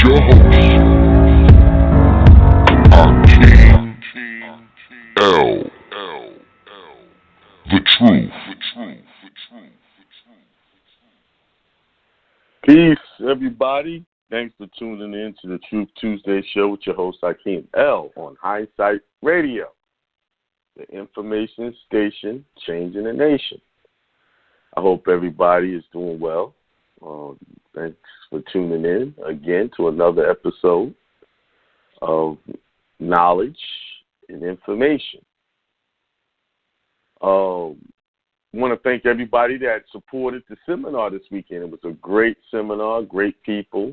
your host, our King L. The Truth. Peace, everybody. Thanks for tuning in to the Truth Tuesday show with your host, King L. on Hindsight Radio, the information station changing the nation. I hope everybody is doing well. Thanks for tuning in again to another episode of Knowledge and Information. I want to thank everybody that supported the seminar this weekend. It was a great seminar, great people,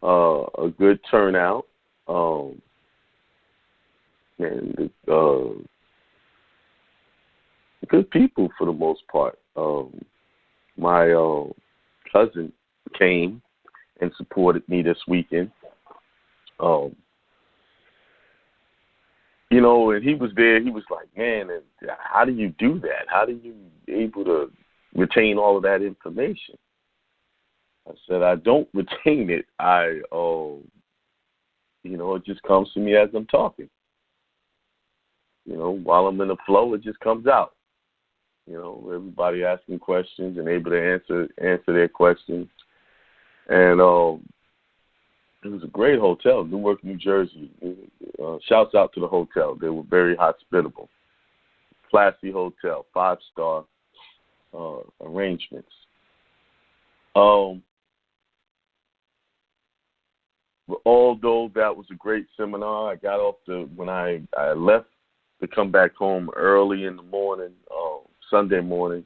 a good turnout, and good people for the most part. My cousin came and supported me this weekend. And he was there. He was like, man, how do you do that? How do you able to retain all of that information? I said, I don't retain it. It just comes to me as I'm talking. While I'm in the flow, it just comes out. Everybody asking questions and able to answer their questions. And it was a great hotel, Newark, New Jersey. Shouts out to the hotel. They were very hospitable. Classy hotel, 5-star arrangements. Although that was a great seminar, I got off when I left to come back home early in the morning, Sunday morning,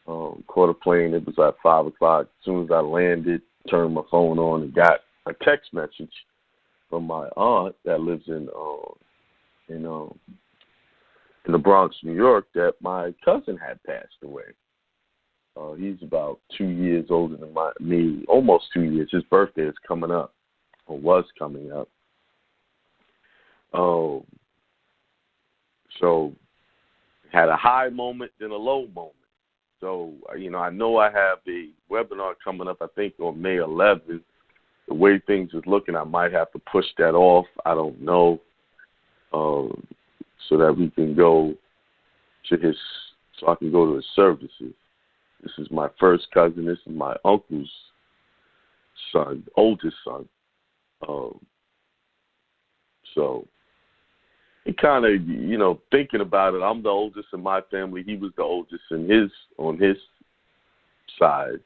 caught a plane. It was at 5 o'clock. As soon as I landed, turned my phone on and got a text message from my aunt that lives in the Bronx, New York, that my cousin had passed away. He's about 2 years older than me, almost 2 years. His birthday is coming up, or was coming up. So had a high moment, then a low moment. So, I know I have a webinar coming up, I think, on May 11th. The way things is looking, I might have to push that off. I don't know. So that we can go to so I can go to his services. This is my first cousin. This is my uncle's son, oldest son. So it kind of, thinking about it, I'm the oldest in my family. He was the oldest on his side.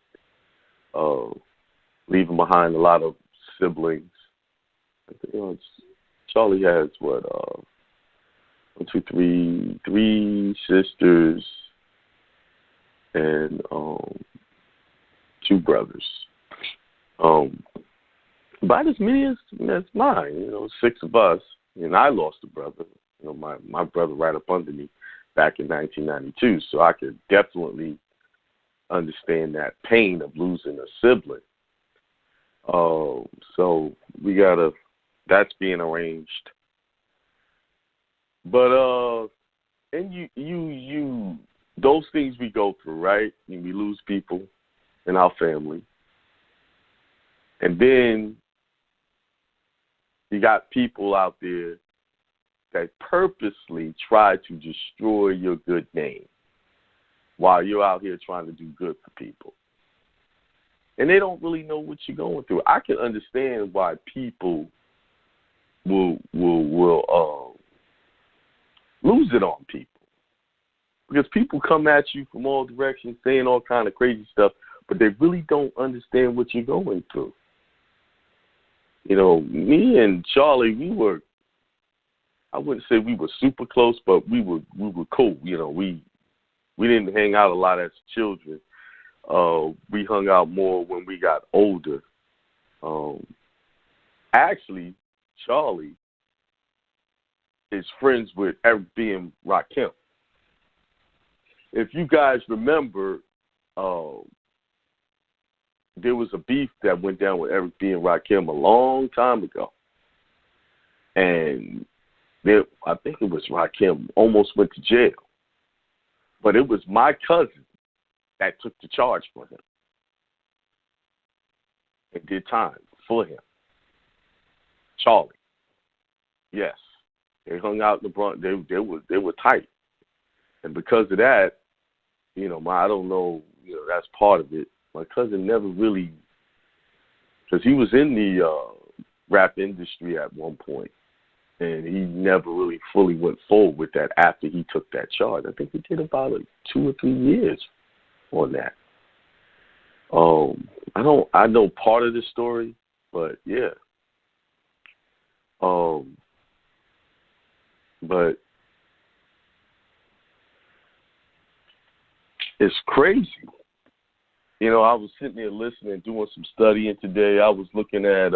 Leaving behind a lot of siblings. Charlie has three sisters and 2 brothers. About as many as mine. 6 of us, and I lost a brother. My brother right up under me back in 1992. So I could definitely understand that pain of losing a sibling. So that's being arranged. But and you those things we go through, right? And we lose people in our family. And then you got people out there that purposely try to destroy your good name while you're out here trying to do good for people. And they don't really know what you're going through. I can understand why people will lose it on people. Because people come at you from all directions saying all kind of crazy stuff, but they really don't understand what you're going through. Me and Charlie, I wouldn't say we were super close, but we were cool. We didn't hang out a lot as children. We hung out more when we got older. Actually, Charlie is friends with Eric B. and Rakim. If you guys remember, there was a beef that went down with Eric B. and Rakim a long time ago. And I think it was Rakim almost went to jail. But it was my cousin that took the charge for him and did time for him. Charlie. Yes, they hung out in the Bronx. They were tight, and because of that, I don't know, that's part of it. My cousin never really, because he was in the rap industry at one point, and he never really fully went forward with that after he took that charge. I think he did about 2 or 3 years on that. I know part of the story, but yeah. But it's crazy. I was sitting there listening, doing some studying today. I was looking at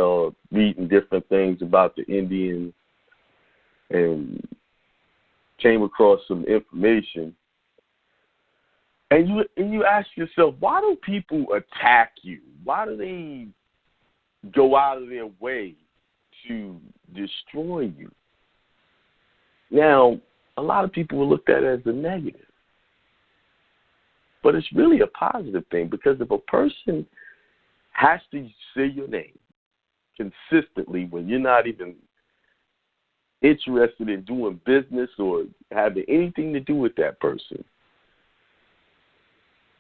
reading different things about the Indians and came across some information. And you ask yourself, why do people attack you? Why do they go out of their way to destroy you? Now, a lot of people will look at it as a negative. But it's really a positive thing, because if a person has to say your name consistently when you're not even interested in doing business or having anything to do with that person,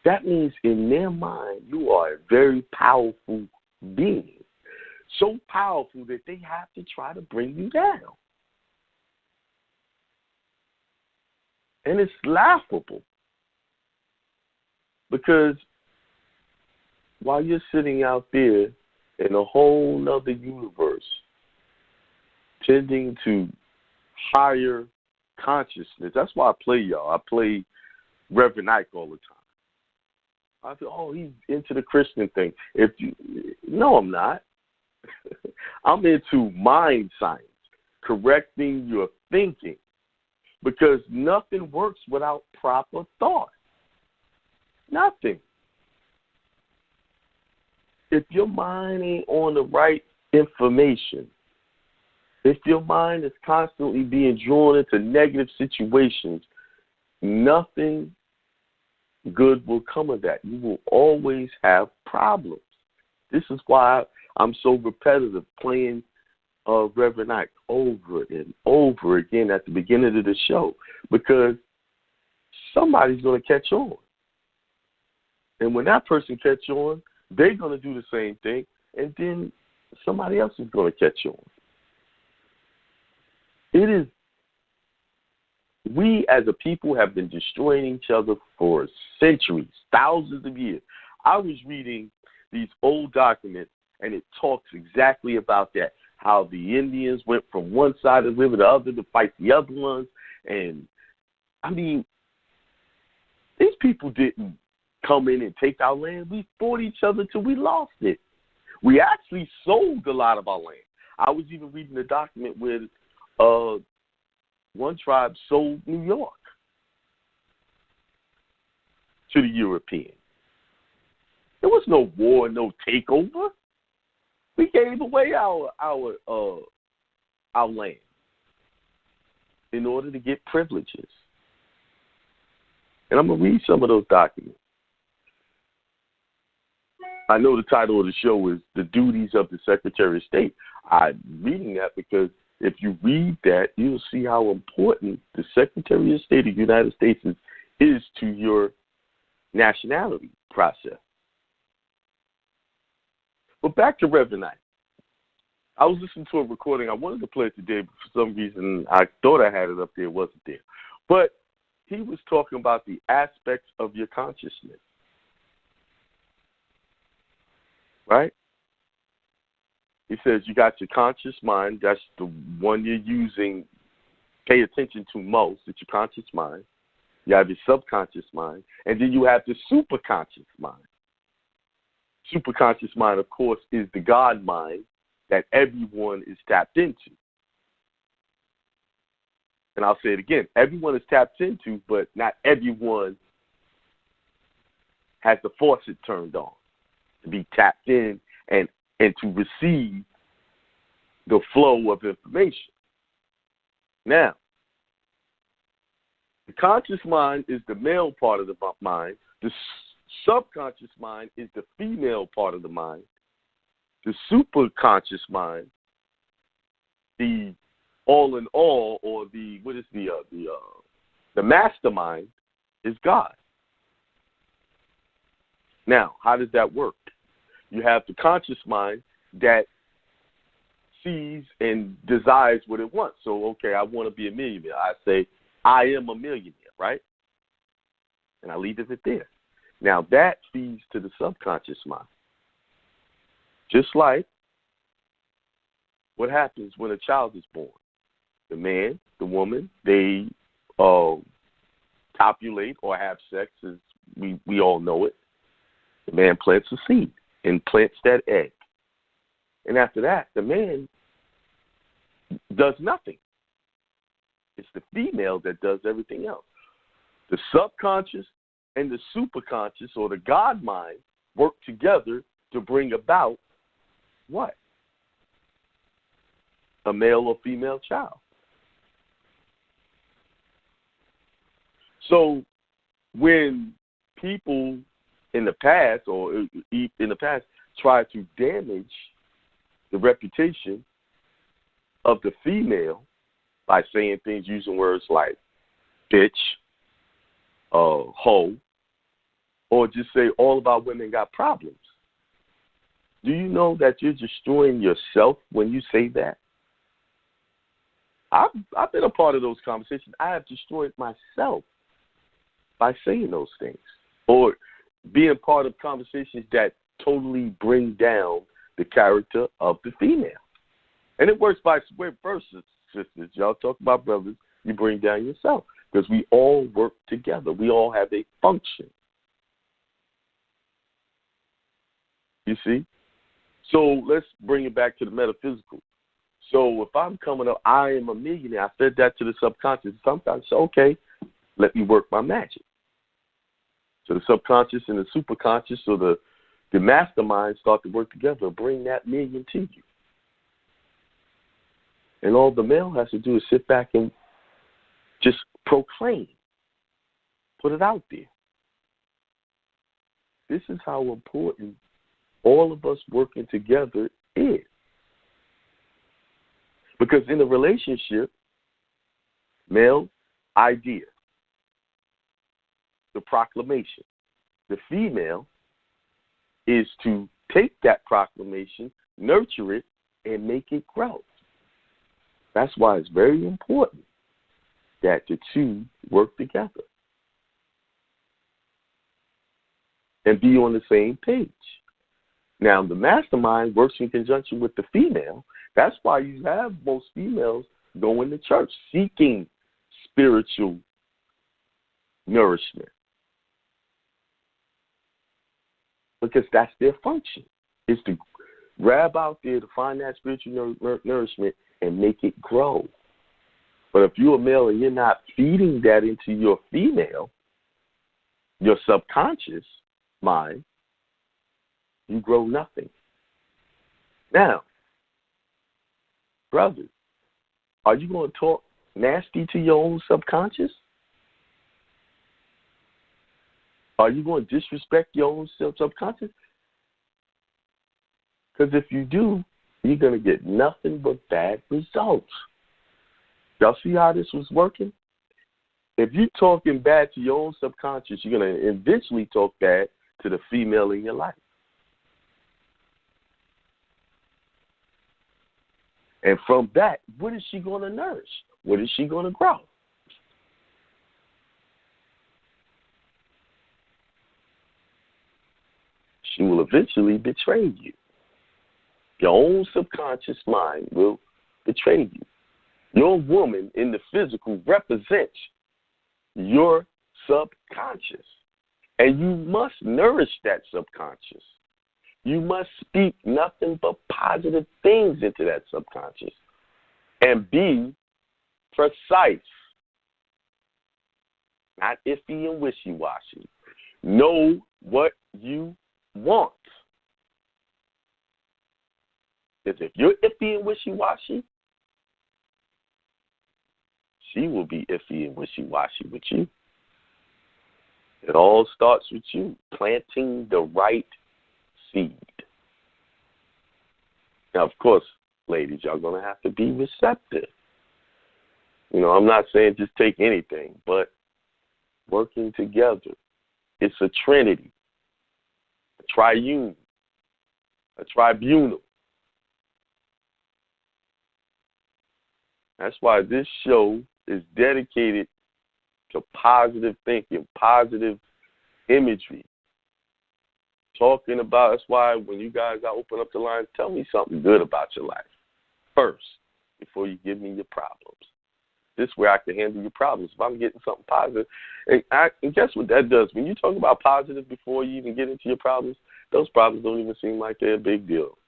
that means in their mind you are a very powerful being. So powerful that they have to try to bring you down. And it's laughable. Because while you're sitting out there in a whole nother universe, tending to higher consciousness, that's why I play y'all. I play Reverend all the time. I feel, he's into the Christian thing. No, I'm not. I'm into mind science, correcting your thinking, because nothing works without proper thought. Nothing. If your mind ain't on the right information, if your mind is constantly being drawn into negative situations, nothing good will come of that. You will always have problems. This is why I'm so repetitive, playing Reverend Ike over and over again at the beginning of the show, because somebody's going to catch on. And when that person catch on, they're going to do the same thing, and then somebody else is going to catch on. We as a people have been destroying each other for centuries, thousands of years. I was reading these old documents, and it talks exactly about that, how the Indians went from one side of the river to the other to fight the other ones. And, I mean, these people didn't come in and take our land. We fought each other till we lost it. We actually sold a lot of our land. I was even reading a document where one tribe sold New York to the Europeans. There was no war, no takeover. We gave away our land in order to get privileges. And I'm going to read some of those documents. I know the title of the show is The Duties of the Secretary of State. I'm reading that because if you read that, you'll see how important the Secretary of State of the United States is to your nationality process. But back to Reverend Knight. I was listening to a recording. I wanted to play it today, but for some reason I thought I had it up there. It wasn't there. But he was talking about the aspects of your consciousness. Right? He says you got your conscious mind. That's the one you're using, pay attention to most. It's your conscious mind. You have your subconscious mind. And then you have the superconscious mind. Superconscious mind, of course, is the God mind that everyone is tapped into. And I'll say it again. Everyone is tapped into, but not everyone has the faucet turned on to be tapped in and to receive the flow of information. Now, the conscious mind is the male part of the mind. The subconscious mind is the female part of the mind. The superconscious mind the all in all, or the mastermind is God. Now, how does that work? You have the conscious mind that sees and desires what it wants. So, okay, I want to be a millionaire. I say, I am a millionaire, right? And I leave it there. Now, that feeds to the subconscious mind. Just like what happens when a child is born. The man, the woman, they copulate or have sex, as we all know it. The man plants a seed and plants that egg. And after that, the man does nothing. It's the female that does everything else. The subconscious and the superconscious, or the God mind, work together to bring about what? A male or female child. So when people in the past try to damage the reputation of the female by saying things, using words like bitch, hoe, or just say all of our women got problems, do you know that you're destroying yourself when you say that? I've been a part of those conversations. I have destroyed myself by saying those things, or being part of conversations that totally bring down the character of the female. And it works by versa, sisters. Y'all talk about brothers, you bring down yourself, because we all work together. We all have a function. You see? So let's bring it back to the metaphysical. So if I'm coming up, I am a millionaire, I fed that to the subconscious. Sometimes, okay, let me work my magic. So the subconscious and the superconscious, or the mastermind, start to work together, bring that million to you. And all the male has to do is sit back and just proclaim, put it out there. This is how important all of us working together is. Because in a relationship, male, idea, the proclamation. The female is to take that proclamation, nurture it, and make it grow. That's why it's very important that the two work together and be on the same page. Now, the mastermind works in conjunction with the female. That's why you have most females going to church seeking spiritual nourishment, because that's their function, is to grab out there to find that spiritual nourishment and make it grow. But if you're a male and you're not feeding that into your female, your subconscious mind, you grow nothing. Now, brothers, are you going to talk nasty to your own subconscious? Are you going to disrespect your own subconscious? Because if you do, you're going to get nothing but bad results. Y'all see how this was working? If you're talking bad to your own subconscious, you're going to eventually talk bad to the female in your life. And from that, what is she going to nourish? What is she going to grow? She will eventually betray you. Your own subconscious mind will betray you. Your woman in the physical represents your subconscious. And you must nourish that subconscious. You must speak nothing but positive things into that subconscious and be precise, not iffy and wishy-washy. Know what you want. Because if you're iffy and wishy-washy, she will be iffy and wishy-washy with you. It all starts with you planting the right seed. Now, of course, ladies, y'all going to have to be receptive. You know, I'm not saying just take anything, but working together. It's a trinity, a triune, a tribunal. That's why this show is dedicated to positive thinking, positive imagery. Talking about, that's why when you guys open up the line, tell me something good about your life first before you give me your problems. This way I can handle your problems. If I'm getting something positive, and guess what that does? When you talk about positive before you even get into your problems, those problems don't even seem like they're a big deal.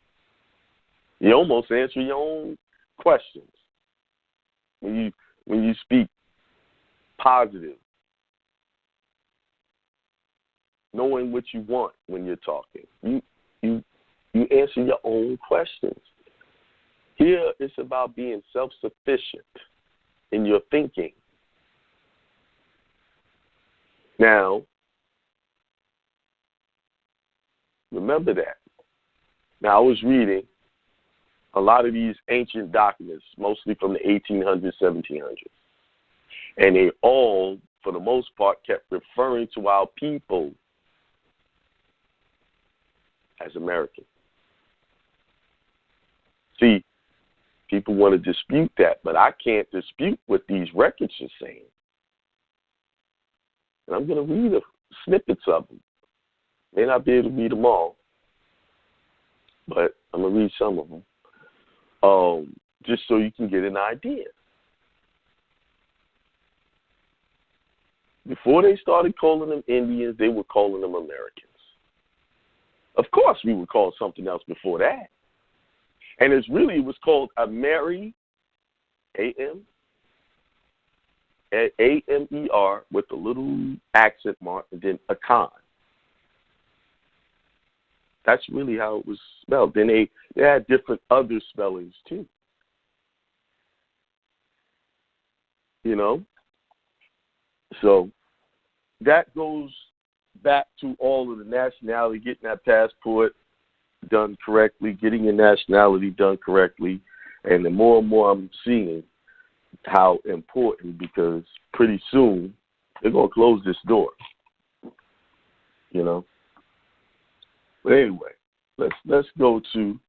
You almost answer your own questions when you speak positive, knowing what you want when you're talking. You answer your own questions. Here it's about being self-sufficient in your thinking. Now, remember that. Now, I was reading a lot of these ancient documents, mostly from the 1800s, 1700s. And they all, for the most part, kept referring to our people as American. See, people want to dispute that, but I can't dispute what these records are saying. And I'm going to read snippets of them. May not be able to read them all, but I'm going to read some of them, just so you can get an idea. Before they started calling them Indians, they were calling them Americans. Of course, we would call something else before that. And it was called Ameri, A-M-E-R, with a little accent mark, and then Akan. That's really how it was spelled. Then they had different other spellings, too. You know? So that goes back to all of the nationality, getting that passport done correctly, getting your nationality done correctly. And the more and more I'm seeing how important, because pretty soon they're going to close this door. You know? But anyway, let's go to,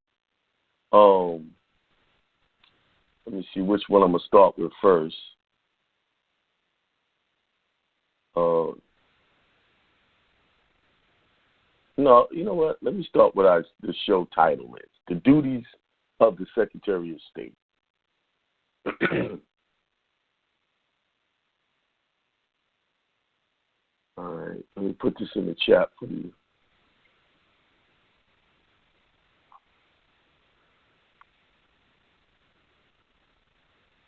let me see which one I'm going to start with first. No, you know what? Let me start with the show title is The Duties of the Secretary of State. All right, let me put this in the chat for you.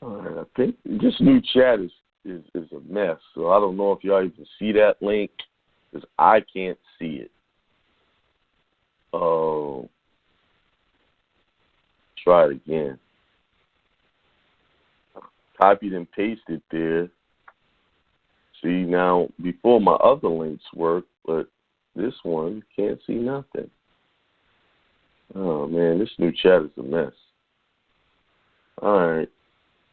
All right, I think this new chat is a mess, so I don't know if y'all even see that link, because I can't see it. Oh, try it again. Copied and pasted there. See, now, before my other links work, but this one, can't see nothing. Oh, man, this new chat is a mess. All right.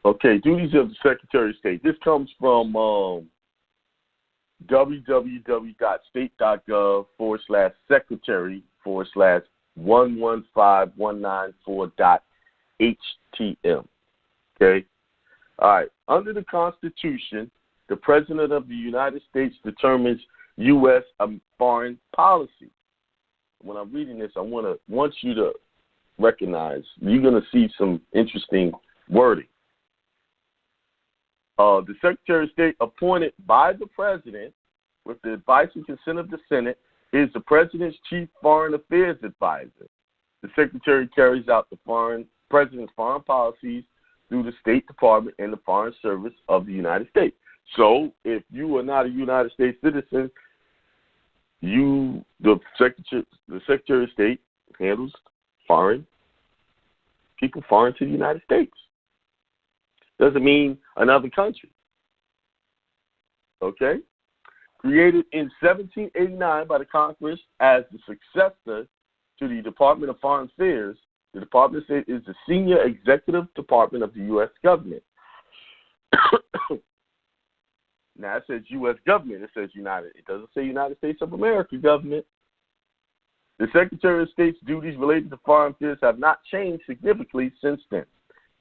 Okay, duties of the Secretary of State. This comes from www.state.gov/secretary/115194.htm. Okay? All right. Under the Constitution, the President of the United States determines U.S. foreign policy. When I'm reading this, I want you to recognize, you're going to see some interesting wording. The Secretary of State, appointed by the President with the advice and consent of the Senate, is the President's chief foreign affairs advisor. The Secretary carries out the President's foreign policies through the State Department and the Foreign Service of the United States. So, if you are not a United States citizen, the Secretary of State handles people foreign to the United States. Doesn't mean another country. Okay? Created in 1789 by the Congress as the successor to the Department of Foreign Affairs, The Department of State is the senior executive department of the U.S. government. Now, it says U.S. government. It says United. It doesn't say United States of America government. The Secretary of State's duties related to foreign affairs have not changed significantly since then,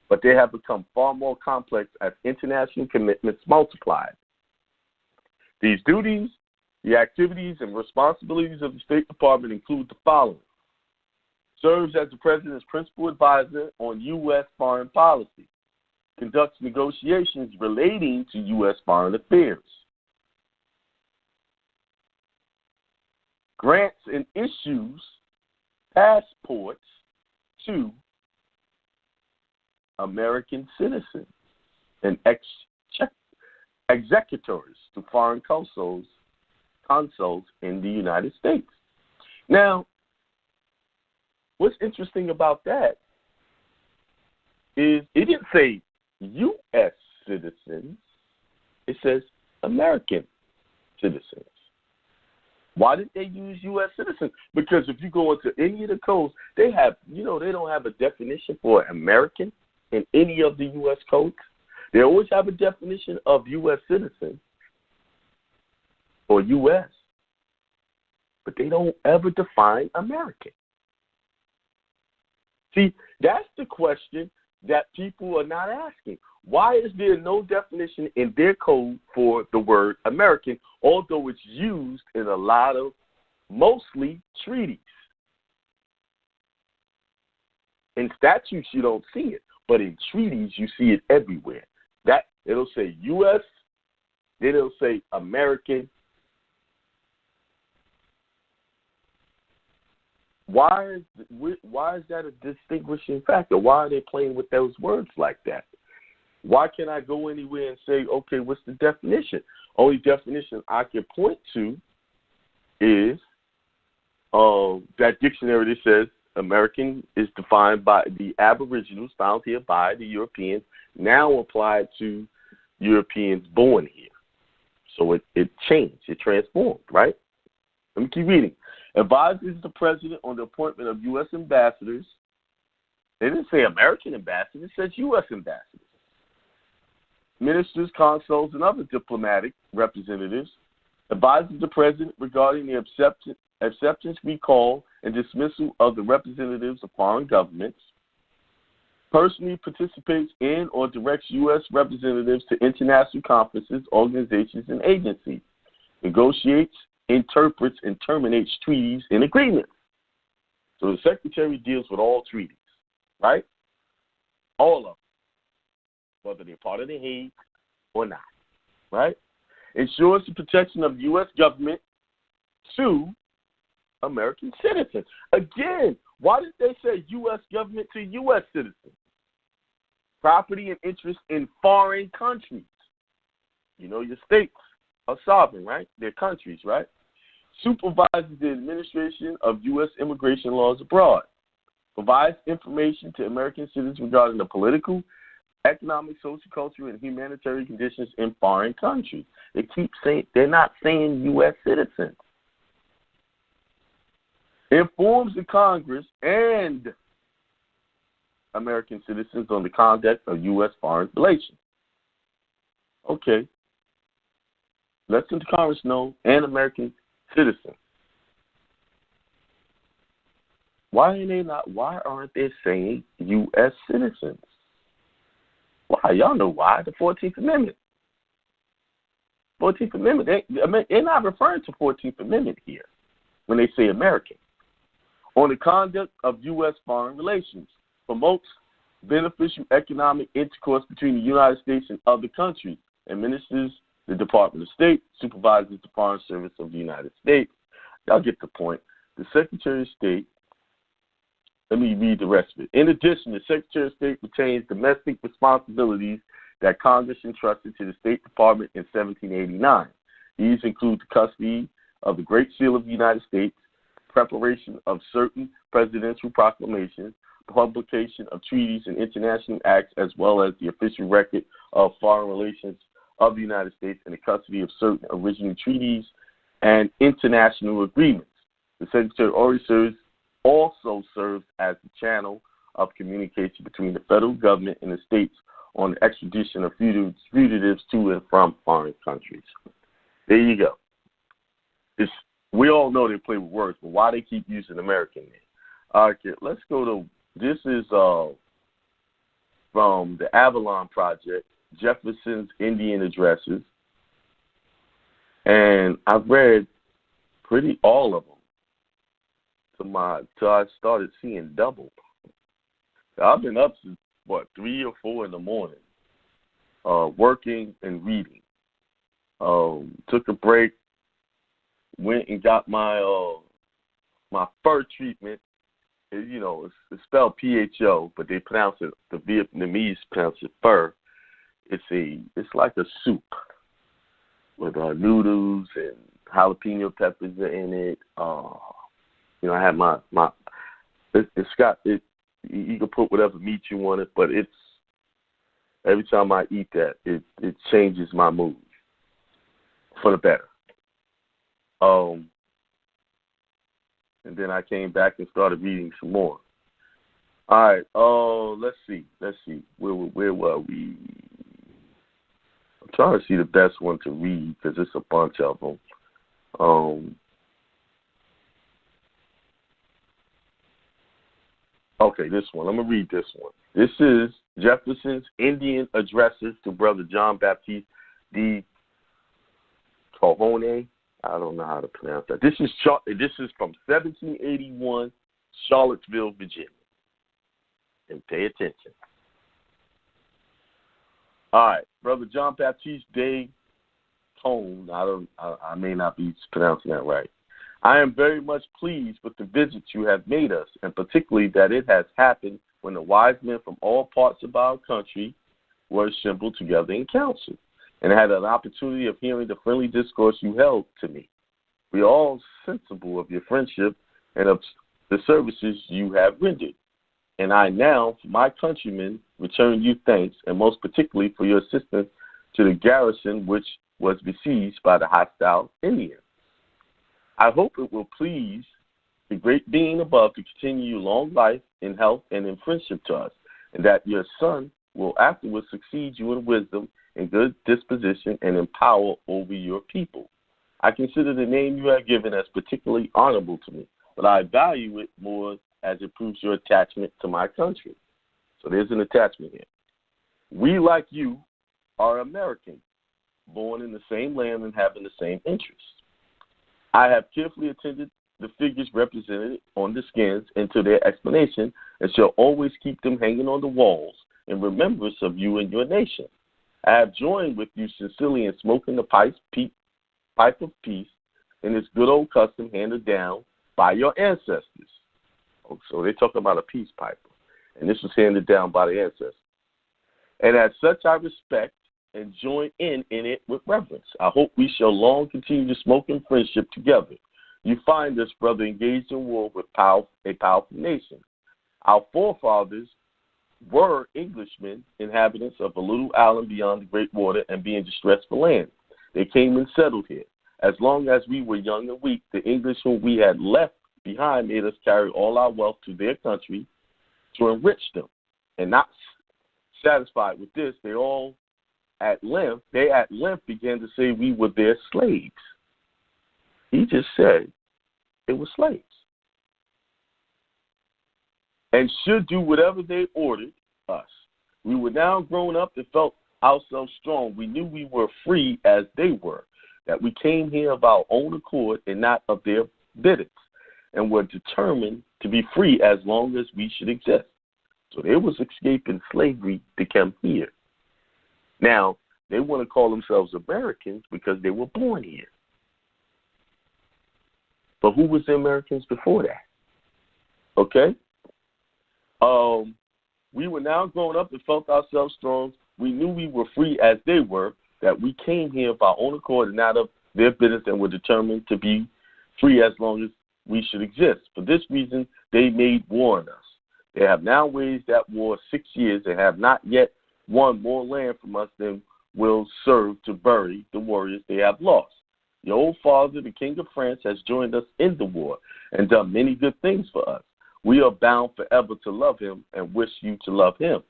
but they have become far more complex as international commitments multiplied. These duties, the activities, and responsibilities of the State Department include the following. Serves as the President's principal advisor on U.S. foreign policy. Conducts negotiations relating to U.S. foreign affairs. Grants and issues passports to American citizens and executors to foreign consuls in the United States. Now, what's interesting about that is it didn't say U.S. citizens. It says American citizens. Why did they use U.S. citizens? Because if you go into any of the codes, they have, they don't have a definition for American in any of the U.S. codes. They always have a definition of U.S. citizen or U.S., but they don't ever define American. See, that's the question that people are not asking. Why is there no definition in their code for the word American, although it's used in a lot of mostly treaties? In statutes, you don't see it, but in treaties, you see it everywhere. That it'll say U.S., then it'll say American. Why is that a distinguishing factor? Why are they playing with those words like that? Why can't I go anywhere and say, okay, what's the definition? Only definition I can point to is that dictionary that says American is defined by the Aboriginals found here by the Europeans, now applied to Europeans born here. So it changed, it transformed, right? Let me keep reading. Advises the president on the appointment of U.S. ambassadors. They didn't say American ambassadors, it says U.S. ambassadors. Ministers, consuls, and other diplomatic representatives. Advises the president regarding the acceptance, recall, and dismissal of the representatives of foreign governments. Personally participates in or directs U.S. representatives to international conferences, organizations, and agencies. Negotiates, interprets, and terminates treaties and agreements. So the secretary deals with all treaties, right? All of them, whether they're part of the Hague or not, right? Ensures the protection of the U.S. government to American citizens. Again, why did they say U.S. government to U.S. citizens? Property and interest in foreign countries. Your states are sovereign, right? They're countries, right? Supervises the administration of U.S. immigration laws abroad. Provides information to American citizens regarding the political, economic, social, cultural, and humanitarian conditions in foreign countries. They keep saying, they're not saying U.S. citizens. Informs the Congress and American citizens on the conduct of U.S. foreign relations. Okay. Lets the Congress know and American citizens. Why aren't they saying U.S. citizens? Why? Y'all know why. The 14th Amendment. 14th Amendment, they're not referring to 14th Amendment here when they say American. On the conduct of U.S. foreign relations. Promotes beneficial economic intercourse between the United States and other countries. Administers the Department of State. Supervises the Foreign Service of the United States. Y'all get the point. The Secretary of State, let me read the rest of it. In addition, the Secretary of State retains domestic responsibilities that Congress entrusted to the State Department in 1789. These include the custody of the Great Seal of the United States, preparation of certain presidential proclamations, publication of treaties and international acts, as well as the official record of foreign relations of the United States, and the custody of certain original treaties and international agreements. The Secretary also serves as the channel of communication between the federal government and the states on the extradition of fugitives to and from foreign countries. There you go. We all know they play with words, but why they keep using American name? Okay, let's go to, this is from the Avalon Project, Jefferson's Indian Addresses. And I've read pretty all of them till I started seeing double. I've been up since, 3 or 4 in the morning, working and reading. Took a break, went and got my my fur treatment. It's spelled PHO, but they pronounce it, the Vietnamese pronounce it fur. It's like a soup with noodles and jalapeno peppers in it. I had my it's got it. You can put whatever meat you want it, but it's every time I eat that, it changes my mood for the better. And then I came back and started reading some more. All right. Let's see. Where were we? I'm trying to see the best one to read because it's a bunch of them. Okay, this one. I'm going to read this one. This is Jefferson's Indian Addresses to Brother John Baptiste de Calhoun. I don't know how to pronounce that. This is from 1781, Charlottesville, Virginia. And pay attention. All right, Brother John Baptiste de Calhoun. I may not be pronouncing that right. I am very much pleased with the visit you have made us, and particularly that it has happened when the wise men from all parts of our country were assembled together in council, and had an opportunity of hearing the friendly discourse you held to me. We are all sensible of your friendship and of the services you have rendered, and I now, for my countrymen, return you thanks, and most particularly for your assistance to the garrison which was besieged by the hostile Indians. I hope it will please the great being above to continue long life in health and in friendship to us, and that your son will afterwards succeed you in wisdom and good disposition and in power over your people. I consider the name you have given as particularly honorable to me, but I value it more as it proves your attachment to my country. So there's an attachment here. We, like you, are Americans, born in the same land and having the same interests. I have carefully attended the figures represented on the skins and to their explanation, and shall always keep them hanging on the walls in remembrance of you and your nation. I have joined with you sincerely in smoking the pipe of peace in this good old custom handed down by your ancestors. So they talk about a peace pipe, and this was handed down by the ancestors. And as such I respect and join in it with reverence. I hope we shall long continue to smoke in friendship together. You find us, brother, engaged in war with a powerful nation. Our forefathers were Englishmen, inhabitants of a little island beyond the great water, and being distressed for land, they came and settled here. As long as we were young and weak, the English whom we had left behind made us carry all our wealth to their country to enrich them. And not satisfied with this, they at length began to say we were their slaves. He just said they were slaves. And should do whatever they ordered us. We were now grown up and felt ourselves strong. We knew we were free as they were, that we came here of our own accord and not of their biddings, and were determined to be free as long as we should exist. So they was escaping slavery to come here. Now, they want to call themselves Americans because they were born here. But who was the Americans before that? Okay? We were now grown up and felt ourselves strong. We knew we were free as they were, that we came here of our own accord and not of their business, and were determined to be free as long as we should exist. For this reason, they made war on us. They have now waged that war 6 years and have not yet won more land from us than will serve to bury the warriors they have lost. Your old father, the King of France, has joined us in the war and done many good things for us. We are bound forever to love him and wish you to love him.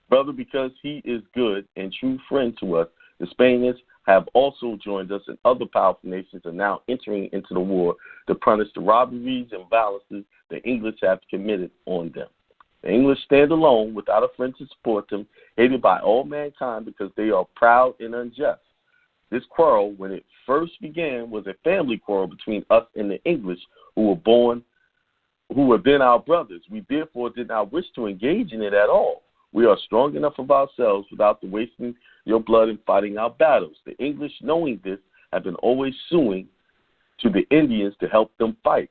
Brother, because he is good and true friend to us, the Spaniards have also joined us, and other powerful nations are now entering into the war to punish the robberies and violences the English have committed on them. The English stand alone without a friend to support them, hated by all mankind because they are proud and unjust. This quarrel, when it first began, was a family quarrel between us and the English, who were then our brothers. We therefore did not wish to engage in it at all. We are strong enough of ourselves without the wasting your blood in fighting our battles. The English, knowing this, have been always suing to the Indians to help them fight.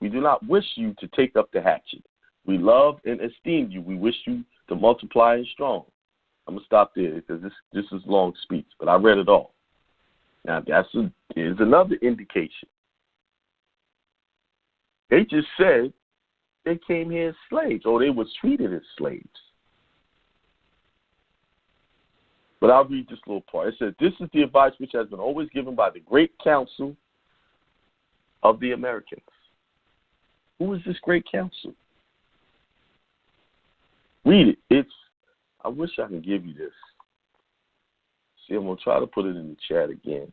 We do not wish you to take up the hatchet. We love and esteem you. We wish you to multiply and strong. I'm going to stop there because this is a long speech, but I read it all. Now, is another indication. They just said they came here as slaves, or they were treated as slaves. But I'll read this little part. It says, this is the advice which has been always given by the great council of the Americans. Who is this great council? Read it. I wish I can give you this. See, I'm going to try to put it in the chat again.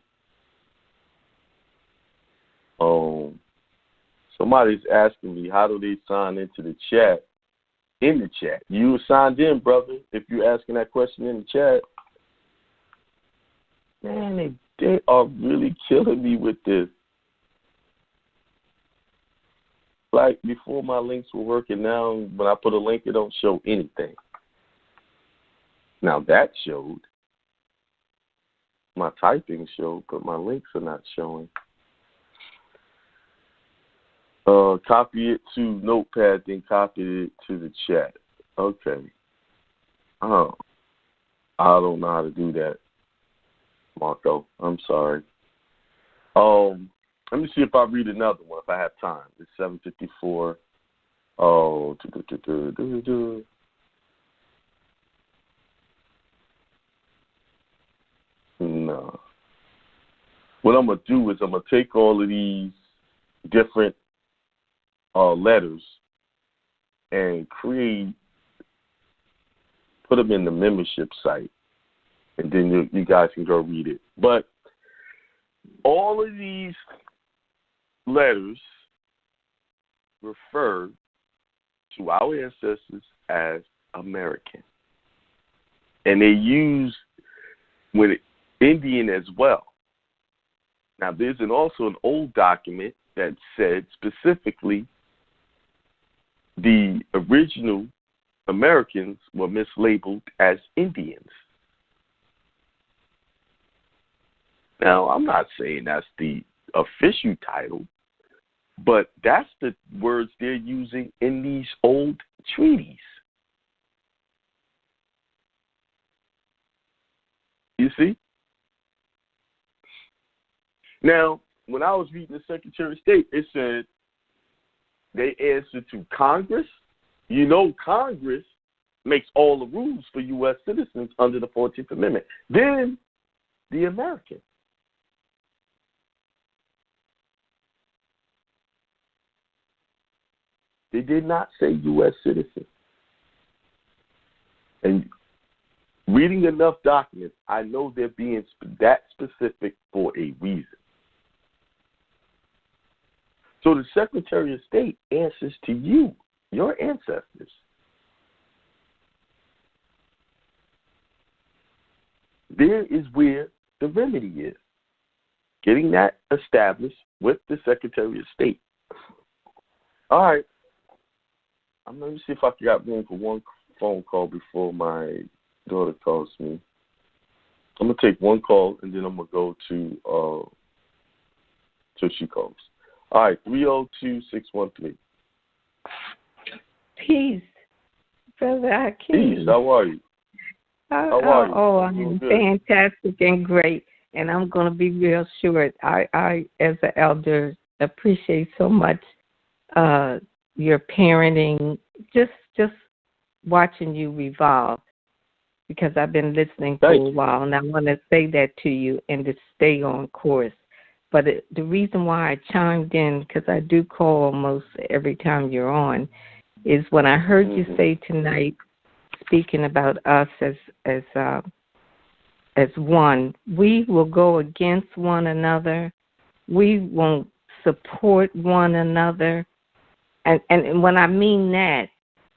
Somebody's asking me, how do they sign into the chat? In the chat. You signed in, brother, if you're asking that question in the chat. Man, they are really killing me with this. Like, before my links were working, now when I put a link, it don't show anything. Now, that showed. My typing showed, but my links are not showing. Copy it to Notepad, then copy it to the chat. Okay. Oh, I don't know how to do that, Marco. I'm sorry. Let me see if I read another one if I have time. It's 7:54. Oh, no. What I'm going to do is I'm going to take all of these different letters and put them in the membership site, and then you guys can go read it. But all of these letters refer to our ancestors as American, and they use with Indian as well. Now, there's also an old document that said specifically the original Americans were mislabeled as Indians. Now, I'm not saying that's the official title, but that's the words they're using in these old treaties. You see? Now, when I was reading the Secretary of State, it said they answer to Congress. You know, Congress makes all the rules for U.S. citizens under the 14th Amendment. Then the American. They did not say U.S. citizen. And reading enough documents, I know they're being that specific for a reason. So the Secretary of State answers to you, your ancestors. There is where the remedy is. Getting that established with the Secretary of State. All right. Let me see if I got room for one phone call before my daughter calls me. I'm going to take one call, and then I'm going to go to till she calls. All right, 302-613. Peace, Brother Akeem. Peace, how are you? How are you? Oh, I'm fantastic and great, and I'm going to be real short. I, as an elder, appreciate so much your parenting, just watching you revolve, because I've been listening for a while, and I want to say that to you and to stay on course. But the reason why I chimed in, because I do call almost every time you're on, is when I heard you say tonight, speaking about us as one, we will go against one another. We won't support one another. And when I mean that,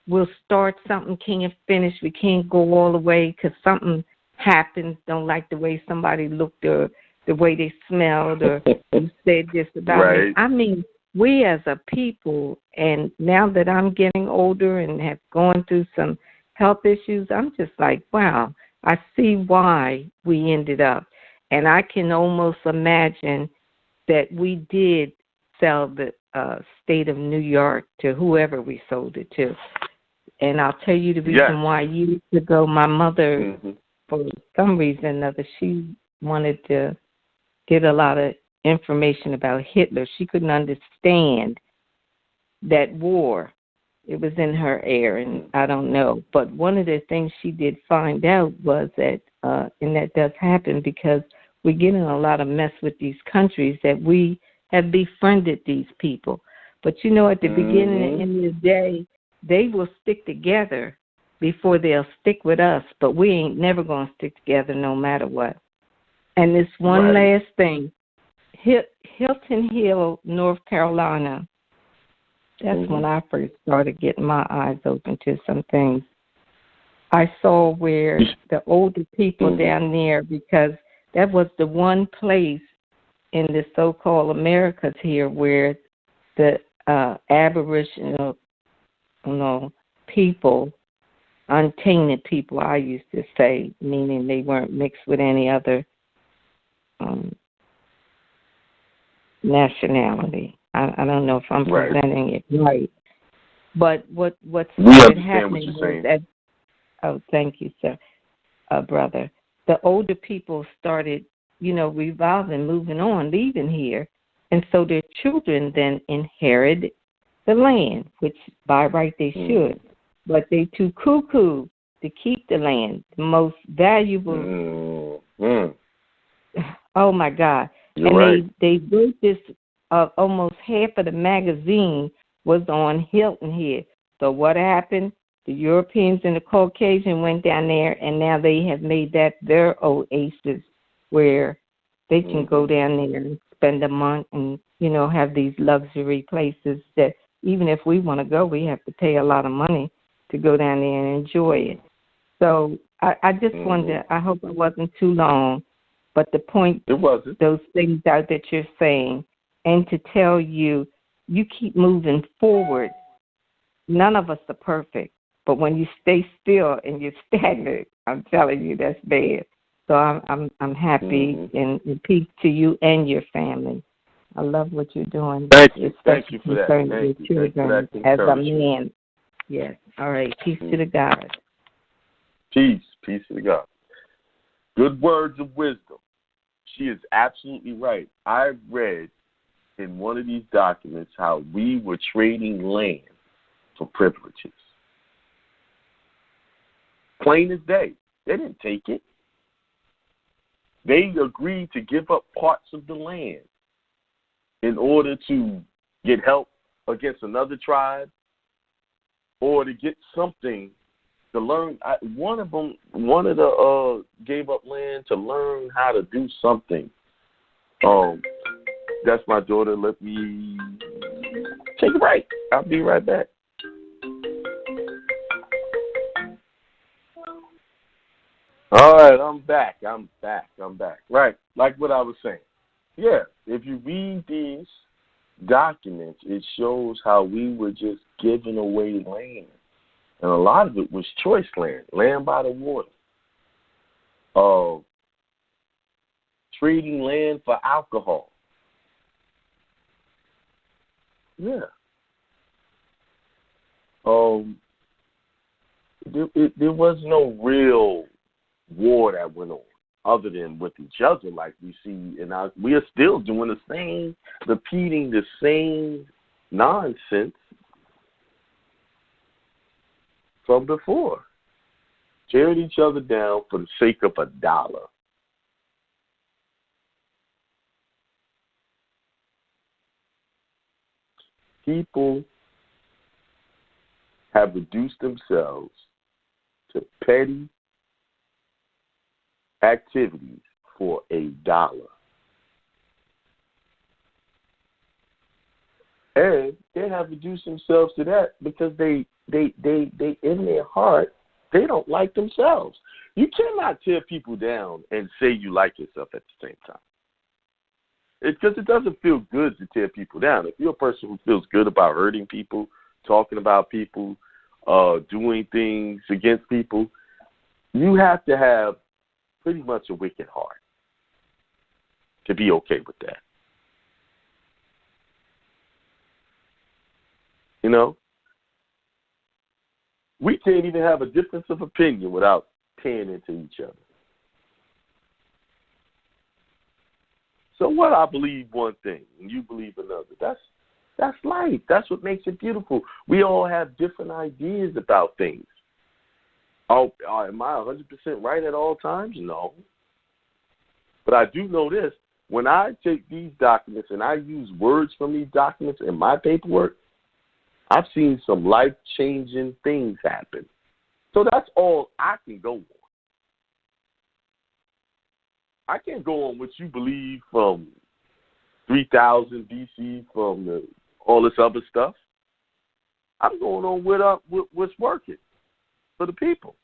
we'll start something, can't finish. We can't go all the way because something happens, don't like the way somebody looked or the way they smelled or you said this about me. I mean, we as a people, and now that I'm getting older and have gone through some health issues, I'm just like, wow, I see why we ended up. And I can almost imagine that we did sell the state of New York to whoever we sold it to. And I'll tell you the reason why. Years ago, my mother, for some reason or another, she wanted to get a lot of information about Hitler. She couldn't understand that war. It was in her air, and I don't know. But one of the things she did find out was that, and that does happen because we get in a lot of mess with these countries, that we have befriended these people. But, you know, at the beginning and the day, they will stick together before they'll stick with us, but we ain't never going to stick together no matter what. And this one last thing, Hilton Hill, North Carolina, that's when I first started getting my eyes open to some things. I saw where the older people down there, because that was the one place in the so-called Americas here where the Aboriginal people, untainted people, I used to say, meaning they weren't mixed with any other nationality. I don't know if I'm presenting it right. But what started happening was that, thank you, sir, brother. The older people started, revolving, moving on, leaving here. And so their children then inherit the land, which by right they should. But they too cuckoo to keep the land, the most valuable. Oh, my God. They wrote this, almost half of the magazine was on Hilton Head. So what happened? The Europeans and the Caucasian went down there, and now they have made that their oasis where they can go down there and spend a month and, have these luxury places that even if we want to go, we have to pay a lot of money to go down there and enjoy it. So I just wonder, I hope it wasn't too long, but the point, it wasn't. Those things out that you're saying, and to tell you, you keep moving forward. None of us are perfect, but when you stay still and you're stagnant, I'm telling you, that's bad. So I'm happy and peace to you and your family. I love what you're doing. Thank you for that. Thank you for that as a man. Yes. All right. Peace to the God. Peace to the God. Good words of wisdom. She is absolutely right. I read in one of these documents how we were trading land for privileges. Plain as day. They didn't take it. They agreed to give up parts of the land in order to get help against another tribe or to get something to learn. One of them gave up land to learn how to do something. That's my daughter. Let me take a break. I'll be right back. All right, I'm back. Right, like what I was saying. Yeah, if you read these documents, it shows how we were just giving away land. And a lot of it was choice land by the water. Trading land for alcohol. Yeah. There was no real war that went on other than with each other, like we see, and we are still doing the same, repeating the same nonsense from before. Tearing each other down for the sake of $1. People have reduced themselves to petty activities for $1. And they have reduced themselves to that because they in their heart, they don't like themselves. You cannot tear people down and say you like yourself at the same time. It's because it doesn't feel good to tear people down. If you're a person who feels good about hurting people, talking about people, doing things against people, you have to have pretty much a wicked heart to be okay with that. You know? We can't even have a difference of opinion without tearing into each other. So what I believe one thing and you believe another, that's life. That's what makes it beautiful. We all have different ideas about things. Am I 100% right at all times? No. But I do know this. When I take these documents and I use words from these documents in my paperwork, I've seen some life-changing things happen. So that's all I can go on. I can't go on what you believe from 3000 BC, from all this other stuff. I'm going on what's working for the people.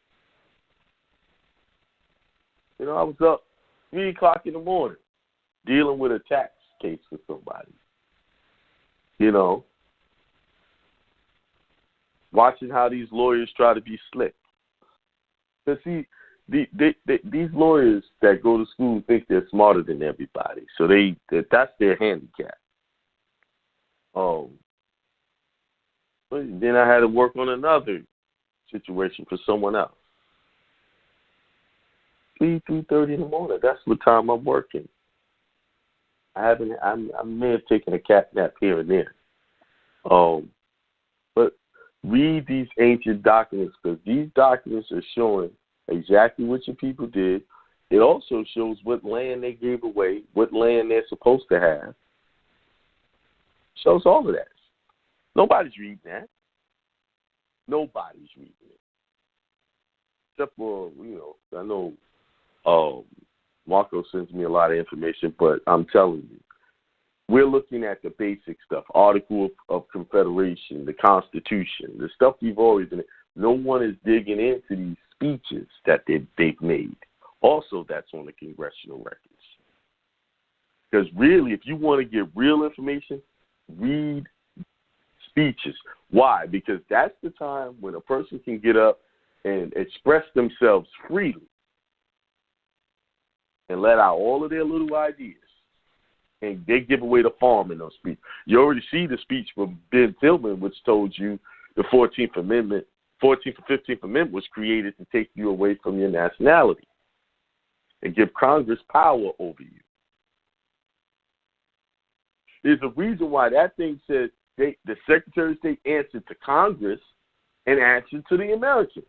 You know, I was up 3 o'clock in the morning dealing with a tax case with somebody. You know, watching how these lawyers try to be slick. Because, see, these lawyers that go to school think they're smarter than everybody. So that's their handicap. But then I had to work on another situation for someone else. 3:30 in the morning. That's what time I'm working. I may have taken a cat nap here and there. But read these ancient documents, because these documents are showing exactly what your people did. It also shows what land they gave away, what land they're supposed to have. Shows all of that. Nobody's reading that. Nobody's reading it. Except for, I know Marco sends me a lot of information, but I'm telling you, we're looking at the basic stuff, Article of Confederation, the Constitution, the stuff we've always been. No one is digging into these speeches that they've made. Also, that's on the congressional records. Because really, if you want to get real information, read speeches. Why? Because that's the time when a person can get up and express themselves freely and let out all of their little ideas. And they give away the farm in those speeches. You already see the speech from Ben Tillman, which told you the 14th or 15th Amendment was created to take you away from your nationality and give Congress power over you. There's a reason why that thing says the Secretary of State answered to Congress and answered to the Americans.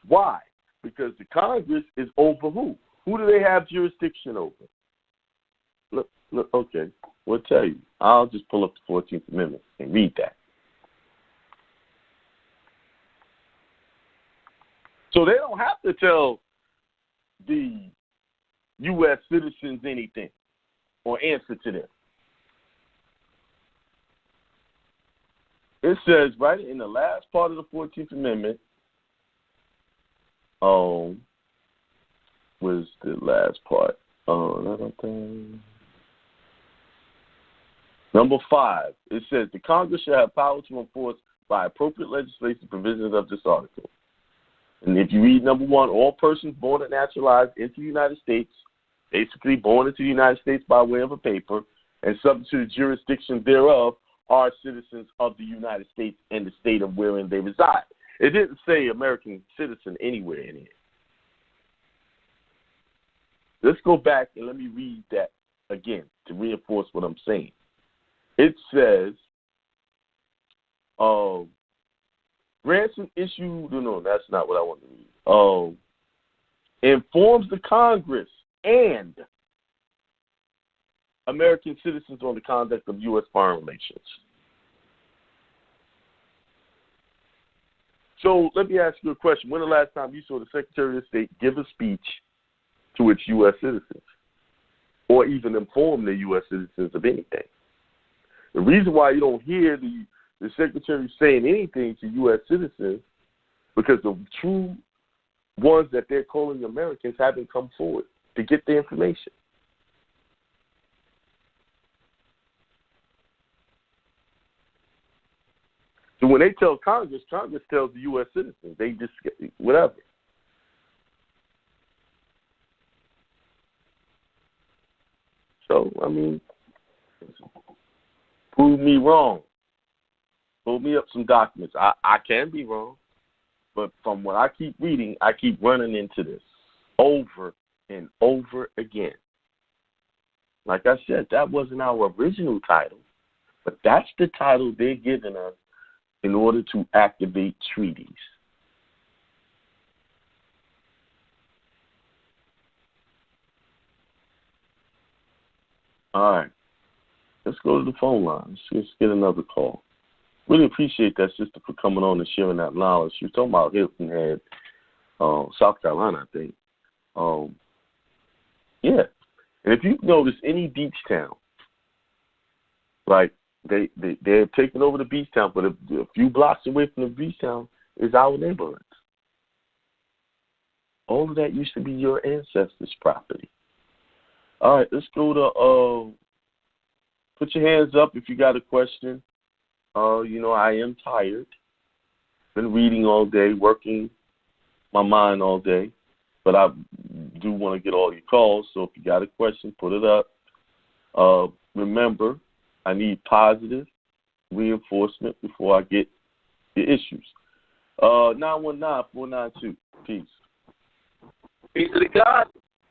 Why? Because the Congress is over who? Who do they have jurisdiction over? Look, okay, we'll tell you. I'll just pull up the 14th Amendment and read that. So they don't have to tell the U.S. citizens anything or answer to them. It says right in the last part of the 14th Amendment, was the last part. Number 5, it says the Congress shall have power to enforce by appropriate legislation provisions of this article. And if you read number 1, all persons born and naturalized into the United States, basically born into the United States by way of a paper, and subject to the jurisdiction thereof, are citizens of the United States and the state of wherein they reside. It didn't say American citizen anywhere in here. Let's go back and let me read that again to reinforce what I'm saying. It says, grants an issue, no, that's not what I want to read. Informs the Congress and American citizens on the conduct of U.S. foreign relations. So let me ask you a question. When the last time you saw the Secretary of State give a speech to its U.S. citizens, or even inform the U.S. citizens of anything? The reason why you don't hear the Secretary saying anything to U.S. citizens because the true ones that they're calling Americans haven't come forward to get the information. So when they tell Congress, Congress tells the U.S. citizens. They just, whatever. So, I mean, prove me wrong. Pull me up some documents. I can be wrong, but from what I keep reading, I keep running into this over and over again. Like I said, that wasn't our original title, but that's the title they're giving us in order to activate treaties. All right. Let's go to the phone lines. Let's get another call. Really appreciate that sister for coming on and sharing that knowledge. She was talking about Hilton Head, South Carolina, I think. Yeah. And if you notice any beach town, like they're taking over the beach town, but a few blocks away from the beach town is our neighborhoods. All of that used to be your ancestors' property. All right, let's go to put your hands up if you got a question. I am tired. Been reading all day, working my mind all day, but I do want to get all your calls. So if you got a question, put it up. Remember, I need positive reinforcement before I get the issues. 919-492. Peace. Peace to the God.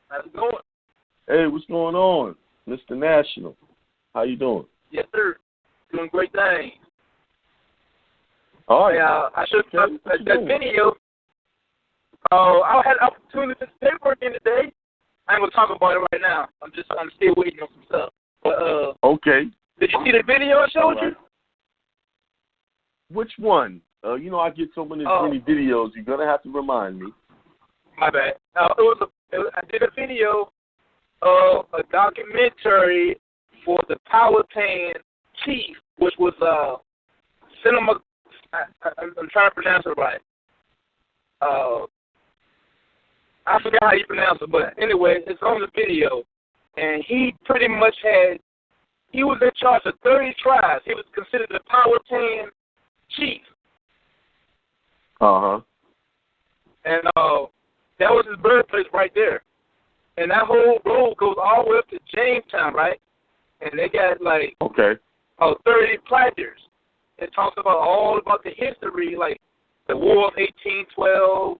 How's it going? Hey, what's going on, Mr. National? How you doing? Yes, sir. Doing great things. All right. I should have that video. I had an opportunity to pay work in today. I ain't gonna talk about it right now. I'm still waiting on some stuff. But okay. Did you see the video I showed you? Which one? I get so many videos. You're gonna have to remind me. My bad. I did a video of a documentary for the Power Pan Chief, which was cinema. I'm trying to pronounce it right. I forgot how you pronounce it, but anyway, it's on the video, and he pretty much he was in charge of 30 tribes. He was considered the Power Pan Chief. Uh-huh. And that was his birthplace right there. And that whole road goes all the way up to Jamestown, right? And they got 30 placards. It talks all about the history, like the War of 1812,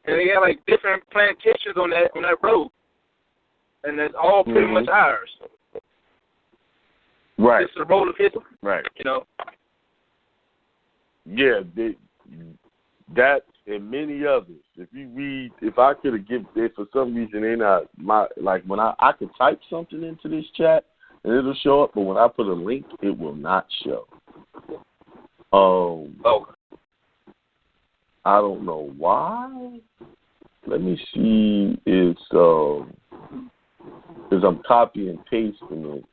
and they got different plantations on that road. And it's all pretty much ours. Right. It's the road of history. Right. Yeah, that and many others. If I could have given it for some reason, they're not when I could type something into this chat and it'll show up, but when I put a link, it will not show. I don't know why. Let me see. It's because I'm copy and pasting it.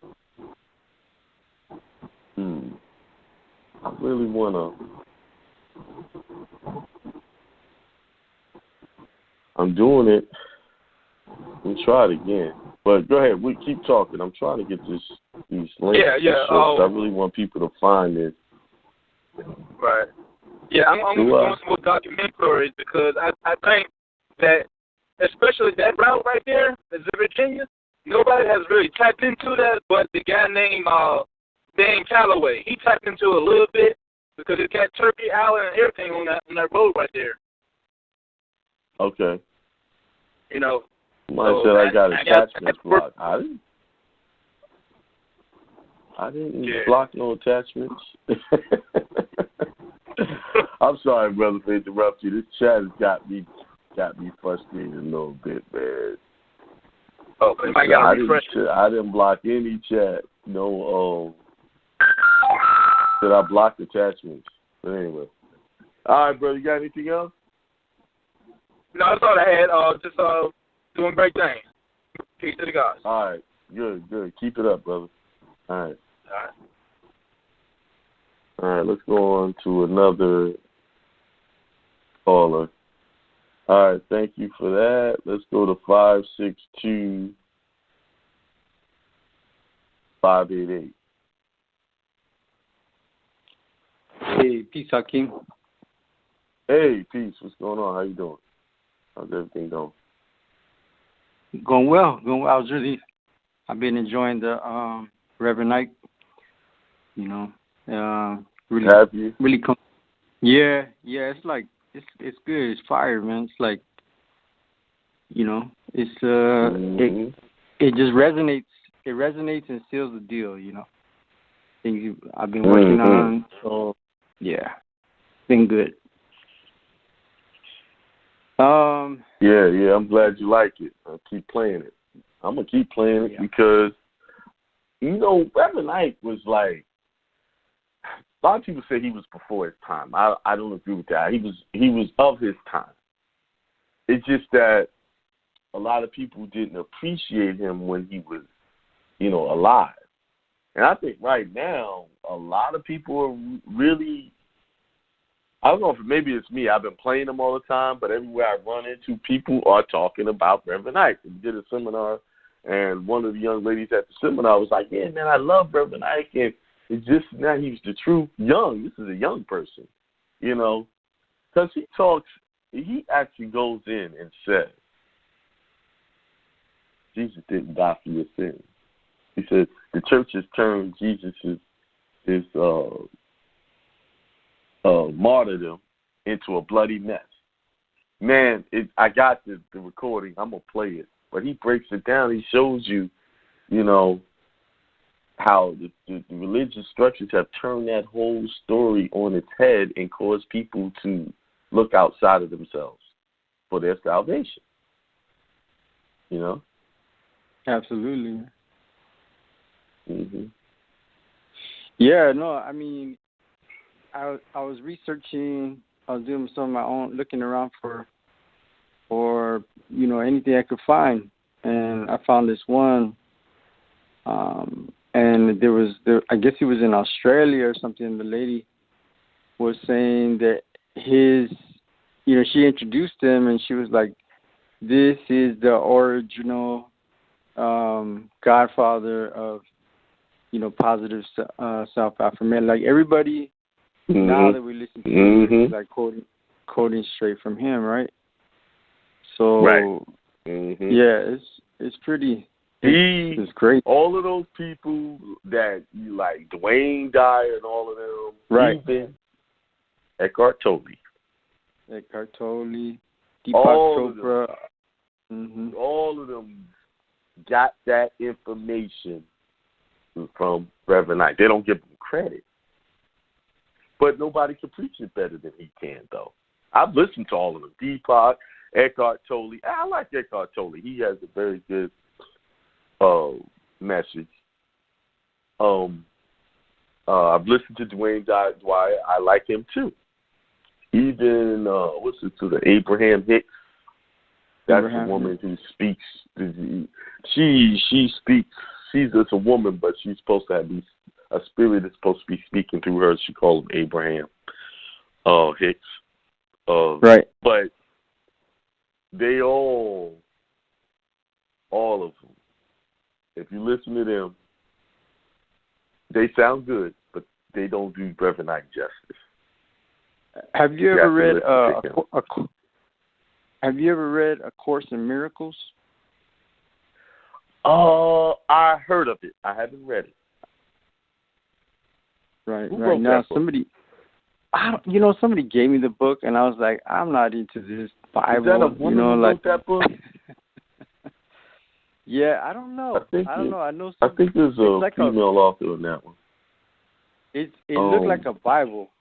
I really wanna. I'm doing it. We'll try it again. But go ahead. We keep talking. I'm trying to get these links. Yeah. I really want people to find it. Right. Yeah, I'm doing some more documentaries because I think that, especially that route right there, that's in Virginia, nobody has really tapped into that, but the guy named Dan Calloway, he tapped into it a little bit because it got Turkey Island and everything on that road right there. Okay. Somebody said I got attachments blocked. I didn't block no attachments. I'm sorry, brother, to interrupt you. This chat has got me frustrated a little bit, man. Okay, I didn't block any chat. No, did I block attachments? But anyway, All right, brother. You got anything else? No, that's all I had. Just doing great things. Peace to the gods. All right. Good. Keep it up, brother. All right. All right, let's go on to another caller. All right, thank you for that. Let's go to 562-588. Hey, peace, Hakeem. Hey, peace. What's going on? How you doing? How's everything going? Going well. I've been enjoying the Reverend Knight. You know, really. Have you? Really Yeah. It's like it's good. It's fire, man. It's like, you know, it's it just resonates. It resonates and seals the deal. You know, things I've been working on. So yeah, been good. Yeah, I'm glad you like it. I'll keep playing it. I'm gonna keep playing it because, you know, Reverend Knight was like, a lot of people say he was before his time. I don't agree with that. He was of his time. It's just that a lot of people didn't appreciate him when he was, you know, alive. And I think right now a lot of people are really, I don't know if maybe it's me. I've been playing them all the time, but everywhere I run into, people are talking about Reverend Knight. We did a seminar, and one of the young ladies at the seminar was like, "Yeah, man, I love Reverend Knight." And it's just that he was the true young. This is a young person, you know, because he talks. He actually goes in and says, "Jesus didn't die for your sins." He said the church has turned Jesus' martyrdom into a bloody mess. Man, I got the recording. I'm going to play it. But he breaks it down. He shows you, you know, how the religious structures have turned that whole story on its head and caused people to look outside of themselves for their salvation. You know? Absolutely. Mm-hmm. Yeah, no, I mean, I was researching. I was doing some of my own, looking around for you know, anything I could find, and I found this one. And I guess he was in Australia or something. The lady was saying that you know, she introduced him, and she was like, "This is the original godfather of, you know, positive self-affirmation." Like everybody. Mm-hmm. Now that we listen to it, it's like quoting straight from him, right? So, right. Mm-hmm. Yeah, it's pretty. It's great. All of those people that you like, Dwayne Dyer and all of them, right? Even Eckhart Tolle, Deepak all Chopra. All of them got that information from Reverend Knight. They don't give him credit. But nobody can preach it better than he can, though. I've listened to all of them. Deepak, Eckhart Tolle. I like Eckhart Tolle. He has a very good message. I've listened to Dwayne Dwyer. I like him, too. Even, the Abraham Hicks. That's a woman who speaks. She speaks. She's just a woman, but she's supposed to have these. A spirit is supposed to be speaking through her. She called him Abraham Hicks. Right. But they all of them, if you listen to them, they sound good, but they don't do Reverend Knight justice. Have you ever read Have you ever read A Course in Miracles? I heard of it. I haven't read it. Right wrote now, that book? somebody gave me the book, and I was like, I'm not into this Bible. Is that a woman who wrote that book? Yeah, I don't know. I don't know. I know. I think there's a like female author in that one. It looked like a Bible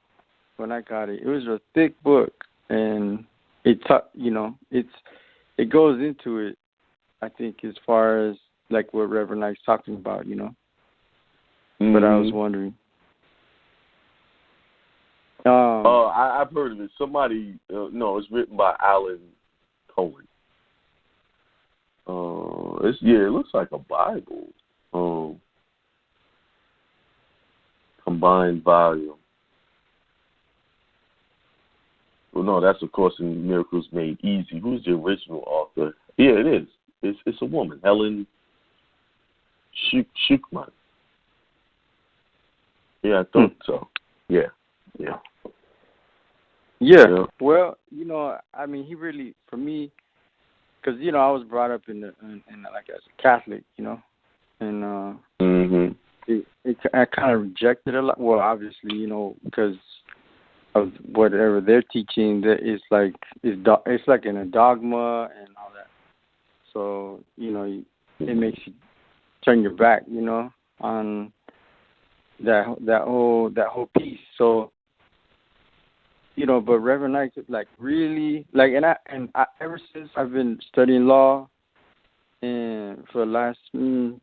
when I got it. It was a thick book, and it goes into it. I think as far as like what Reverend Knight's talking about, you know. Mm-hmm. But I was wondering. I've heard of it. Somebody, no, it's written by Alan Tolle. It looks like a Bible. Combined volume. Well, no, that's of course in Miracles Made Easy. Who's the original author? Yeah, it is. It's a woman, Helen Schuckman. Yeah, I thought so. Yeah. Well, I mean, he really, for me, because I was brought up in like as a Catholic, and I kind of rejected a lot. Well, obviously, because of whatever they're teaching, that it's like in a dogma and all that. So it makes you turn your back, on that whole piece. So but Reverend Knight, like, really, like, and I ever since I've been studying law, and for the last 10,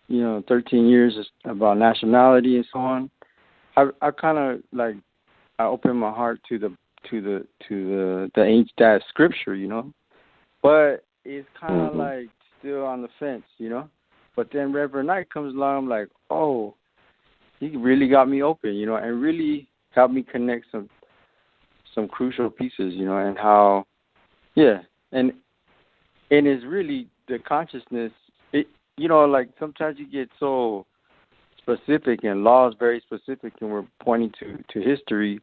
13 years about nationality and so on, I kind of like I opened my heart to the ancient that scripture, but it's kind of like still on the fence, But then Reverend Knight comes along, I'm like, oh, he really got me open, and really helped me connect some crucial pieces, and how, and it's really the consciousness. It, like sometimes you get so specific, and law is very specific, and we're pointing to history,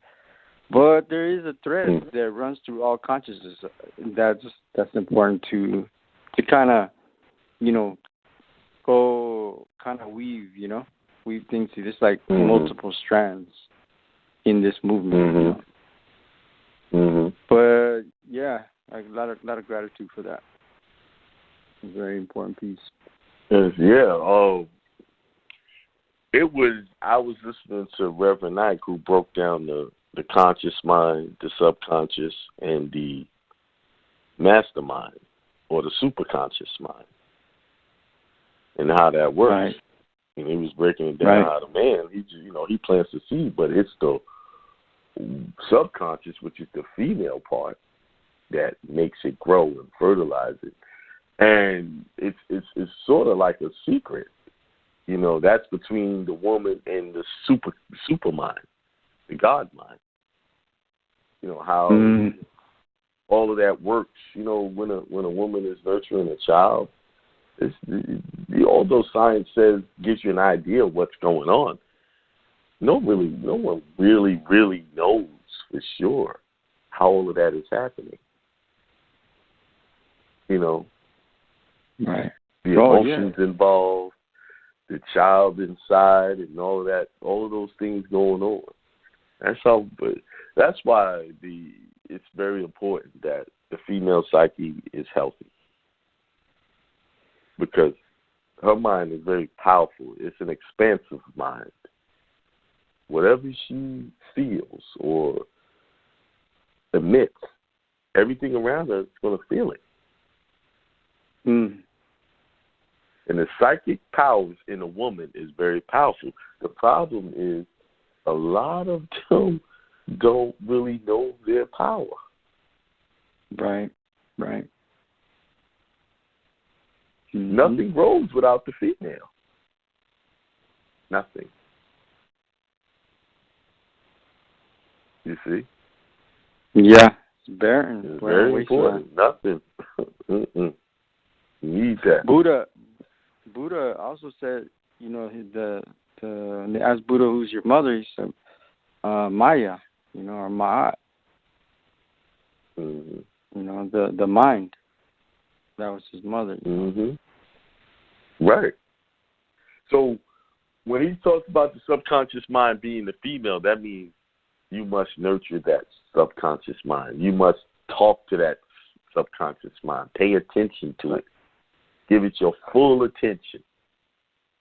but there is a thread that runs through all consciousness. That's important to kind of, go kind of weave things to just like multiple strands in this movement. But yeah, like a lot of gratitude for that. It's a very important piece. Yeah. I was listening to Reverend Knight, who broke down the conscious mind, the subconscious, and the mastermind, or the superconscious mind, and how that works. Right. And he was breaking it down how the man, he plants the seed, but it's the subconscious, which is the female part, that makes it grow and fertilize it. And it's sort of like a secret. That's between the woman and the super mind, the God mind. How all of that works. When a woman is nurturing a child, although science says gives you an idea of what's going on, no one really knows for sure how all of that is happening. Right. The emotions involved, the child inside, and all of that, all of those things going on. That's why it's very important that the female psyche is healthy, because her mind is very powerful. It's an expansive mind. Whatever she feels or emits, everything around her is going to feel it. And the psychic powers in a woman is very powerful. The problem is a lot of them don't really know their power. Right. Nothing grows without the female. Nothing. You see? Yeah. It's barren. It's very important. Nothing. You need that. Buddha also said, they asked Buddha, who's your mother? He said, Maya, or Ma'at. The mind. That was his mother. Right. So when he talks about the subconscious mind being the female, that means you must nurture that subconscious mind. You must talk to that subconscious mind. Pay attention to it. Give it your full attention.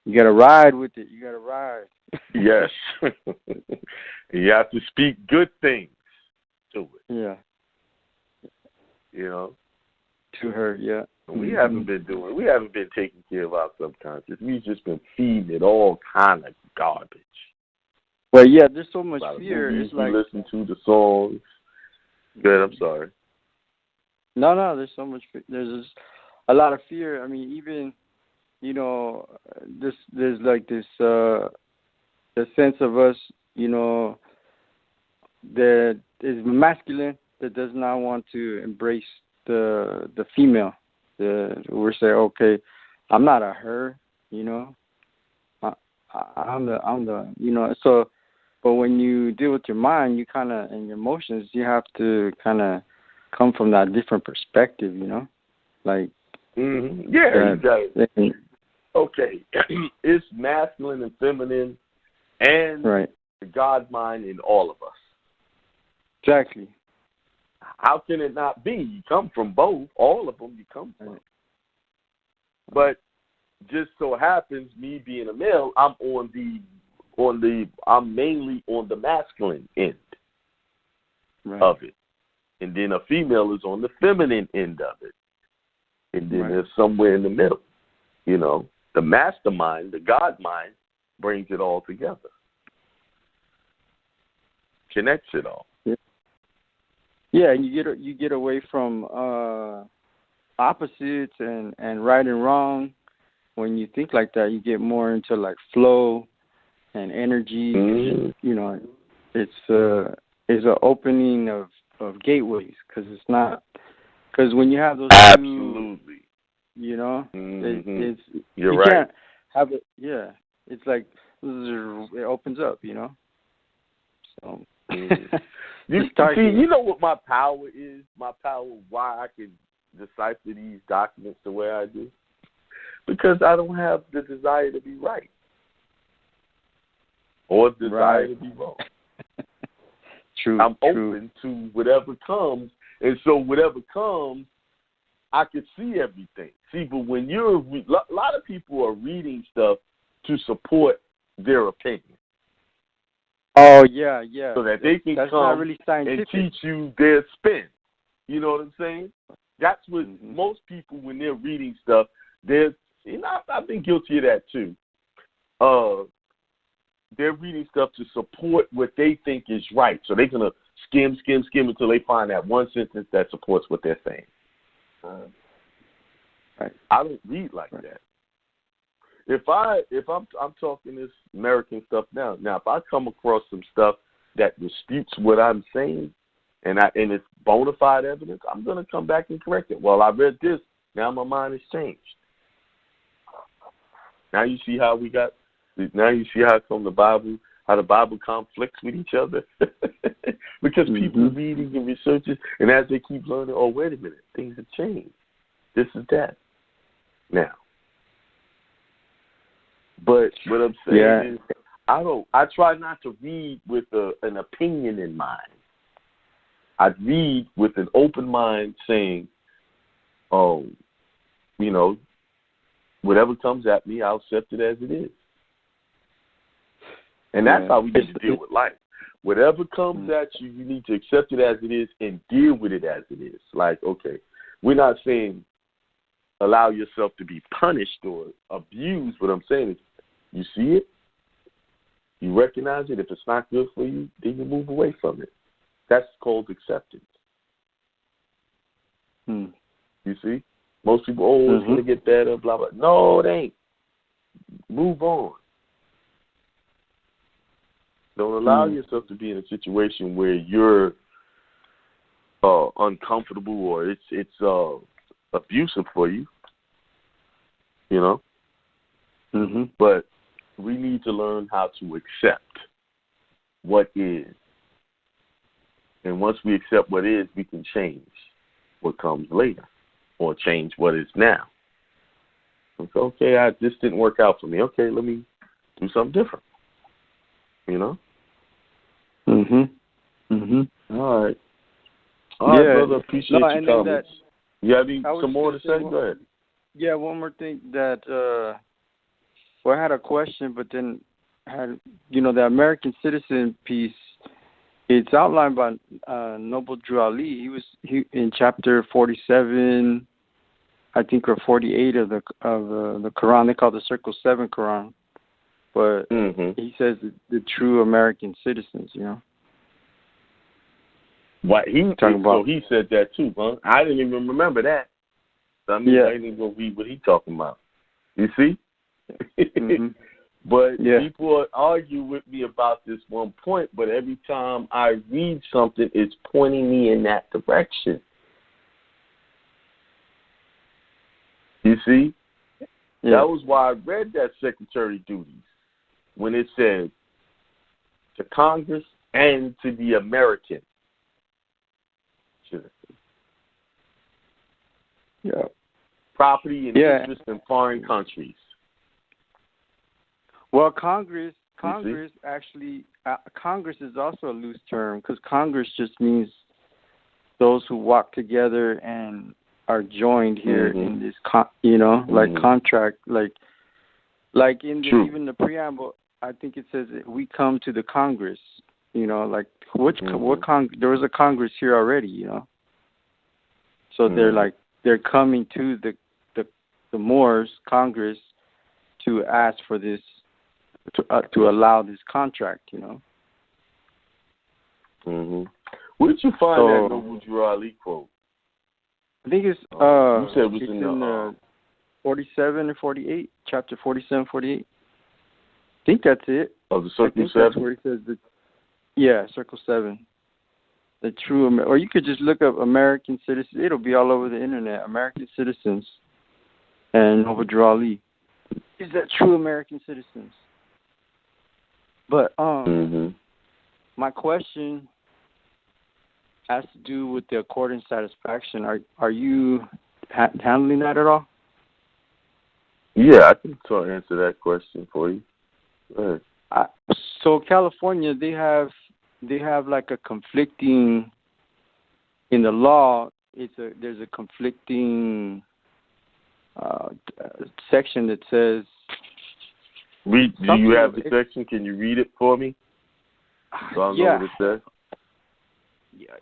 You got to ride with it. You got to ride. Yes. You have to speak good things to it. Yeah. To her, yeah. We haven't been taking care of our subconscious. We've just been feeding it all kind of garbage. Well, yeah, there's so much About fear. movies It's like, we listen to, the songs. Good, I'm sorry. no, there's so much. There's just a lot of fear. I mean, even there's like this the sense of us, that is masculine that does not want to embrace the female. We're saying, okay, I'm not a her, I'm the so. But when you deal with your mind, you kind of, and your emotions, you have to kind of come from that different perspective, like. Mm-hmm. Yeah, you got it. Okay, it's masculine and feminine, and right. the God mind in all of us. Exactly. How can it not be? You come from both. All of them you come from. Right. But just so happens, me being a male, I'm mainly on the masculine end of it, and then a female is on the feminine end of it, and then there's somewhere in the middle. The mastermind, the God mind, brings it all together, connects it all. Yeah, and you get away from opposites and right and wrong. When you think like that, you get more into like flow and energy. Mm-hmm. It's an opening of gateways, because when you have those absolutely, mm-hmm. You're you right. Can't have it. Yeah, it's like it opens up. So. You know what my power is? My power, why I can decipher these documents the way I do? Because I don't have the desire to be right or the desire to be wrong. True. I'm open to whatever comes, and so whatever comes, I can see everything. See, but when a lot of people are reading stuff to support their opinion. Oh, yeah. So that they can come really and teach you their spin. You know what I'm saying? That's what most people, when they're reading stuff, I've been guilty of that too. They're reading stuff to support what they think is right. So they're going to skim until they find that one sentence that supports what they're saying. I don't read like that. If I'm talking this American stuff now if I come across some stuff that disputes what I'm saying and it's bona fide evidence, I'm gonna come back and correct it. Well, I read this, now my mind has changed. Now you see how come the Bible conflicts with each other? Because people are reading and researching, and as they keep learning, oh, wait a minute, things have changed. This is that. Now. But what I'm saying is, I try not to read with an opinion in mind. I read with an open mind saying, whatever comes at me, I'll accept it as it is. And that's how we need to deal with life. Whatever comes at you, you need to accept it as it is and deal with it as it is. Like, okay, we're not saying allow yourself to be punished or abused. What I'm saying is, you see it, you recognize it. If it's not good for you, then you move away from it. That's called acceptance. You see? Most people, it's going to get better, blah, blah. No, it ain't. Move on. Don't allow yourself to be in a situation where you're uncomfortable or it's abusive for you. But we need to learn how to accept what is. And once we accept what is, we can change what comes later or change what is now. It's okay, this didn't work out for me. Okay, let me do something different. All right. All right, brother. Appreciate your comments. You have some more to say? Go ahead. Yeah, one more thing that I had a question, but then had the American citizen piece. It's outlined by Noble Drew Ali. He in chapter 47, I think, or 48 of the Quran. They call it the Circle 7 Quran. but he says the true American citizens, you know. What he said that too, huh? I didn't even remember that. So I didn't go read what he talking about. You see? But people argue with me about this one point, but every time I read something, it's pointing me in that direction. You see? Yeah. That was why I read that secretary duties when it said to Congress and to the American citizen. Yeah. Property and interest in foreign countries. Well, Congress actually, Congress is also a loose term because Congress just means those who walk together and are joined here in this, like contract, like in even the preamble. I think it says that we come to the Congress. Like what there was a Congress here already. So they're coming to the Moors Congress to ask for this. To allow this contract, Where did you find that Noble Drew Ali quote? I think it's you said it was it's in the 47 or 48, chapter 47, 48. I think that's it. Oh, the Circle 7? That's where it says Circle 7. The true, or you could just look up American citizens. It'll be all over the internet. American citizens and Noble Drew Ali. Is that true American citizens? But my question has to do with the accord and satisfaction. Are you handling that at all? Yeah, I can answer that question for you. Go ahead. So California, they have like a conflicting in the law. There's a conflicting section that says. Do you have the section? Can you read it for me? So I know what it says. Yeah.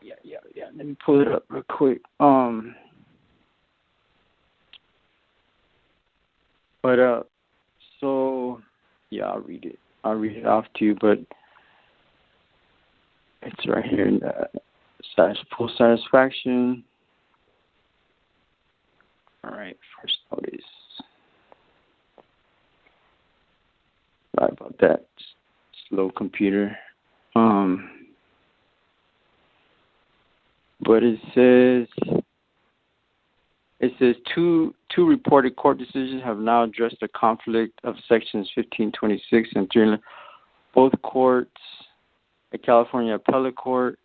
Let me pull it up real quick. I'll read it. I'll read it off to you, but it's right here in the full satisfaction. All right, first notice. Sorry about that. Slow computer. But it says two reported court decisions have now addressed the conflict of sections 1526 and 3. Both courts, a California appellate court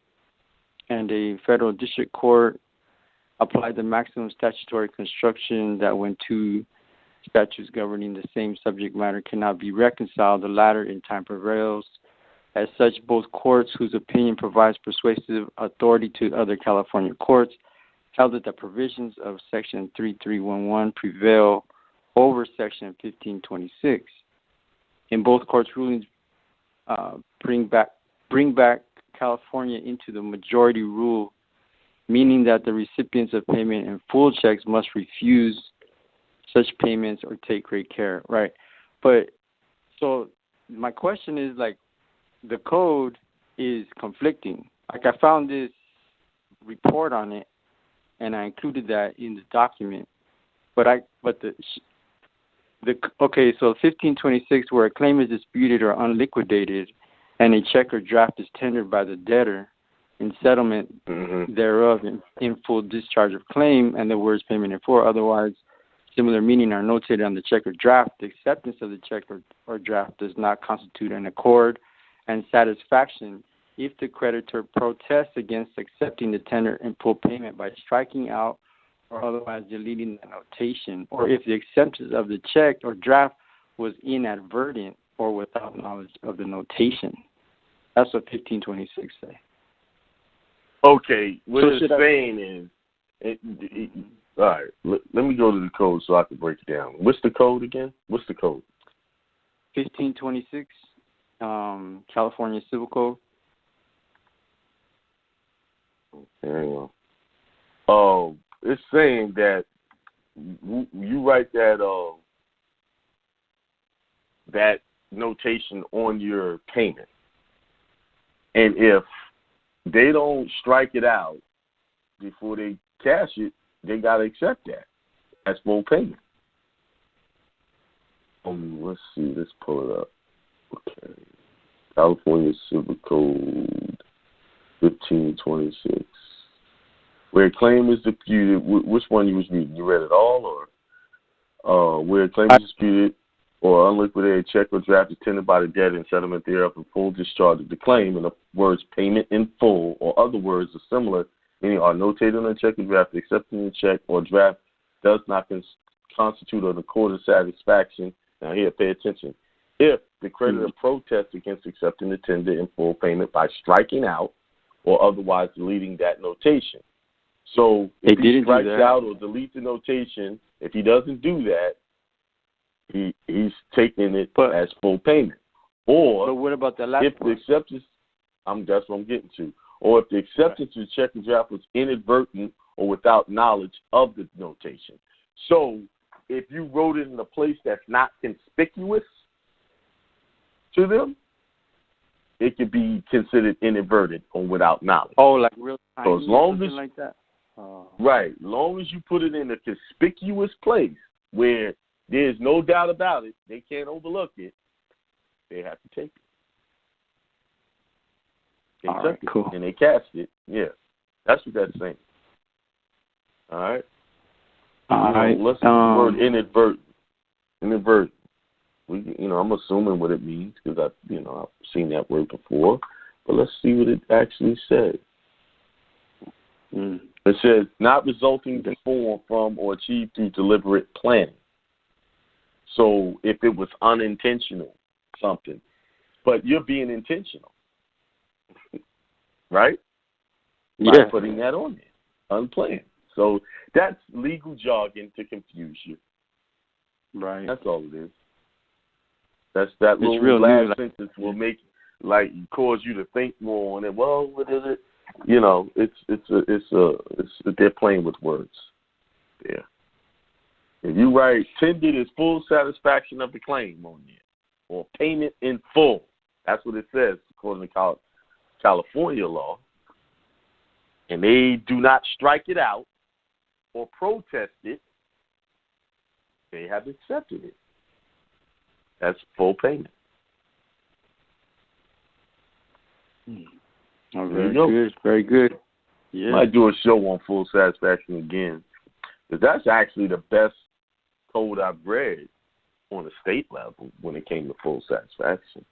and a federal district court, applied the maximum statutory construction that when two statutes governing the same subject matter cannot be reconciled, the latter in time prevails. As such, both courts, whose opinion provides persuasive authority to other California courts, held that the provisions of Section 3311 prevail over Section 1526. In both courts' rulings, bring back California into the majority rule, meaning that the recipients of payment in full checks must refuse such payments or take great care, right? But so my question is, like, the code is conflicting. Like, I found this report on it, and I included that in the document. So 1526, where a claim is disputed or unliquidated, and a check or draft is tendered by the debtor in settlement thereof in full discharge of claim, and the words payment in full, otherwise similar meaning are notated on the check or draft, the acceptance of the check or draft does not constitute an accord and satisfaction if the creditor protests against accepting the tender in full payment by striking out or otherwise deleting the notation, or if the acceptance of the check or draft was inadvertent or without knowledge of the notation. That's what 1526 say. Okay, what it's saying is, all right, let me go to the code so I can break it down. What's the code again? What's the code? 1526, California Civil Code. Hang on. It's saying that you write that notation on your payment. And if they don't strike it out before they cash it, they got to accept that. That's full payment. Let's see. Let's pull it up. Okay. California Civil Code 1526. Where a claim is disputed, which one you was reading? You read it all, or where a claim is disputed or unliquidated check or draft is tendered by the debtor and settlement thereof in full discharge of the claim, in the words payment in full or other words are similar, meaning are notated on the check or draft, accepting the check or draft does not constitute an accord of satisfaction. Now here, pay attention. If the creditor protests against accepting the tender in full payment by striking out or otherwise deleting that notation. So if he strikes out or deletes the notation, if he doesn't do that, he's taking it as full payment. Or but what about the last if the acceptance, that's what I'm getting to. Or if the acceptance of the check and draft was inadvertent or without knowledge of the notation. So if you wrote it in a place that's not conspicuous to them, it could be considered inadvertent or without knowledge. Oh, like real time, so as long as like that. Right, long as you put it in a conspicuous place where there's no doubt about it, they can't overlook it, they have to take it. They took it, cool. And they cast it. Yeah, that's what that's saying. All right. Let's use the word inadvertent. Inadvertent. I'm assuming what it means because I've seen that word before. But let's see what it actually says. It says not resulting from or achieved through deliberate planning. So if it was unintentional, something, but you're being intentional, right? Yeah. By putting that on there, unplanned. So that's legal jargon to confuse you. Right. That's all it is. That's that it's little real last sentence will make cause you to think more on it. Well, what is it? They're playing with words. Yeah. If you write tendered is full satisfaction of the claim on there, or payment in full, that's what it says according to California law, and they do not strike it out or protest it, they have accepted it. That's full payment. Oh, very good. Very good. Yeah. Might do a show on full satisfaction again, because that's actually the best code I've read on a state level when it came to full satisfaction.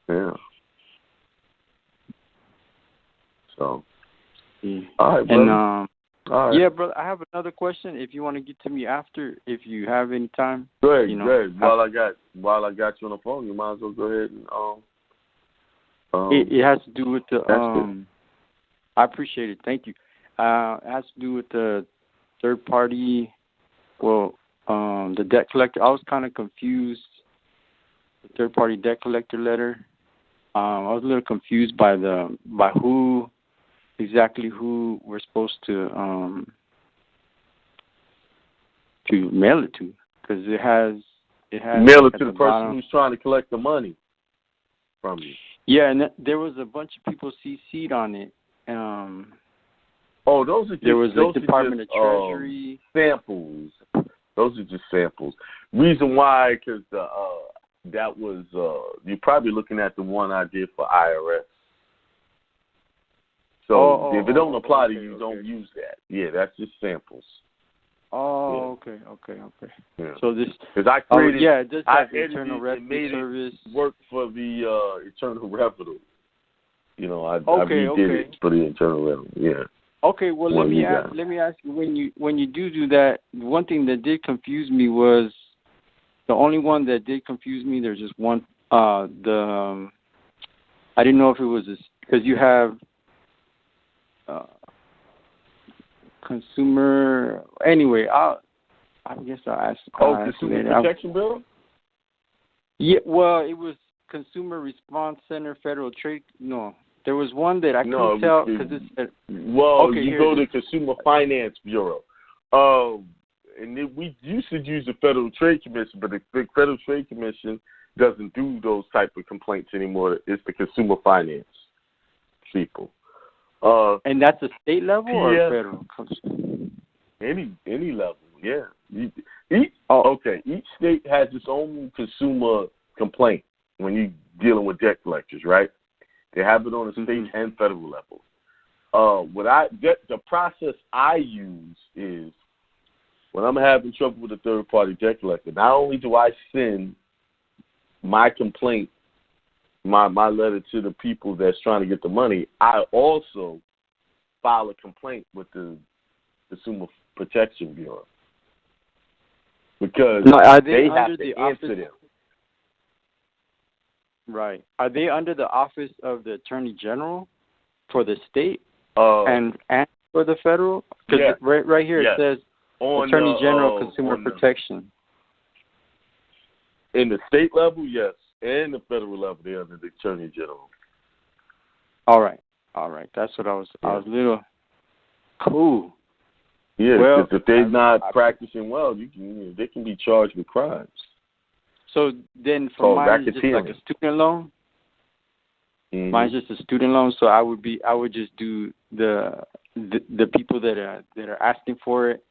Yeah. So. All right, brother. And all right. Yeah, brother. I have another question. If you want to get to me after, if you have any time. Go ahead. Go ahead. While I got you on the phone, you might as well go ahead and It has to do with the I appreciate it. Thank you. It has to do with the third party. Well, the debt collector. I was kind of confused. The third party debt collector letter. I was a little confused by who we're supposed to mail it to, because it has mail it to the person who's trying to collect the money from you. Yeah, and there was a bunch of people CC'd on it. Those are just, there was the Department of Treasury samples. Those are just samples. Reason why, because that was you're probably looking at the one I did for IRS. So if it don't apply to you, don't use that. Yeah, that's just samples. Oh, yeah. Okay. Yeah. So this, because I created, it does have Internal Revenue Service. Work for the Internal Revenue. I redid it for the Internal Revenue. Yeah. Okay, well let me ask you, when you do that, one thing that did confuse me was the only one that did confuse me. There's just one. I didn't know if it was because you have. Consumer. Anyway, I guess I'll ask. Consumer Protection Bureau. Yeah, well, it was Consumer Response Center, Federal Trade. No, there was one that I couldn't tell because it said. Well, you go to Consumer Finance Bureau. and then we used to use the Federal Trade Commission, but the Federal Trade Commission doesn't do those type of complaints anymore. It's the consumer finance people. And that's a state level or federal? Any level, yeah. Each state has its own consumer complaint when you're dealing with debt collectors, right? They have it on the state and federal level. The process I use is when I'm having trouble with a third-party debt collector, not only do I send my complaint, my letter to the people that's trying to get the money, I also file a complaint with the Consumer Protection Bureau because they have to answer them. Right. Are they under the office of the Attorney General for the state and for the federal? Because right here it says Attorney General Consumer Protection. In the state level, yes. And the federal level, they're under the Attorney General. All right. That's what I was a little cool. Yeah, because if they're not practicing well, they can be charged with crimes. So then for mine, it's just like a student loan? Mm-hmm. Mine's just a student loan, so I would just do the people that are asking for it,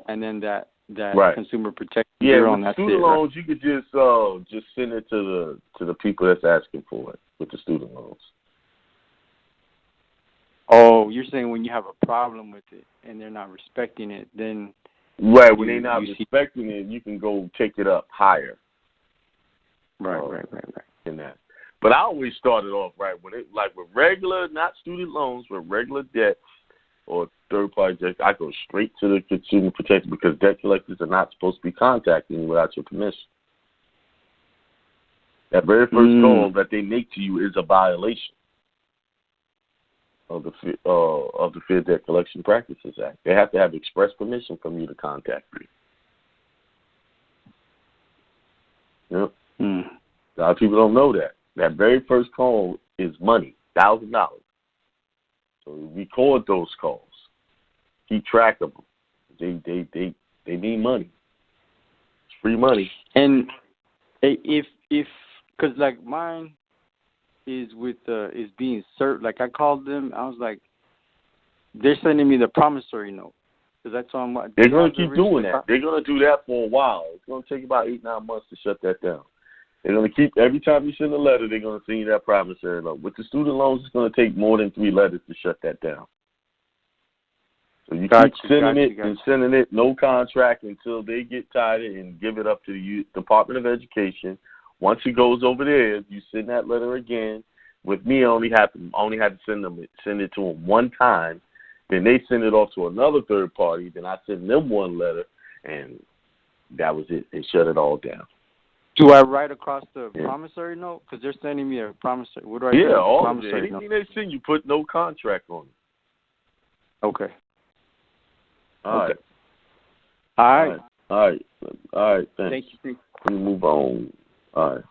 and then that Consumer Protection Bureau. Yeah, with student loans, you could just send it to the people that's asking for it with the student loans. Oh, you're saying when you have a problem with it and they're not respecting it, then when they're not respecting it, you can go take it up higher. Right. In that. But I always started off with regular, not student loans, with regular debt or third-party debt. I go straight to the Consumer Protection because debt collectors are not supposed to be contacting you without your permission. That very first call that they make to you is a violation of the Fair Debt Collection Practices Act. They have to have express permission from you to contact you. Yep. A lot of people don't know that. That very first call is money, $1,000. So record those calls. Keep track of them. They need money. It's free money. And if because like mine is is being served. Like I called them, I was like, they're sending me the promissory note. Because I told them they're going to keep doing that. They're going to do that for a while. It's going to take about 8-9 months to shut that down. They're going to keep, every time you send a letter, they're going to send you that promissory note. With the student loans, it's going to take more than 3 letters to shut that down. So you keep sending it, no contract until they get tired and give it up to the Department of Education. Once it goes over there, you send that letter again. With me, I only had to send it to them one time. Then they send it off to another third party. Then I send them one letter, and that was it. They shut it all down. Do I write across the promissory note? Because they're sending me a promissory. What do I do? All of it. Anything they send, you put no contract on it. Okay. All right. Thanks. Thank you. Let me move on. All right.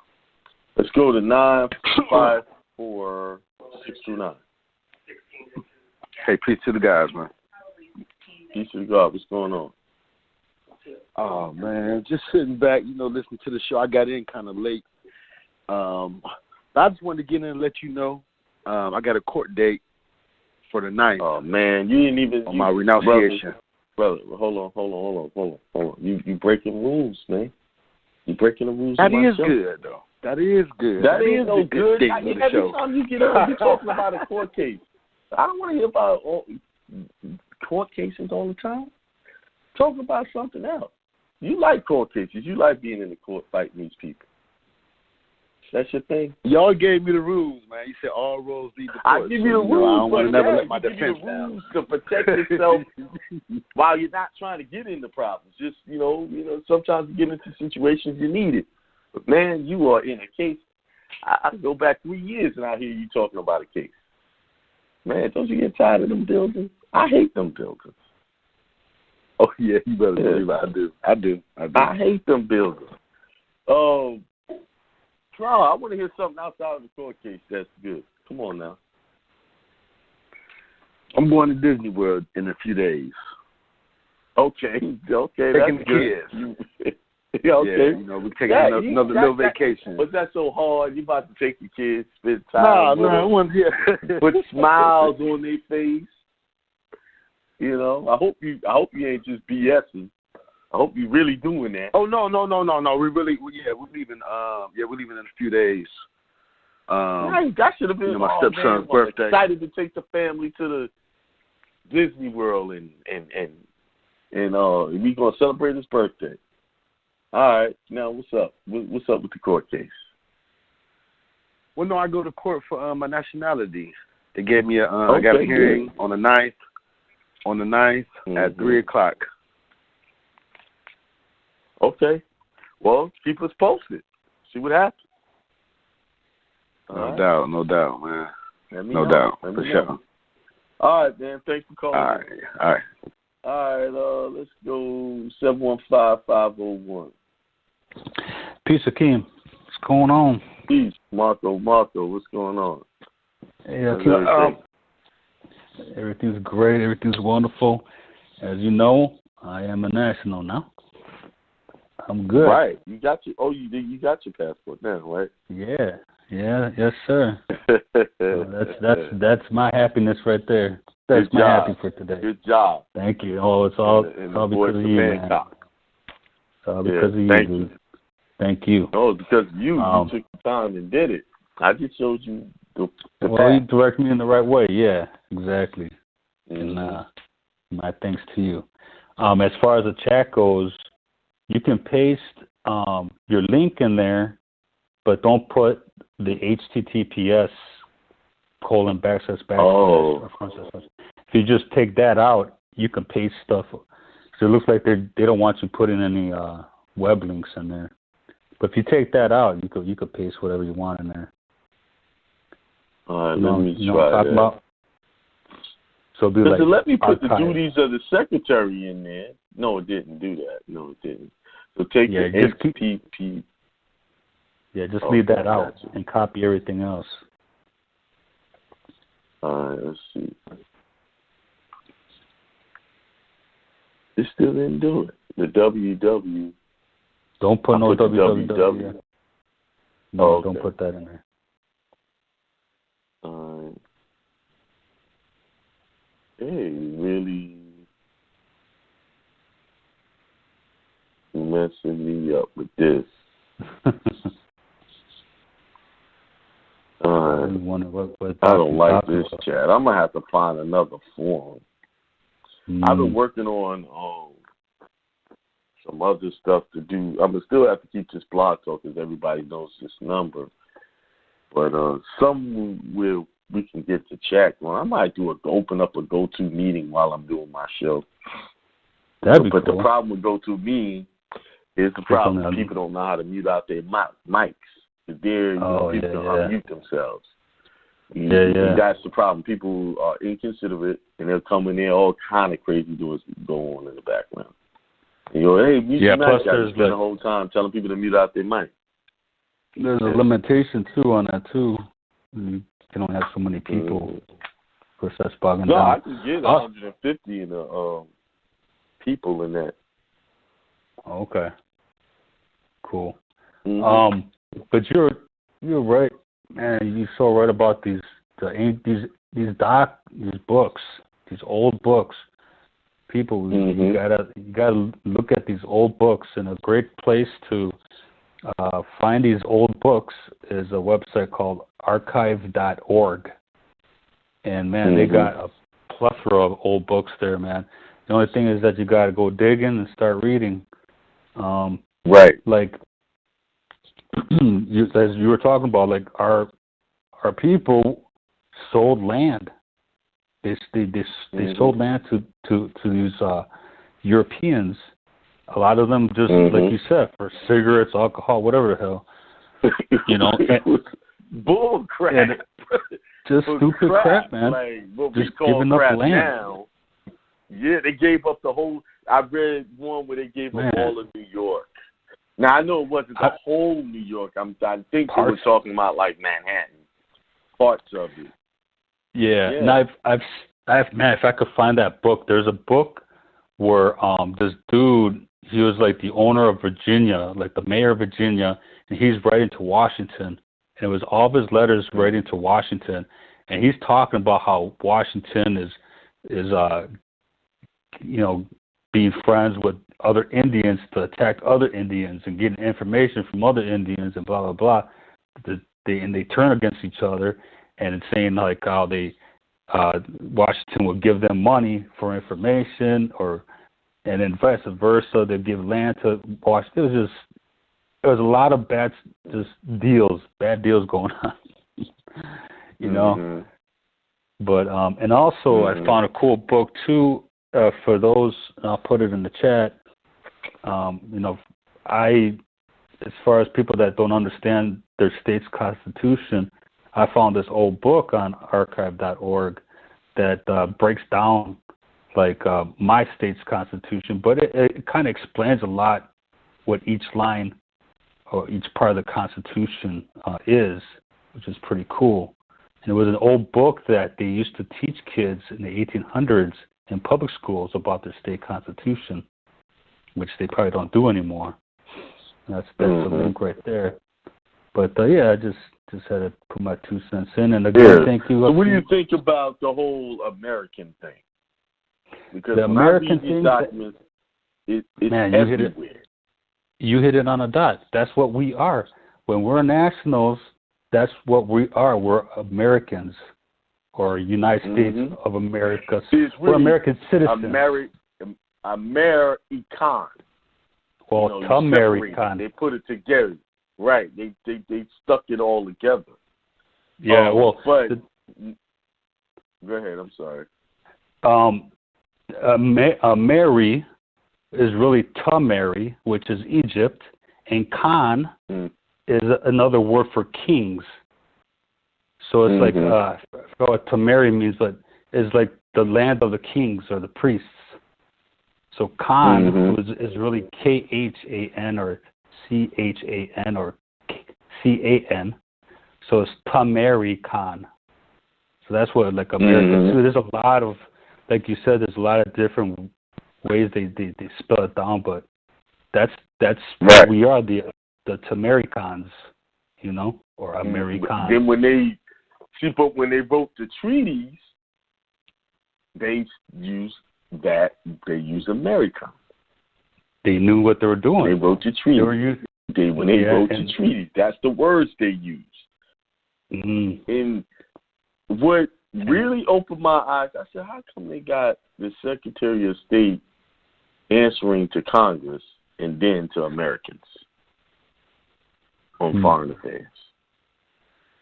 Let's go to 954-629. Hey, peace to the guys, man. Peace to the God. What's going on? Oh, man, just sitting back, listening to the show. I got in kind of late. I just wanted to get in and let you know I got a court date for the 9th. Oh, man, you didn't even... On my renunciation. Brother, hold on. You breaking rules, man. You breaking the rules. That is good, though. That is good. That is no good. Every time you get on, you're talking about a court case. I don't want to hear about court cases all the time. Talk about something else. You like court cases. You like being in the court fighting these people. That's your thing. Y'all gave me the rules, man. You said all roads lead to court. I give you the rules. I don't want to never let my defense down. Rules to protect yourself while you're not trying to get into problems. Just sometimes you get into situations you need it. But man, you are in a case. I go back 3 years and I hear you talking about a case. Man, don't you get tired of them buildings? I hate them buildings. Oh yeah, you better believe I do. I hate them buildings. Carl, I want to hear something outside of the court case that's good. Come on now. I'm going to Disney World in a few days. Okay, taking that's the good. kids. Yeah, okay. Yeah, we're taking another little vacation. Was that so hard? You about to take the kids, spend time with No, them, I wasn't here. put smiles on their face. I hope you ain't just BSing. I hope you really doing that. Oh no. We're leaving. We're leaving in a few days. Right, that should have been my stepson's birthday. I'm excited to take the family to the Disney World and we gonna celebrate his birthday. All right, now what's up? What's up with the court case? Well, no, I go to court for my nationality. They gave me I got a hearing on the 9th. On the 9th at 3:00. Okay. Well, keep us posted. See what happens. No doubt, man. No doubt, for sure. All right, man. Thanks for calling. All right. Let's go 715-501. Peace, Akeem. What's going on? Peace, Marco. What's going on? Yeah, everything's great. Everything's wonderful. As you know, I am a national now. I'm good. Right. You got you got your passport now, right? Yeah. Yes, sir. That's my happiness right there. That's my happy for today. Good job. Thank you. Oh, it's all because of you, man. It's all because of you, dude. Thank you. Oh, because you took the time and did it. I just showed you the well, you direct me in the right way. Yeah, exactly. And my thanks to you. As far as the chat goes, you can paste your link in there, but don't put the HTTPS : // Oh. If you just take that out, you can paste stuff. So it looks like they don't want you putting any web links in there. But if you take that out, you could paste whatever you want in there. All right, let me try that. About? So do like let me put archive. the duties of the secretary in there. No, it didn't do that. No, it didn't. So take the HTTP. Yeah, just leave that out and copy everything else. All right, let's see. It still didn't do it. The WW. Don't put no www. No, don't put that in there. Hey, really messing me up with this. I don't like this chat. I'm gonna have to find another forum. I've been working on some other stuff to do. I'm gonna still have to keep this blog talk because everybody knows this number. But some we can get to chat. Well, I might open up a go-to meeting while I'm doing my show. That'd be cool. But the problem with go-to meeting is the problem people don't know how to mute out their mics. People can unmute themselves. That's the problem. People are inconsiderate, and they'll come in there all kind of crazy doing go on in the background. And hey, plus there's the whole time telling people to mute out their mic. There's a limitation too on that too. You can only have so many people. Of course, that's bogging down. I can get 150 in the people in that. Okay. Cool. Mm-hmm. But you're right, man. You're so right about these books, these old books. People, you gotta look at these old books, and a great place to find these old books is a website called archive.org. And man, they got a plethora of old books there, man. The only thing is that you gotta go digging and start reading. Right. Like as you were talking about, like our people sold land. They sold land to these Europeans. A lot of them just like you said, for cigarettes, alcohol, whatever the hell. Bull crap. Just stupid crap, man. Like, just giving up land. Now. Yeah, they gave up the whole. I read one where they gave up all of New York. Now I know it wasn't the whole New York. I think they were talking about like Manhattan, parts of it. Yeah. And I've man, if I could find that book, there's a book where this dude, he was like the owner of Virginia, like the mayor of Virginia, and he's writing to Washington. And it was all of his letters writing to Washington. And he's talking about how Washington is being friends with other Indians to attack other Indians and getting information from other Indians and blah, blah, blah. They turn against each other, and it's saying like how Washington would give them money for information, and then vice versa. They'd give land to Washington. There was a lot of bad deals going on, you know. Mm-hmm. But and also I found a cool book too for those. I'll put it in the chat. As far as people that don't understand their state's constitution, I found this old book on archive.org that breaks down like my state's constitution, but it kind of explains a lot what each line or each part of the Constitution is, which is pretty cool. And it was an old book that they used to teach kids in the 1800s in public schools about their state constitution, which they probably don't do anymore. And that's the link right there. But I just had to put my 2 cents in. And again, thank you. So what do you think about the whole American thing? Because the American thing, documents, it's everywhere. You hit it on a dot. That's what we are. When we're nationals, that's what we are. We're Americans, or United States of America. We're American citizens. American. Well, American. They put it together. Right. They stuck it all together. Yeah, but go ahead, I'm sorry. Mary is really Tamari, which is Egypt, and Khan is another word for kings. So it's like I forgot what Tamari means, but it's like the land of the kings or the priests. So Khan is really Khan or Chan or Can. So it's Tamari Khan. So that's what like America too. There's a lot of, like you said, there's a lot of different ways they spell it down, but that's what we are, the Tamaricans, you know, or Americans. Then when they wrote the treaties, they used American. They knew what they were doing. They wrote the treaty. Wrote the treaty, that's the words they used. And what really opened my eyes, I said, how come they got the Secretary of State answering to Congress and then to Americans on foreign affairs?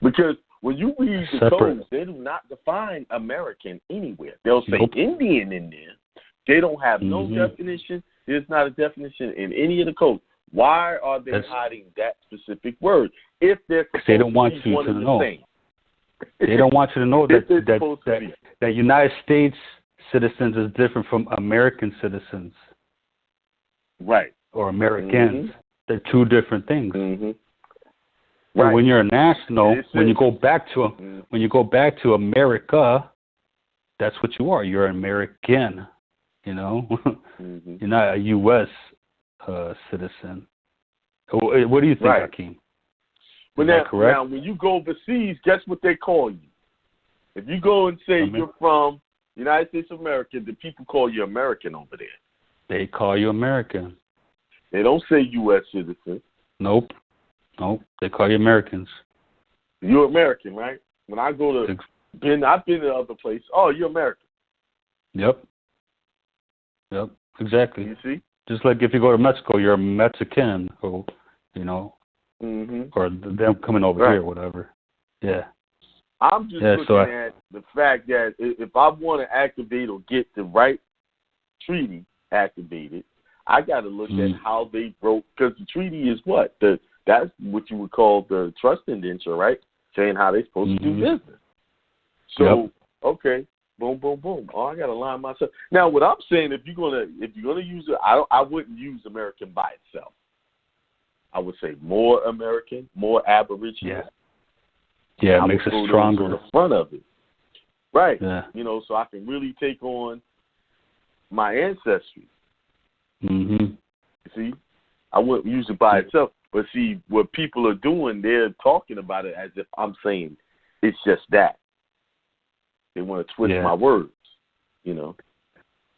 Because when you read the codes, they do not define American anywhere. They'll say Indian in there. They don't have no definition. There's not a definition in any of the codes. Why are they hiding that specific word? If they're they don't want you to know. They don't want you to know that United States citizens is different from American citizens. Right. Or Americans. They're two different things. Right. When you're a national, when you go back to America, that's what you are. You're an American, you know. You're not a U.S. Citizen. What do you think, Hakeem? But now, when you go overseas, guess what they call you? If you go and say you're from the United States of America, the people call you American over there. They call you American. They don't say U.S. citizen. Nope. They call you Americans. You're American, right? When I go to I've been to other places. Oh, you're American. Yep. Exactly. You see? Just like if you go to Mexico, you're a Mexican, or you know, or them coming over here, whatever. Yeah. I'm just looking at the fact that if I want to activate or get the right treaty activated, I got to look at how they broke, because the treaty is what? That's what you would call the trust indenture, right? Saying how they're supposed to do business. So, okay, boom, boom, boom. Oh, I got to line myself. Now, what I'm saying, if you're gonna use it, I wouldn't use American by itself. I would say more American, more Aboriginal. Yeah, it makes it stronger. On the front of it, right? Yeah. You know, so I can really take on my ancestry. Mm-hmm. See, I wouldn't use it by itself. But see, what people are doing, they're talking about it as if I'm saying it's just that. They want to twist my words, you know.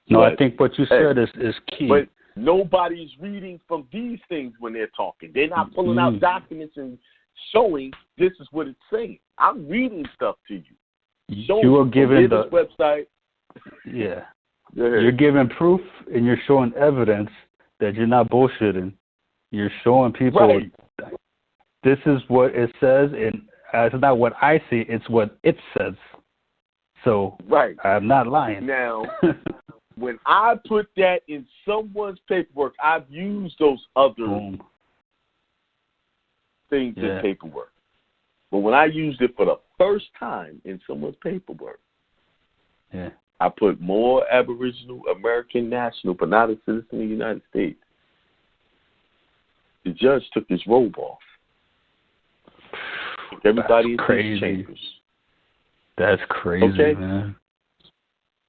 No, I think what you said is key. But nobody's reading from these things when they're talking. They're not pulling out documents and showing this is what it's saying. I'm reading stuff to you. You are giving the website. Yeah. You're giving proof and you're showing evidence that you're not bullshitting. You're showing people this is what it says, and it's not what I see, it's what it says. So I'm not lying. Now, when I put that in someone's paperwork, I've used those other things in paperwork. But when I used it for the first time in someone's paperwork, I put more Aboriginal American national, but not a citizen of the United States. The judge took his robe off. Took everybody into his chambers. That's crazy, man.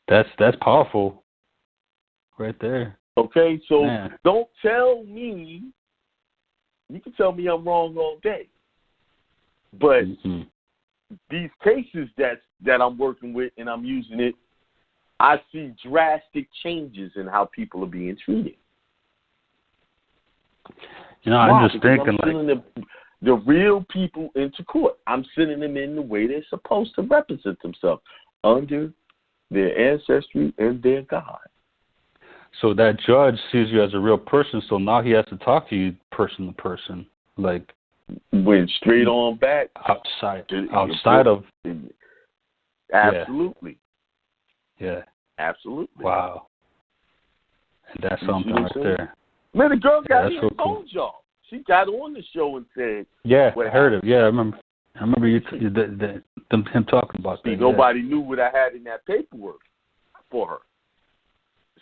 That's powerful, right there. Okay, so don't tell me. You can tell me I'm wrong all day, but these cases that I'm working with and I'm using it, I see drastic changes in how people are being treated. You know, I'm just thinking I'm sending the real people into court. I'm sending them in the way they're supposed to represent themselves under their ancestry and their God. So that judge sees you as a real person, so now he has to talk to you person to person, like went straight on back outside of. Absolutely. Yeah. Absolutely. Wow. And that's something right there. Man, the girl got here and told y'all. She got on the show and said, I heard it. Yeah, I remember you him talking about that. Nobody knew what I had in that paperwork for her.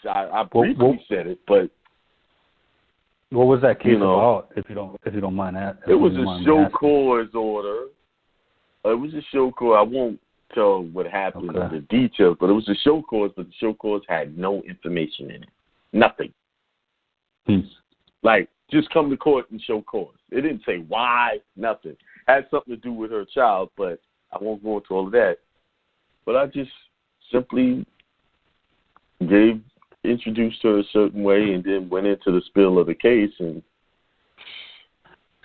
So I briefly said it, but what was that case about? If you don't mind that, it was a show cause order. It was a show cause. I won't tell what happened in the details, but it was a show cause. But the show cause had no information in it, nothing. Like, just come to court and show cause. It didn't say why, nothing. It had something to do with her child, but I won't go into all of that. But I just simply introduced her a certain way and then went into the spill of the case and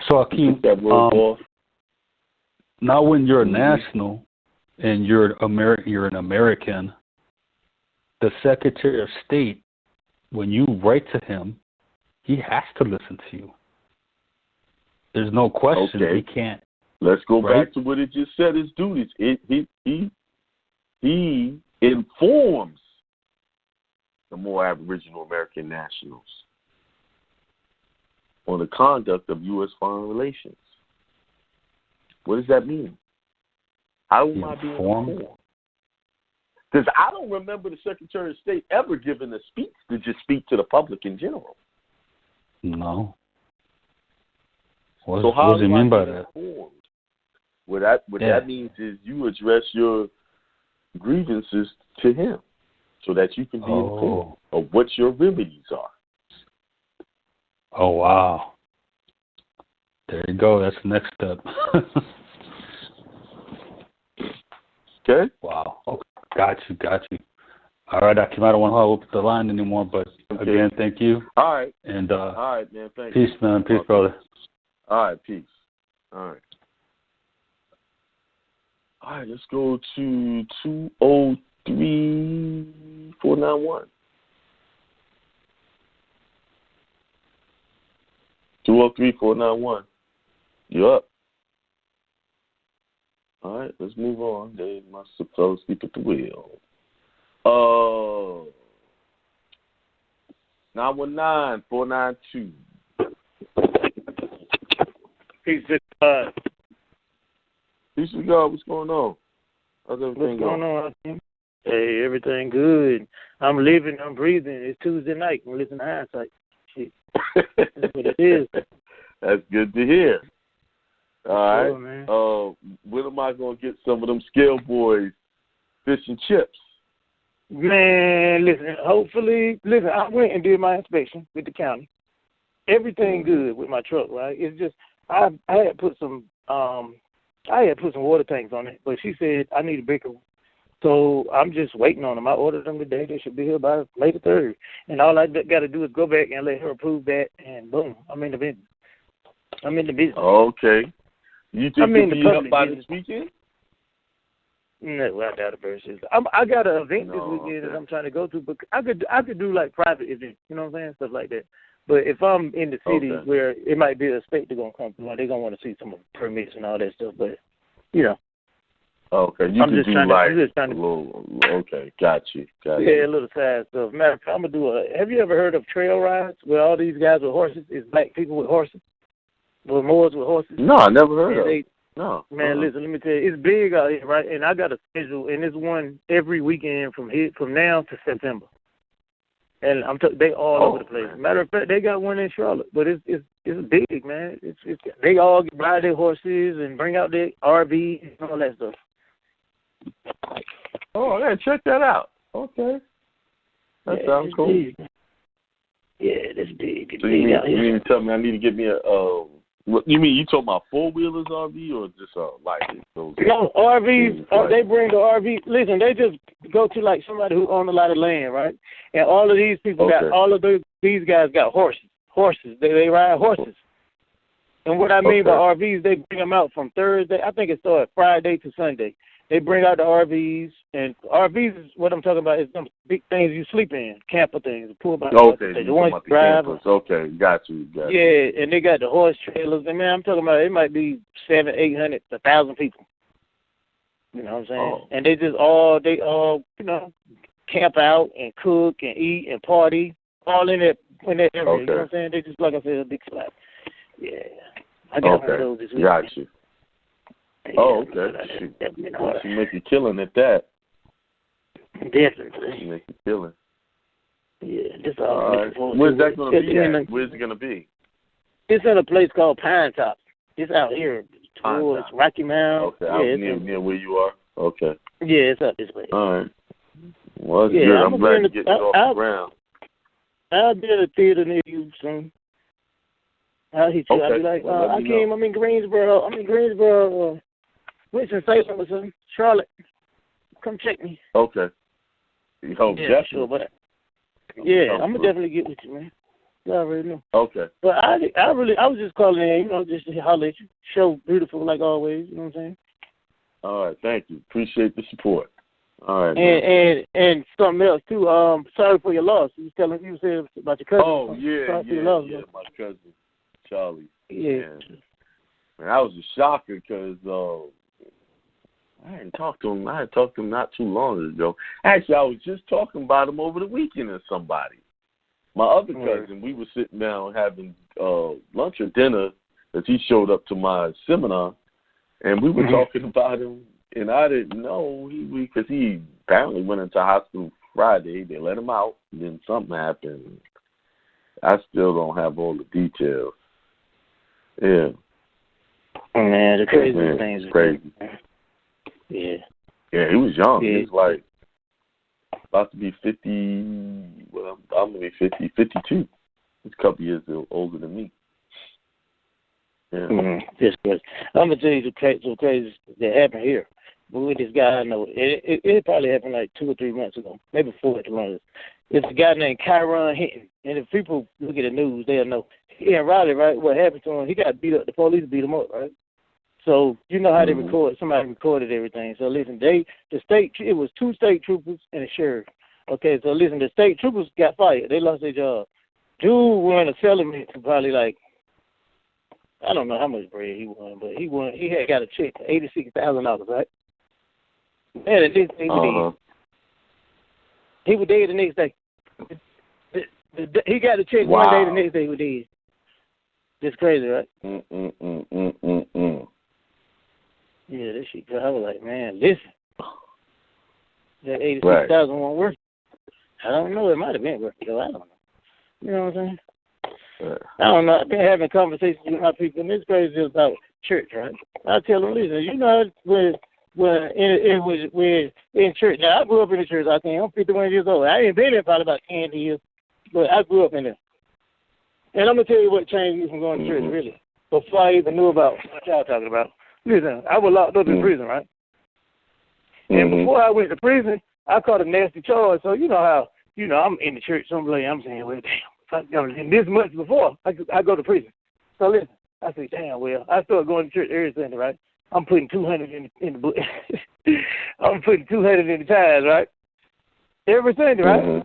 so Akeem, that word off. Now when you're a national and you're an American, the Secretary of State, when you write to him, he has to listen to you. There's no question he can't. Let's go back to what it just said. His duties. He informs the more Aboriginal American nationals on the conduct of U.S. foreign relations. What does that mean? How am I being informed? Because I don't remember the Secretary of State ever giving a speech to just speak to the public in general. No. What does he mean by that? What that means is you address your grievances to him so that you can be informed of what your remedies are. Oh, wow. There you go. That's the next step. Okay. Wow. Okay. Got you. All right, Akeem, I don't want to hold up the line anymore, but again, thank you. All right. And all right, man. Thank you. Peace, man. Peace, brother. All right, peace. All right. All right, let's go to 203-491. 203-491. You're up. All right, let's move on. They must have fell asleep at the wheel. 919-492. Peace to God. Peace to God. What's going on? How's everything going on? Hey, everything good. I'm living. I'm breathing. It's Tuesday night. I'm listening to Hindsight. Shit. That's what it is. That's good to hear. All right. Sure, man. When am I going to get some of them scale boys fish and chips? Man, listen, hopefully, I went and did my inspection with the county. Everything good with my truck, right? It's just, I had put some water tanks on it, but she said I need a bigger one. So I'm just waiting on them. I ordered them today. They should be here by May the 3rd. And all I got to do is go back and let her approve that, and boom, I'm in the business. Okay. You think you'll be up by this weekend? No, I doubt it very seriously. I got an event this weekend that I'm trying to go to, but I could do like private events, you know what I'm saying, stuff like that. But if I'm in the city where it might be a state they're gonna come through, they're gonna want to see some permits and all that stuff. But you know. Okay, you can do like a little. Okay, got you. Yeah, a little side stuff. Matter of fact, I'm gonna do have you ever heard of trail rides where all these guys with horses is black people with horses, with Moors with horses? No, I never heard of it. No. Man, listen, let me tell you, it's big out here, right? And I got a schedule, and it's one every weekend from now to September. And they all over the place. Matter of fact, they got one in Charlotte, but it's big, man. It's they all ride their horses and bring out their RV and all that stuff. Oh, I gotta check that out. Okay, that sounds cool. Big. Yeah, that's big. So you mean to tell me I need to get me a you mean you talking about 4-wheelers RV or just like those? No, RVs. They bring the RV. Listen, they just go to like somebody who owns a lot of land, right? And all of these people these guys got horses. They ride horses. And what I mean by RVs, they bring them out from Thursday. I think it started Friday to Sunday. They bring out the RVs, and RVs is what I'm talking about is some big things you sleep in, camper things, pool box. Okay, the ones you drive. Okay, got you. Yeah, and they got the horse trailers. And man, I'm talking about it might be 700, 800, 1,000 people. You know what I'm saying? And they all you know, camp out and cook and eat and party all in that area. You know what I'm saying? They just, like I said, a big slap. Yeah, I got one of those this week. Got you. Yeah, okay. She make you killing at that. Definitely. She make you killing. Yeah, just all right. Where's that going to be at? Where's it going to be? It's in a place called Pine Top. It's out here towards Rocky Mount. Okay, out near where you are? Okay. Yeah, it's up this way. All right. Well, that's good. I'm glad you're getting it off the ground. I'll be in a theater near you soon. I'll hit you. I'll be like, I'm in Greensboro. Winston-Salem or something. Charlotte. Come check me. Okay. Definitely. Sure, but I'm gonna definitely get with you, man. You already know. Okay. But I was just calling in, just to holler at you. Show beautiful like always. You know what I'm saying? All right. Thank you. Appreciate the support. All right. And something else too. Sorry for your loss. You said about your cousin. Oh yeah, my cousin Charlie. Yeah. Man, I was a shocker because I hadn't talked to him. I had talked to him not too long ago. Actually, I was just talking about him over the weekend with somebody. My other cousin, we were sitting down having lunch or dinner because he showed up to my seminar, and we were talking about him, and I didn't know because he apparently went into hospital Friday. They let him out, and then something happened. I still don't have all the details. Yeah. Man, the crazy things. Crazy. Yeah. Yeah, he was young. He was like about to be 50. Well, I'm going to be 52. He's a couple years older than me. Yeah. Just good. I'm going to tell you the crazy that happened here. But with this guy I know, it probably happened like 2 or 3 months ago, maybe 4 at the longest. It's a guy named Kyron Hinton. And if people look at the news, they'll know. He in Raleigh, right? What happened to him, he got beat up. The police beat him up, right? So you know how they record. Somebody recorded everything. So listen, it was 2 state troopers and a sheriff. Okay, so listen, the state troopers got fired. They lost their job. Dude won a settlement to probably like, I don't know how much bread he won, but he won. He had got a check for $86,000, right? Man, the next day he was dead the next day. He got a check one day, the next day he was dead. That's crazy, right? Yeah, this shit. I was like, man, listen, that $86,000 won't work. I don't know. It might have been worth it, though. I don't know. You know what I'm saying? I don't know. I've been having conversations with my people, and it's crazy about church, right? I tell them, listen, you know when Well, it was in church. Now, I grew up in the church. I think I'm 51 years old. I ain't been there probably about 10 years, but I grew up in there. And I'm going to tell you what changed me from going to church, really, before I even knew about what y'all talking about. Listen, I was locked up in prison, right? And before I went to prison, I caught a nasty charge. So you know how, I'm in the church. So I'm saying, well, damn, and this much before I go to prison. So listen, I say, damn, well, I started going to church every Sunday, right? I'm putting 200 in the book. I'm putting 200 in the tithes, right? Every Sunday, right?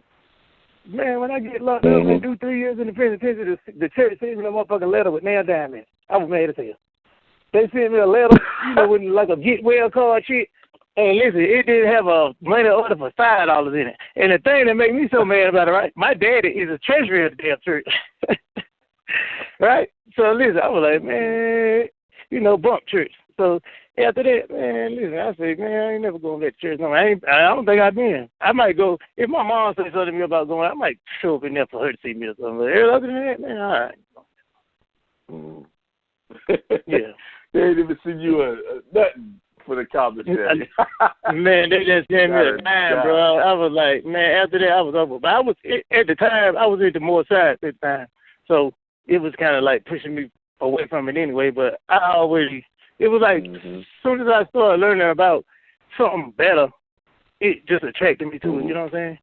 Man, when I get locked up and do 3 years in the penitentiary, the church sent me a motherfucking letter with nail diamonds. I was mad as hell. They sent me a letter, with like a get well card shit. And listen, it didn't have a money order for $5 in it. And the thing that made me so mad about it, right? My daddy is a treasurer of the damn church. Right? So listen, I was like, man, bump church. So after that, man, listen, I said, man, I ain't never going to that church. No, I don't think I've been. I might go, if my mom says something to me about going, I might show up in there for her to see me or something. But other than that, man, all right. Yeah. They ain't even seen you nothing for the commissary. Man, they just gave me a dime, bro. I was like, man, after that, I was over. But at the time, I was into more side at the time. So it was kind of like pushing me away from it anyway. But it was like, as soon as I started learning about something better, it just attracted me to it. You know what I'm saying?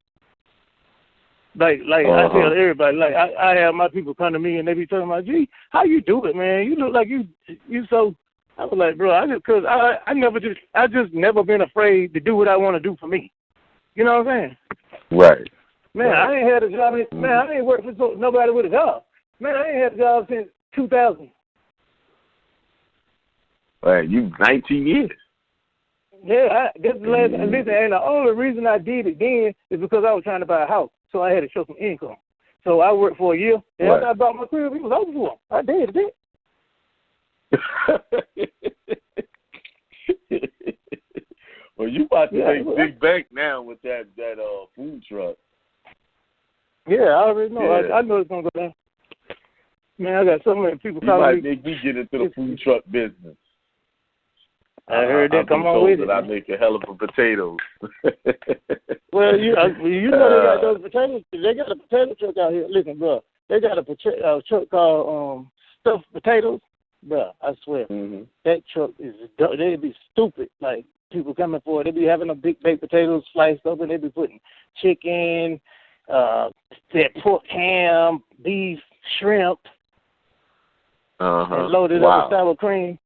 Like I tell everybody, like I have my people come to me and they be talking about, gee, how you do it, man? You look like you so. I was like, bro, I just never been afraid to do what I want to do for me. You know what I'm saying? Right. Man, right. I ain't had a job. Man, I ain't worked for nobody with a job. Man, I ain't had a job since 2000. Right, you 19 years. Yeah, this is the last. Listen, and the only reason I did it then is because I was trying to buy a house, so I had to show some income. So I worked for a year, and after I bought my crib, it was over for. I did it. Well, you about to make big bank now with that food truck. Yeah, I already know. Yeah. I know it's gonna go down. Man, I got so many people calling me. You might make me get into the food truck business. I heard that. Come on with it. I make a hell of a potatoes. Well, you know they got those potatoes. They got a potato truck out here. Listen, bro, they got a truck called stuffed potatoes. Bro, I swear, that truck is, they'd be stupid. Like, people coming for it, they be having a big baked potatoes sliced up, and they be putting chicken, that pork ham, beef, shrimp, and loaded up with sour cream.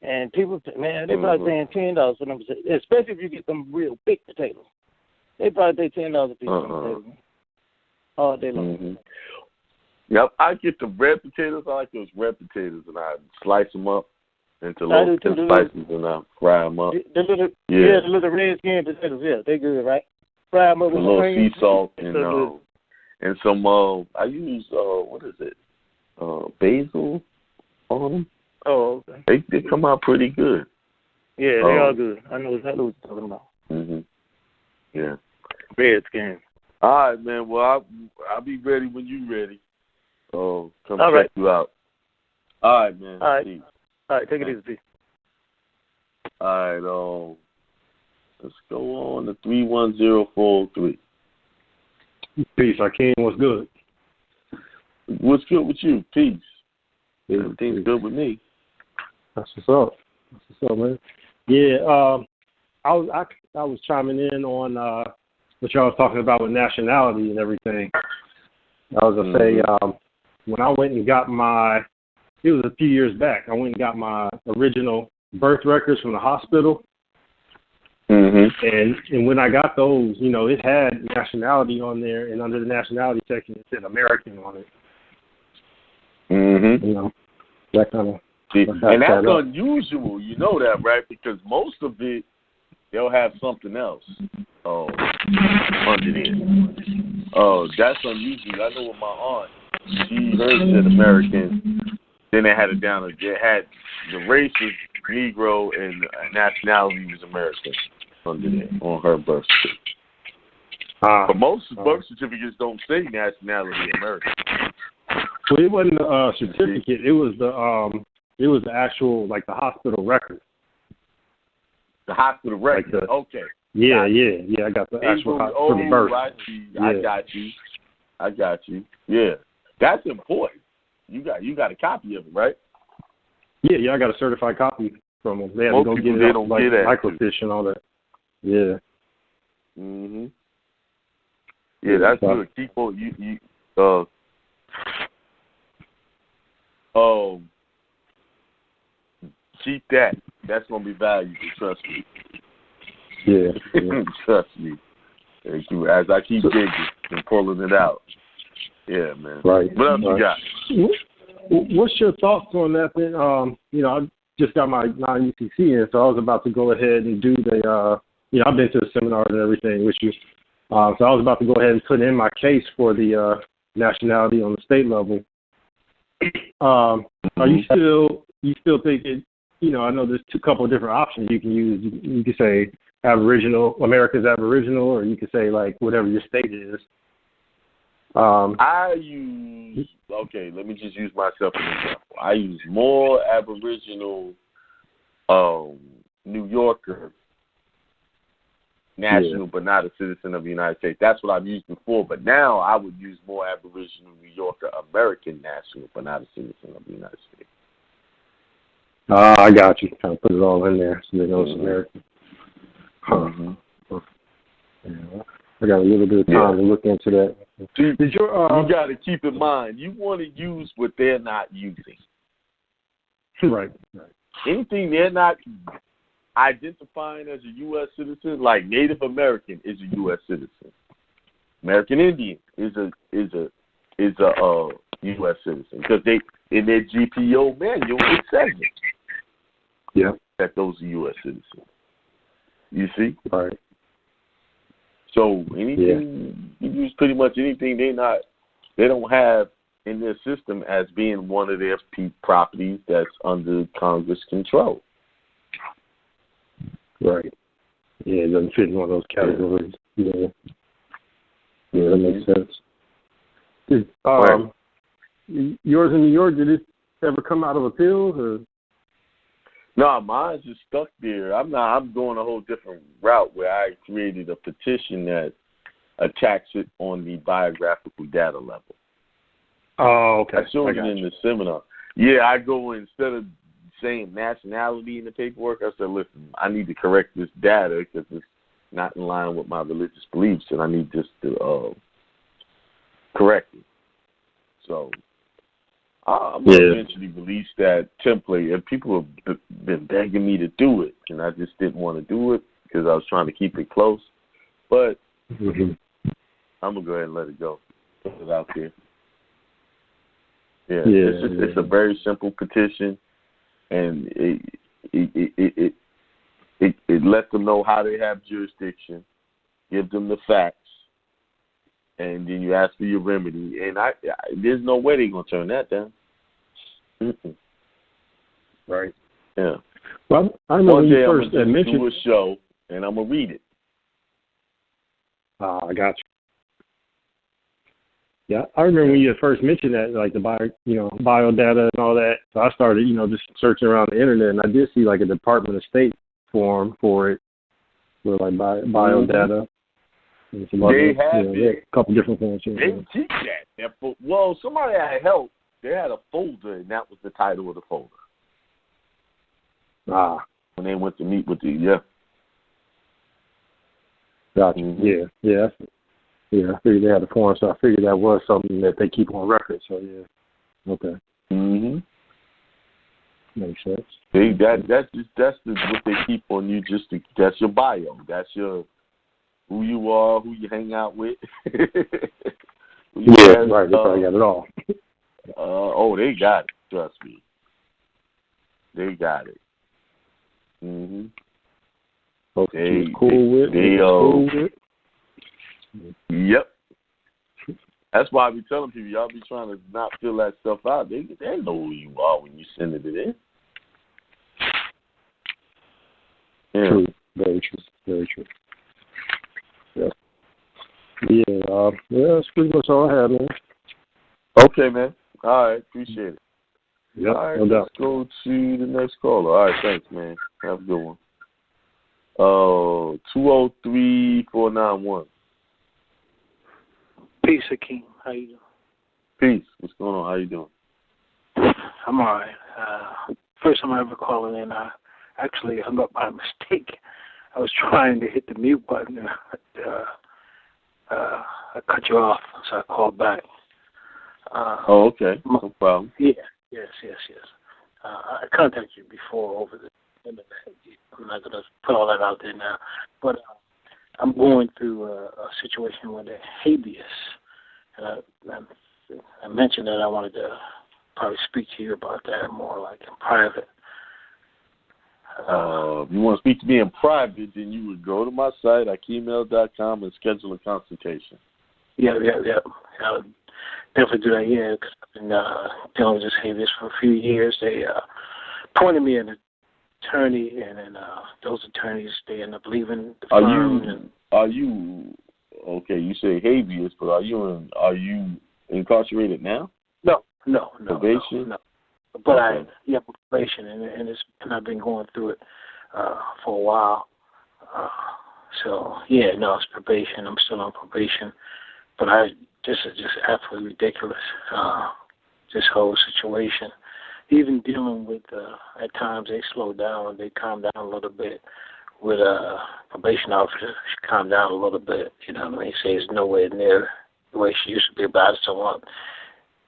And people, man, they probably paying $10 for them, especially if you get them real big potatoes. They probably pay $10 a piece for them potatoes all day long. Yep, I get the red potatoes. I like those red potatoes, and I slice them up into little slices, and I fry them up. The little red skin potatoes. Yeah, they good, right? Fry them up with a little sea salt and some. I use what is it? Basil on them. Oh, okay. They come out pretty good. Yeah, they are good. I know exactly what you're talking about. Yeah. Red skin. All right, man. Well, I'll be ready when you're ready. Oh, come all check you out. All right, man. All right. Peace. All right, take it easy. All right, let's go on to 31043. Peace, Akeem. What's good? What's good with you? Peace. Everything's good with me. That's what's up, man. Yeah, I was chiming in on what y'all was talking about with nationality and everything. I was gonna say, when I went and got it was a few years back, I went and got my original birth records from the hospital. And when I got those, it had nationality on there, and under the nationality section, it said American on it. That kind of. And that's unusual, you know that, right? Because most of it, they'll have something else under there. That's unusual. I know with my aunt, hers said American. Then they had it down. They had the race was Negro and nationality was American under there on her birth certificate. But most birth certificates don't say nationality American. Well, it wasn't a certificate. It was the actual, like, the hospital record. The hospital record. Like okay. Yeah. I got the actual for the birth. I see. Yeah. I got you. Yeah, that's important. You got a copy of it, right? Yeah. I got a certified copy from them. They had Most to go people, get they it, don't like get that, microfiche and all that. Yeah. Mhm. Yeah, that's good. Keep on keep that. That's gonna be valuable. Trust me. Yeah. Trust me. Thank you. As I keep digging and pulling it out. Yeah, man. Right. What else you got? What's your thoughts on that thing? I just got my non-UCC in, so I was about to go ahead and do the, I've been to the seminars and everything with you. So I was about to go ahead and put in my case for the nationality on the state level. Are you still thinking, I know there's a couple of different options you can use. You can say America's Aboriginal, or you could say like whatever your state is. Let me just use myself as an example. I use more Aboriginal New Yorker national, but not a citizen of the United States. That's what I've used before, but now I would use more Aboriginal New Yorker American national, but not a citizen of the United States. I got you. Kind of put it all in there so they know it's American. Yeah. I got a little bit of time to look into that. See, you got to keep in mind, you want to use what they're not using. Right. Anything they're not identifying as a U.S. citizen, like Native American is a U.S. citizen. American Indian is a U.S. citizen because they in their GPO manual it says it. That those are U.S. citizens. You see? Right. So anything you use pretty much anything they don't have in their system as being one of their properties that's under Congress control. Right. Yeah, it doesn't fit in one of those categories. Yeah, that makes sense. Yours in New York, did it ever come out of appeals or? No, mine's just stuck there. I'm going a whole different route where I created a petition that attacks it on the biographical data level. Oh, okay. I showed it in the seminar. Yeah, I go instead of saying nationality in the paperwork, I said, listen, I need to correct this data because it's not in line with my religious beliefs, and I need just to correct it. So I'm going to eventually release that template, and people have been begging me to do it, and I just didn't want to do it because I was trying to keep it close. But I'm going to go ahead and let it go, put it out there. It's a very simple petition, and it lets them know how they have jurisdiction, give them the facts, and then you ask for your remedy. And there's no way they're going to turn that down. Right. Yeah. Well, I know one when day you first I'm going to mentioned do a show, and I'm going to read it. I got you. Yeah, I remember when you first mentioned that, like the bio data and all that. So I started, just searching around the internet, and I did see like a Department of State form for it, for like bio data. And some other, a couple different things. They teach that. Well, somebody had help. They had a folder, and that was the title of the folder. When they went to meet with the Gotcha. Yeah. I figured they had a form, so I figured that was something that they keep on record. So okay. Makes sense. See, that's what they keep on you. That's your bio. That's your who you are, who you hang out with. Right. They probably got it all. They got it. Trust me. They got it. Okay. Cool with. Yep. That's why I be telling people, y'all be trying to not fill that stuff out. They know who you are when you send it in. Yeah. True. Very true. Yeah. That's pretty much all I have, man. Okay, man. All right. Appreciate it. Yep. All right. No doubt. Let's go to the next caller. All right. Thanks, man. Have a good one. 203-491. Peace, Akeem. How you doing? Peace. What's going on? How you doing? I'm all right. First time I ever calling in, I actually hung up by mistake. I was trying to hit the mute button, and I cut you off, so I called back. Okay. No problem. Yeah. Yes. I contacted you before over the internet. I'm not going to put all that out there now. But I'm going through a situation with a habeas. And I mentioned that I wanted to probably speak to you about that more like in private. If you want to speak to me in private, then you would go to my site, akemail.com, and schedule a consultation. Yeah. I would definitely do that, yeah, because I've been dealing with this habeas for a few years. They appointed me an attorney, and then those attorneys, they end up leaving the firm. Are you okay, you say habeas, but are you incarcerated now? No. Probation? No. But okay. Probation, and I've been going through it for a while. It's probation. I'm still on probation, but this is just absolutely ridiculous. This whole situation, even dealing with at times they slow down, they calm down a little bit. With a probation officer, she calmed down a little bit. You know what I mean? Say it's nowhere near the way she used to be about it. So I want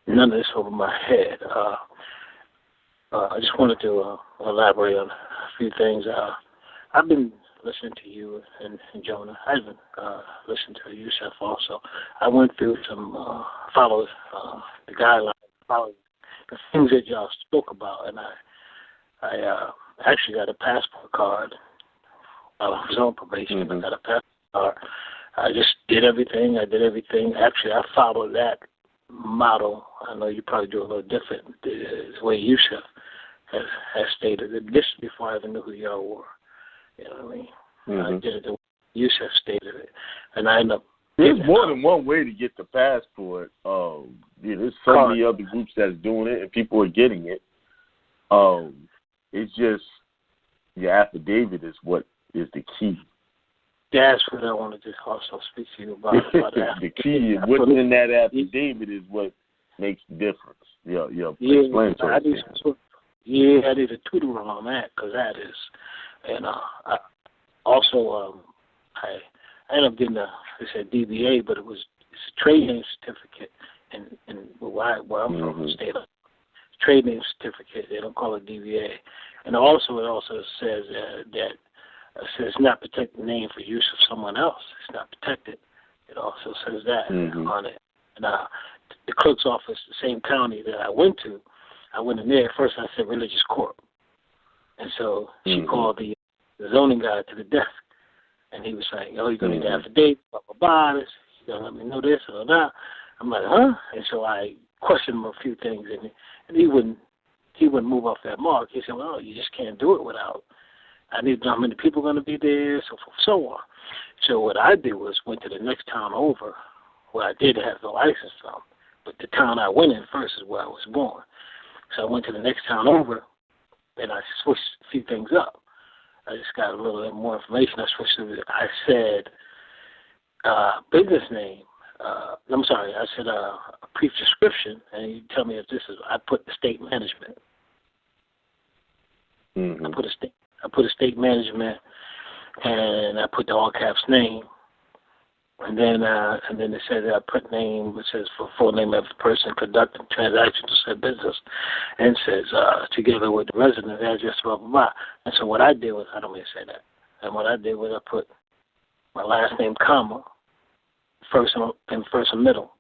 none of this over my head. I just wanted to elaborate on a few things. I've been listening to you and Jonah. I've been listening to Yusuf also. I went through some, followed the guidelines, followed the things that y'all spoke about, and I actually got a passport card. I was on probation. I got a passport card. I just did everything. Actually, I followed that model. I know you probably do a little different. The way Yusuf has stated it. This is before I even knew who y'all were. You know what I mean? I did it the way Yusuf stated it. And I ended up... There's more than one way to get the passport. There's so many other groups that's doing it, and people are getting it. It's just your affidavit is what is the key. That's what I wanted to also speak to you about the key is what's in that affidavit is what makes the difference. Explanatory. I did a tutor on that because that is, and I ended up getting a DBA, but it's a trade name certificate, and where I'm from, the state of trade name certificate. They don't call it DBA, and it also says that. Says it's not protected name for use of someone else. It's not protected. It also says that on it. And the clerk's office, the same county that I went to, I went in there. First I said religious court. And so she called the zoning guy to the desk. And he was saying, you're going to need an affidavit, blah, blah, blah. You're going to let me know this or that. I'm like, huh? And so I questioned him a few things. And he wouldn't move off that mark. He said, well, you just can't do it without. I need to know how many people are going to be there, so forth, so on. So what I did was went to the next town over, where I did have the license from, but the town I went in first is where I was born. So I went to the next town over, and I switched a few things up. I just got a little bit more information. I said business name. I said a brief description, and you tell me if this is. I put estate management. I put estate management, and I put the all caps name, and then it says I put name. It says for full name of the person conducting transactions to said business, and it says together with the resident address, blah blah blah. And so what I did was I don't mean to say that. And what I did was I put my last name, comma, first and middle,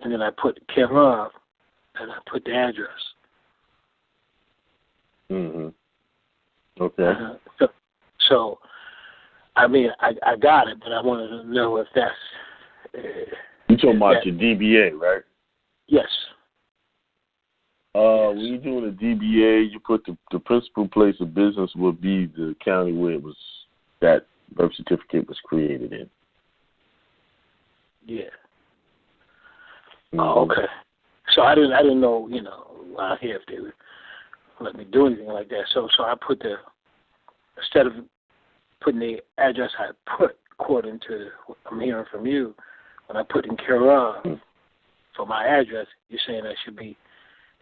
and then I put care of, and I put the address. Okay. So, I mean, I got it, but I wanted to know if that's... You're talking about your DBA, right? Yes. When you're doing a DBA, you put the principal place of business would be the county where that birth certificate was created in. Yeah. Oh, okay. So I didn't know, out here if they would let me do anything like that. So I put instead of putting the address I put according to what I'm hearing from you. When I put in care of for my address, you're saying that should be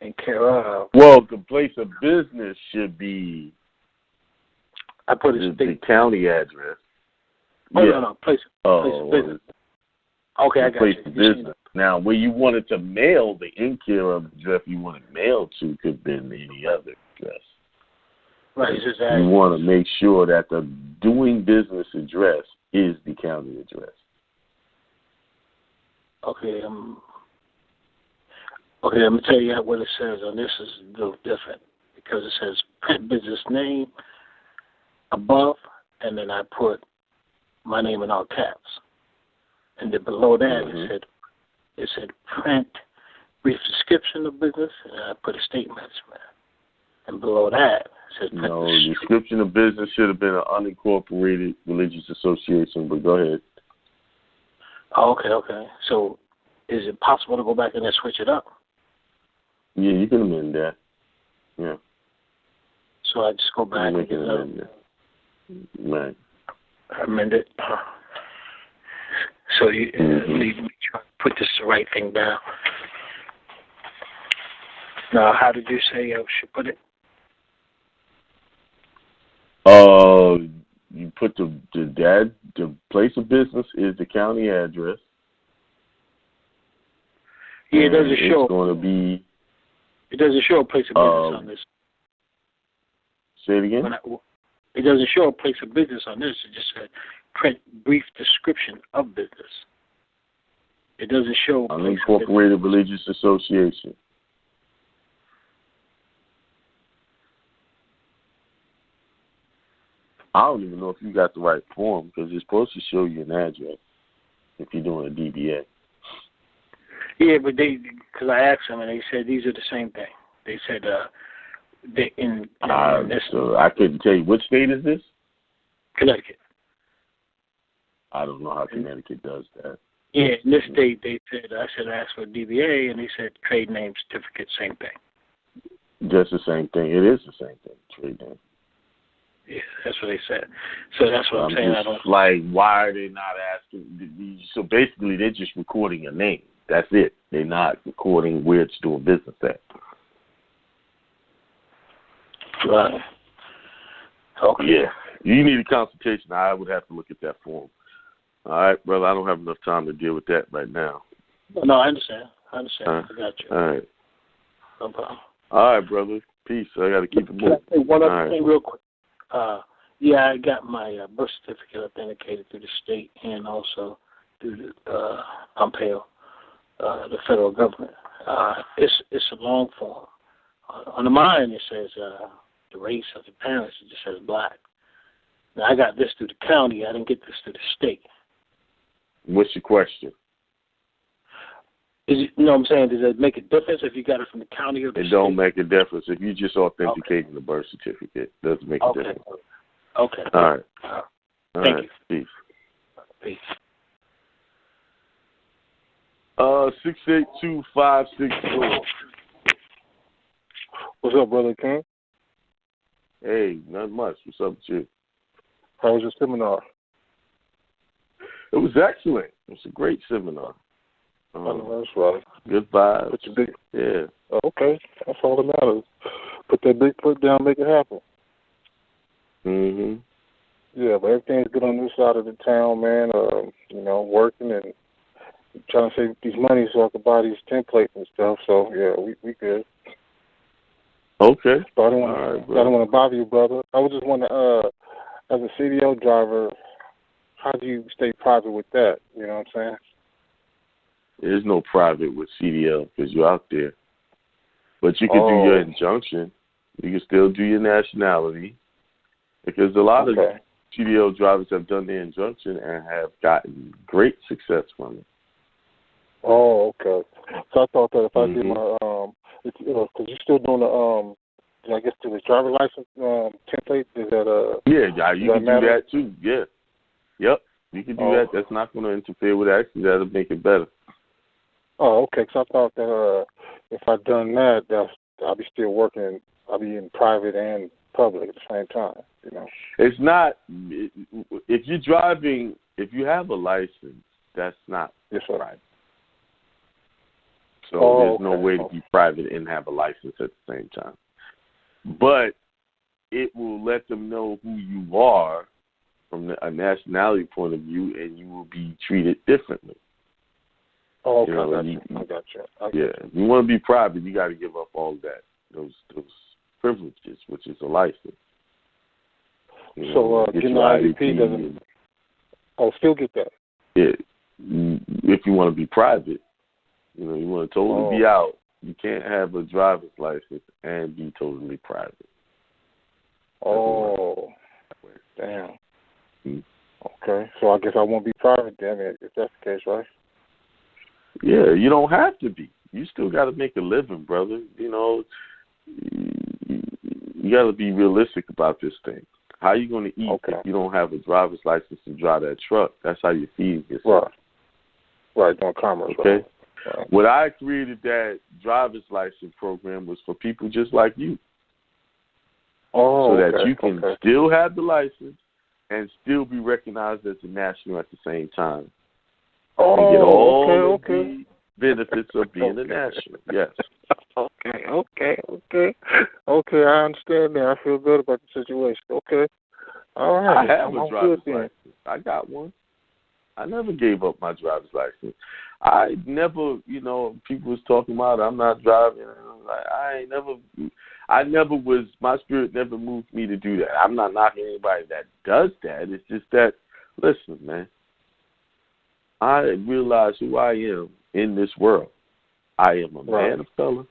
in care of. Well, the place of business should be. I put the county address. Oh, yeah. No, place of business. Okay, I got place you. Of business. Now, where you wanted to mail the in care of address you want to mail to could have been any other address. Right. You want to make sure that the doing business address is the county address. Okay. Okay, let me tell you what it says on this is a little different because it says print business name above, and then I put my name in all caps. And then below that it said print brief description of business, and I put estate management. And below that it says print the description of business should have been an unincorporated religious association, but go ahead. Oh, okay. So is it possible to go back and then switch it up? Yeah, you can amend that. Yeah. So I just go back and get it up. Right. Amend it. So you leave me try to put this the right thing down. Now, how did you say I should put it? You put the place of business is the county address. Yeah, it doesn't show. It's going to be. It doesn't show a place of business on this. Say it again. It doesn't show a place of business on this. It just said print brief description of business. It doesn't show unincorporated religious association. I don't even know if you got the right form because it's supposed to show you an address if you're doing a DBA. Yeah, but because I asked them and they said these are the same thing. They said in this. So I couldn't tell you which state is this. Connecticut. I don't know how Connecticut does that. Yeah, in this state they said I ask for a DBA and they said trade name certificate, same thing. Just the same thing. It is the same thing. Trade name. Yeah, that's what they said. So that's what I'm saying. Like, why are they not asking? So basically, they're just recording a name. That's it. They're not recording where it's doing business at. Right. Okay. Yeah. You need a consultation. I would have to look at that form. All right, brother. I don't have enough time to deal with that right now. No, I understand. I got you. All right. No problem. All right, brother. Peace. I got to keep it moving. One other thing real quick. Yeah, I got my birth certificate authenticated through the state and also through the Pompeo, the federal government. It's a long form. On the mine, it says the race of the parents. It just says black. Now, I got this through the county. I didn't get this through the state. What's your question? You know what I'm saying? Does it make a difference if you got it from the county or the state? It don't make a difference. If you just authenticating the birth certificate, it doesn't make a difference. Okay. All right. Thank you. Peace. Peace. 682-564. What's up, Brother King? Hey, not much. What's up with you? How was your seminar? It was excellent. It was a great seminar. That's right. Good vibes. Put your big, yeah. Okay, that's all that matters. Put that big foot down, make it happen. Mhm. Yeah, but everything's good on this side of the town, man. Working and trying to save these money so I can buy these templates and stuff. So yeah, we good. Okay. So I don't want to bother you, brother. I was just wondering, as a CDL driver, how do you stay private with that? You know what I'm saying? There's no private with CDL because you're out there. But you can do your injunction. You can still do your nationality because a lot of CDL drivers have done their injunction and have gotten great success from it. Oh, okay. So I thought that if I did my, because you're still doing the, I guess, the driver license template, is that Yeah, you can do that too. Yeah. Yep. You can do that. Okay. That's not going to interfere with it. Actually, that'll make it better. Oh, okay. Because I thought that if I'd done that, I'll be still working. I'll be in private and public at the same time. You know, it's not. If you're driving, if you have a license, that's not private. So there's no way to be private and have a license at the same time. But it will let them know who you are from a nationality point of view, and you will be treated differently. Oh, okay, I got you. If you want to be private, you got to give up all that, those privileges, which is a license. So getting the IDP doesn't. Still get that. Yeah, if you want to be private, you want to totally be out. You can't have a driver's license and be totally private. Oh, damn. Mm-hmm. Okay, so I guess I won't be private then, if that's the case, right? Yeah, you don't have to be. You still got to make a living, brother. You got to be realistic about this thing. How you going to eat if you don't have a driver's license to drive that truck? That's how you feed yourself. Right, doing commerce. Okay. Right. What I created that driver's license program was for people just like you. So that you can still have the license and still be recognized as a national at the same time. And get all the benefits of being a national. Yes. Okay, I understand that. I feel good about the situation. Okay. All right. I have a driver's license. I got one. I never gave up my driver's license. I never, people was talking about I'm not driving. I never was, my spirit never moved me to do that. I'm not knocking anybody that does that. It's just that, listen, man, I realize who I am in this world. I am a man of color.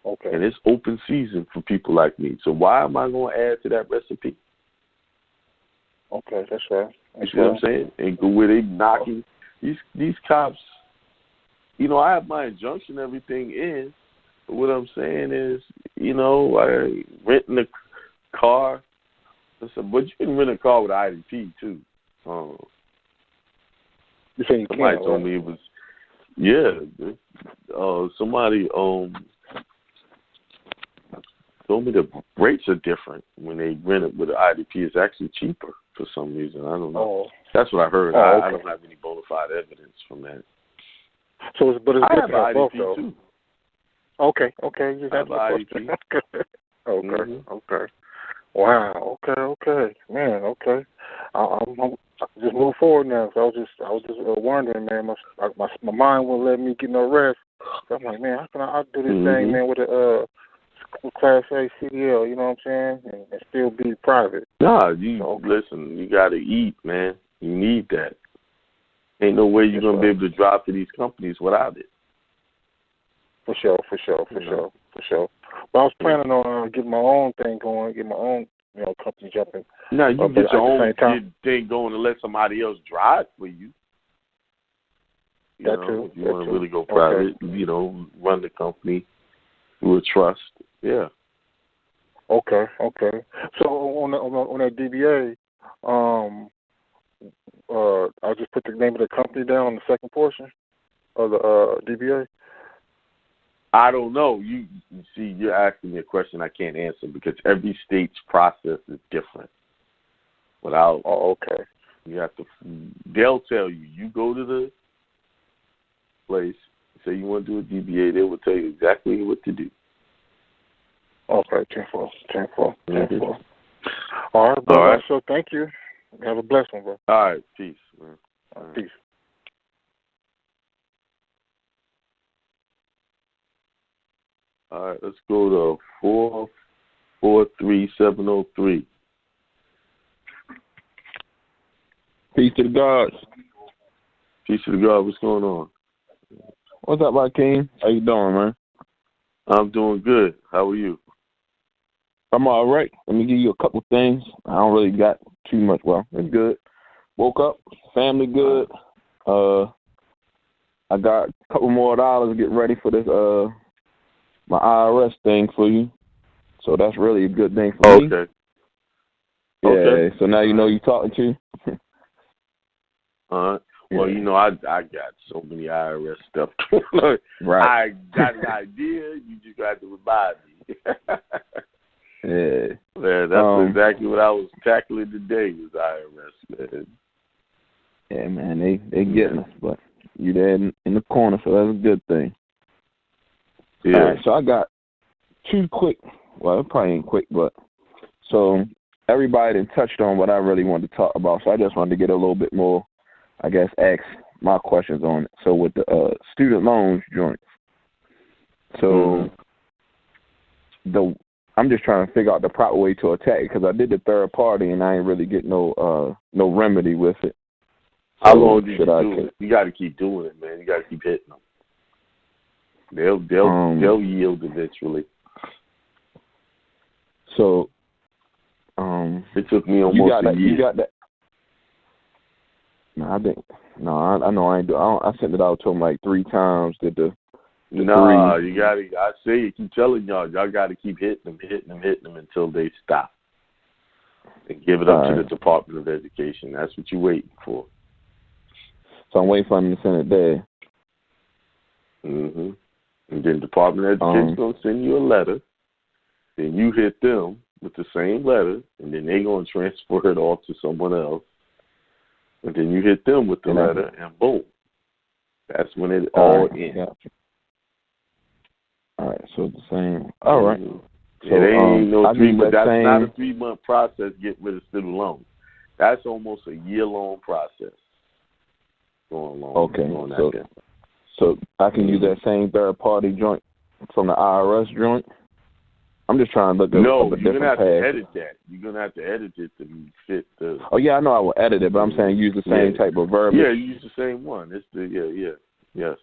Okay. And it's open season for people like me. So why am I going to add to that recipe? Okay, that's right. You see what I'm saying? And go where they knocking these cops. I have my injunction, everything in. But what I'm saying is, I renting a car. Listen, but you can rent a car with IDP too. You say you somebody told me it was. Somebody told me the rates are different when they rent it with an IDP. It's actually cheaper for some reason. I don't know. That's what I heard. I don't have any bona fide evidence from that. So, it's good to have both, IDP though. too. Okay. You have IDP. Okay. Wow. Okay. Man. Okay. I just move forward now. So I was just wondering, man. My mind won't let me get no rest. So I'm like, man, how can I do this thing, man, with a Class A CDL? You know what I'm saying? And still be private. Nah, listen. You got to eat, man. You need that. Ain't no way you're gonna be able to drive to these companies without it. For sure. But I was planning on getting my own thing going, get my own, company jumping. No, you get your own thing going and let somebody else drive for you. Too. If you want to really go private, run the company through a trust. Yeah. Okay. So on that DBA, I'll just put the name of the company down on the second portion of the DBA. I don't know. You see, you're asking me a question I can't answer because every state's process is different. You have to. They'll tell you. You go to the place, say you want to do a DBA. They will tell you exactly what to do. Okay, 10-4. All right, bro. All right. So thank you. Have a blessed one, bro. All right, peace, man. All right. Peace. All right, let's go to 443703. Peace to the gods. Peace to the God. What's going on? What's up, Rakeem? How you doing, man? I'm doing good. How are you? I'm all right. Let me give you a couple things. I don't really got too much. Well, it's good. Woke up, family good. I got a couple more dollars to get ready for this my IRS thing for you. So that's really a good thing for me. Okay. Yeah, okay. So now you know you're talking to. Well, I got so many IRS stuff going on. Right. I got an idea. You just got to revive me. Yeah, that's exactly what I was tackling today was IRS, man. Yeah, man, they getting us, but you there in the corner, so that's a good thing. Yeah. All right, so I got two quick, well, it probably ain't quick, but so everybody done touched on what I really wanted to talk about, so I just wanted to get a little bit more, I guess, ask my questions on it. So with the student loans joint, so I'm just trying to figure out the proper way to attack it because I did the third party and I ain't really get no remedy with it. How long did you do it? You got to keep doing it, man. You got to keep hitting them. They'll yield eventually. So, it took me almost a year. You got that? No, I know I ain't do. I sent it out to them like 3 times. You got to. I say, keep telling y'all got to keep hitting them until they stop. And give it up to the Department of Education. That's what you're waiting for. So I'm waiting for them to send it there. And then Department of Education going to send you a letter. Then you hit them with the same letter, and then they going to transfer it off to someone else. And then you hit them with the letter, and boom. That's when it all ends. Yeah. All right, so the same. All right. So, it ain't no 3 months. That's not a 3-month process getting rid of student loans. That's almost a year-long process. Going along. So I can use that same third-party joint from the IRS joint? I'm just trying to look at a different path. No, you're going to have to edit that. You're going to have to edit it to fit the... Oh, yeah, I know I will edit it, but I'm saying use the same type of verbiage. Yeah, use the same one. It's yes.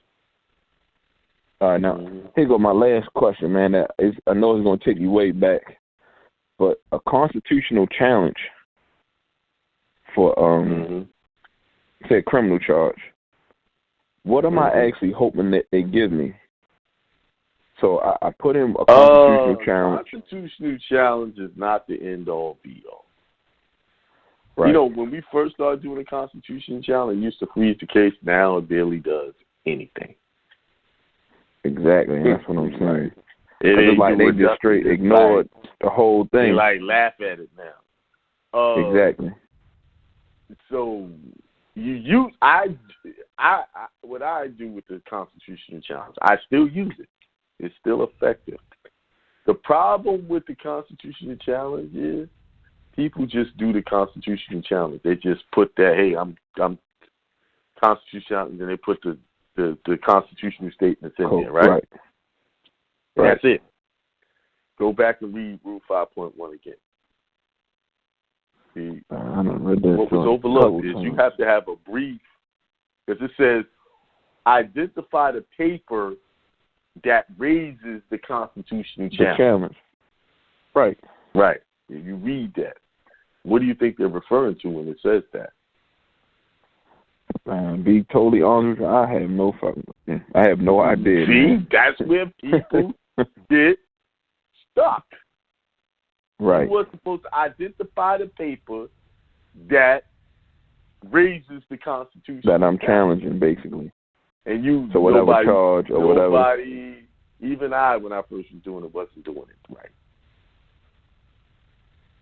All right, now, here go my last question, man. I know it's going to take you way back, but a constitutional challenge for, say, a criminal charge, what am I actually hoping that they give me? So I put in a constitutional challenge. Constitutional challenge is not the end-all, be-all. Right. You know, when we first started doing a constitutional challenge, it used to freeze the case. Now it barely does anything. Exactly. That's what I'm saying. It's like they just straight ignored the whole thing. They like laugh at it now. Exactly. So what I do with the constitutional challenge, I still use it. It's still effective. The problem with the constitutional challenge is people just do the constitutional challenge. They just put that, hey, I'm constitutional challenge, and they put the constitutional statements in there, right? That's it. Go back and read Rule 5.1 again. See, what was overlooked is you have to have a brief, because it says identify the paper that raises the constitutional challenge. Right. You read that. What do you think they're referring to when it says that? Be totally honest, I have no idea. See, that's where people get stuck. Right. You were supposed to identify the paper that raises the Constitution. That I'm challenging, basically. And so whatever charge or whatever. Even I, when I first was doing it, wasn't doing it right.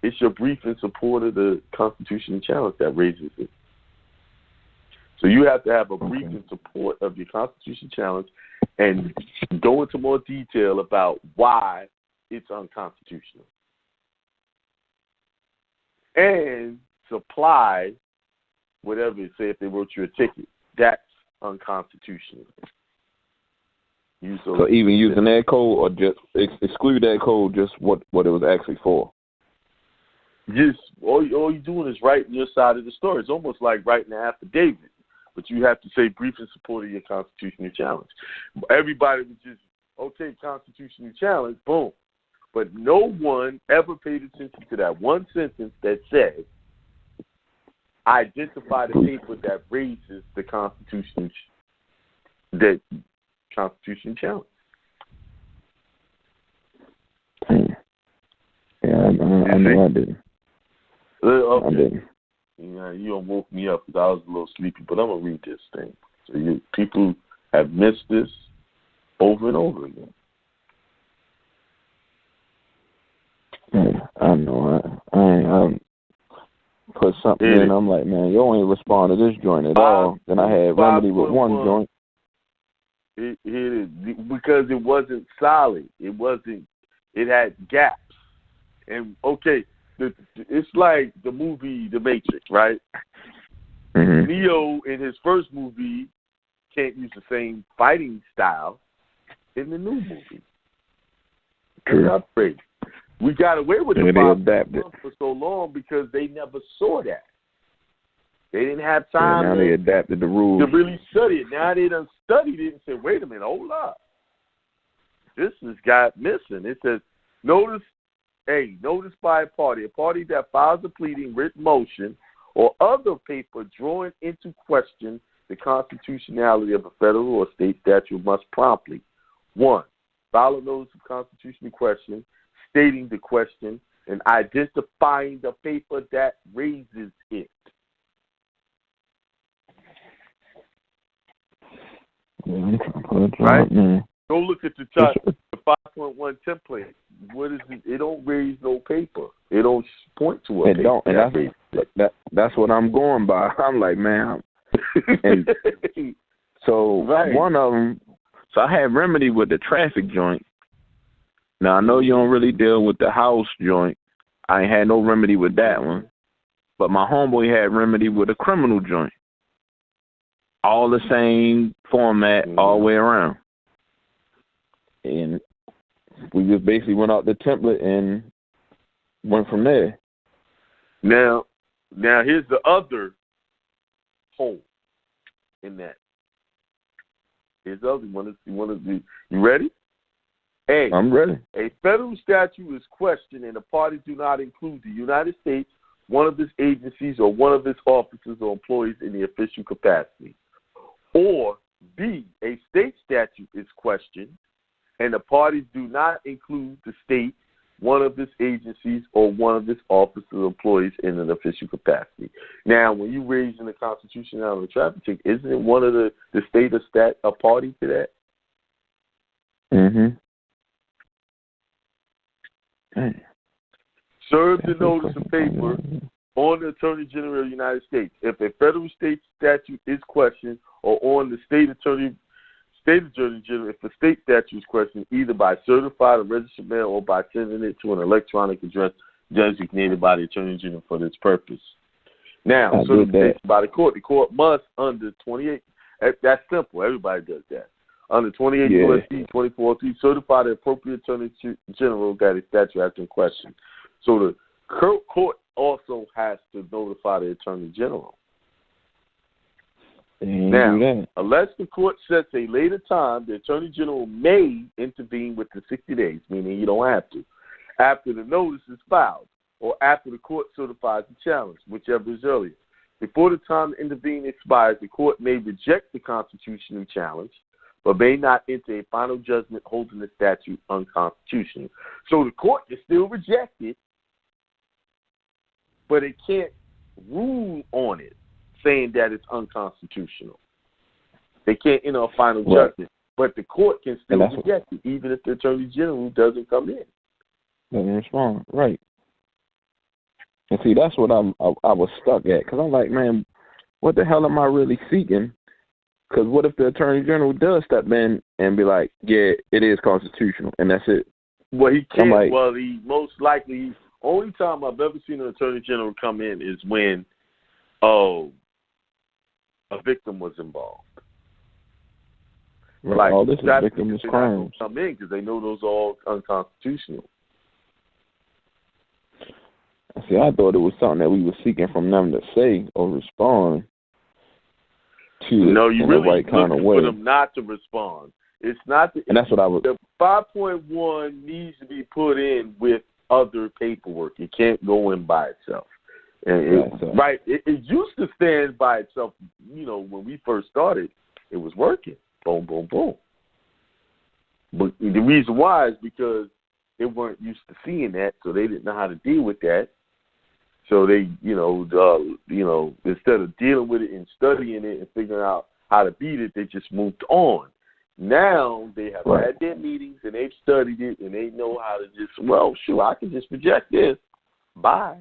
It's your brief in support of the constitutional challenge that raises it. So you have to have a brief in support of your constitutional challenge and go into more detail about why it's unconstitutional. And supply whatever it say if they wrote you a ticket. That's unconstitutional. So even using that code or just exclude that code, just what it was actually for? Just all you're doing is writing your side of the story. It's almost like writing an affidavit, but you have to say brief in support of your constitutional challenge. Everybody would just, okay, constitutional challenge, boom. But no one ever paid attention to that one sentence that says, identify the paper that raises the constitutional challenge. Yeah, I know I didn't. Okay. I didn't. Yeah, you don't woke me up because I was a little sleepy, but I'm going to read this thing. So people have missed this over and over again. I put something in. I'm like, man, you ain't respond to this joint at all. Then I had remedy with one joint. It is because it wasn't solid. It had gaps. And okay, it's like the movie The Matrix, right? Mm-hmm. Neo in his first movie can't use the same fighting style in the new movie. True. We got away with the adapted for so long because they never saw that. They didn't have time. Now they adapted the rules to really study it. Now they done studied it and said, "Wait a minute, hold up, this has got missing." It says, "Notice by a party that files a pleading, written motion, or other paper drawing into question the constitutionality of a federal or state statute must promptly, 1, file a notice of constitutional question, stating the question and identifying the paper that raises it." Right? Go look at the chart, the 5.1 template. What is it? It don't raise no paper. It don't point to a paper. It don't, and that's what I'm going by. I'm like, man. And so one of them. So I had remedy with the traffic joint. Now I know you don't really deal with the house joint. I ain't had no remedy with that one. But my homeboy had remedy with a criminal joint. All the same format all the way around. And we just basically went out the template and went from there. Now here's the other hole in that. Here's the other one. You ready? A. I'm ready. A federal statute is questioned and the parties do not include the United States, one of its agencies, or one of its officers or employees in the official capacity. Or B, a state statute is questioned and the parties do not include the state, one of its agencies, or one of its officers or employees in an official capacity. Now, when you raise in the constitutionality of the traffic ticket, isn't it one of the state or stat a party to that? Mm-hmm. Serve the notice of paper on the Attorney General of the United States. If a federal state statute is questioned, or on the state Attorney General, if the state statute is questioned, either by certified or registered mail or by sending it to an electronic address designated by the Attorney General for this purpose. Now, certification by the court must, under 28, that's simple, everybody does that. Under 28 U.S.C. 24.3, certify the appropriate Attorney General that a statute has been questioned. So the court also has to notify the Attorney General. Now, unless the court sets a later time, the Attorney General may intervene within 60 days, meaning you don't have to, after the notice is filed or after the court certifies the challenge, whichever is earlier. Before the time to intervene expires, the court may reject the constitutional challenge, but may not enter a final judgment holding the statute unconstitutional. So the court can still reject it, but it can't rule on it, saying that it's unconstitutional. They can't enter a final judgment, but the court can still reject it, even if the Attorney General doesn't come in. Doesn't respond, right? And see, that's what I was stuck at, because I'm like, man, what the hell am I really seeking? Because what if the Attorney General does step in and be like, yeah, it is constitutional, and that's it? Well, he can't. Well, he most likely, only time I've ever seen an Attorney General come in is when, a victim was involved. Right. All this is victimless crimes. Come in because they know those are all unconstitutional. See, I thought it was something that we were seeking from them to say or respond to. No, you really right kind of way. For them not to respond. It's not. And that's what I was. The 5.1 needs to be put in with other paperwork. It can't go in by itself. And it used to stand by itself. You know, when we first started, it was working. Boom, boom, boom. But the reason why is because they weren't used to seeing that, so they didn't know how to deal with that. So they, instead of dealing with it and studying it and figuring out how to beat it, they just moved on. Now they have had their meetings and they've studied it and they know how to just, I can just reject this bye.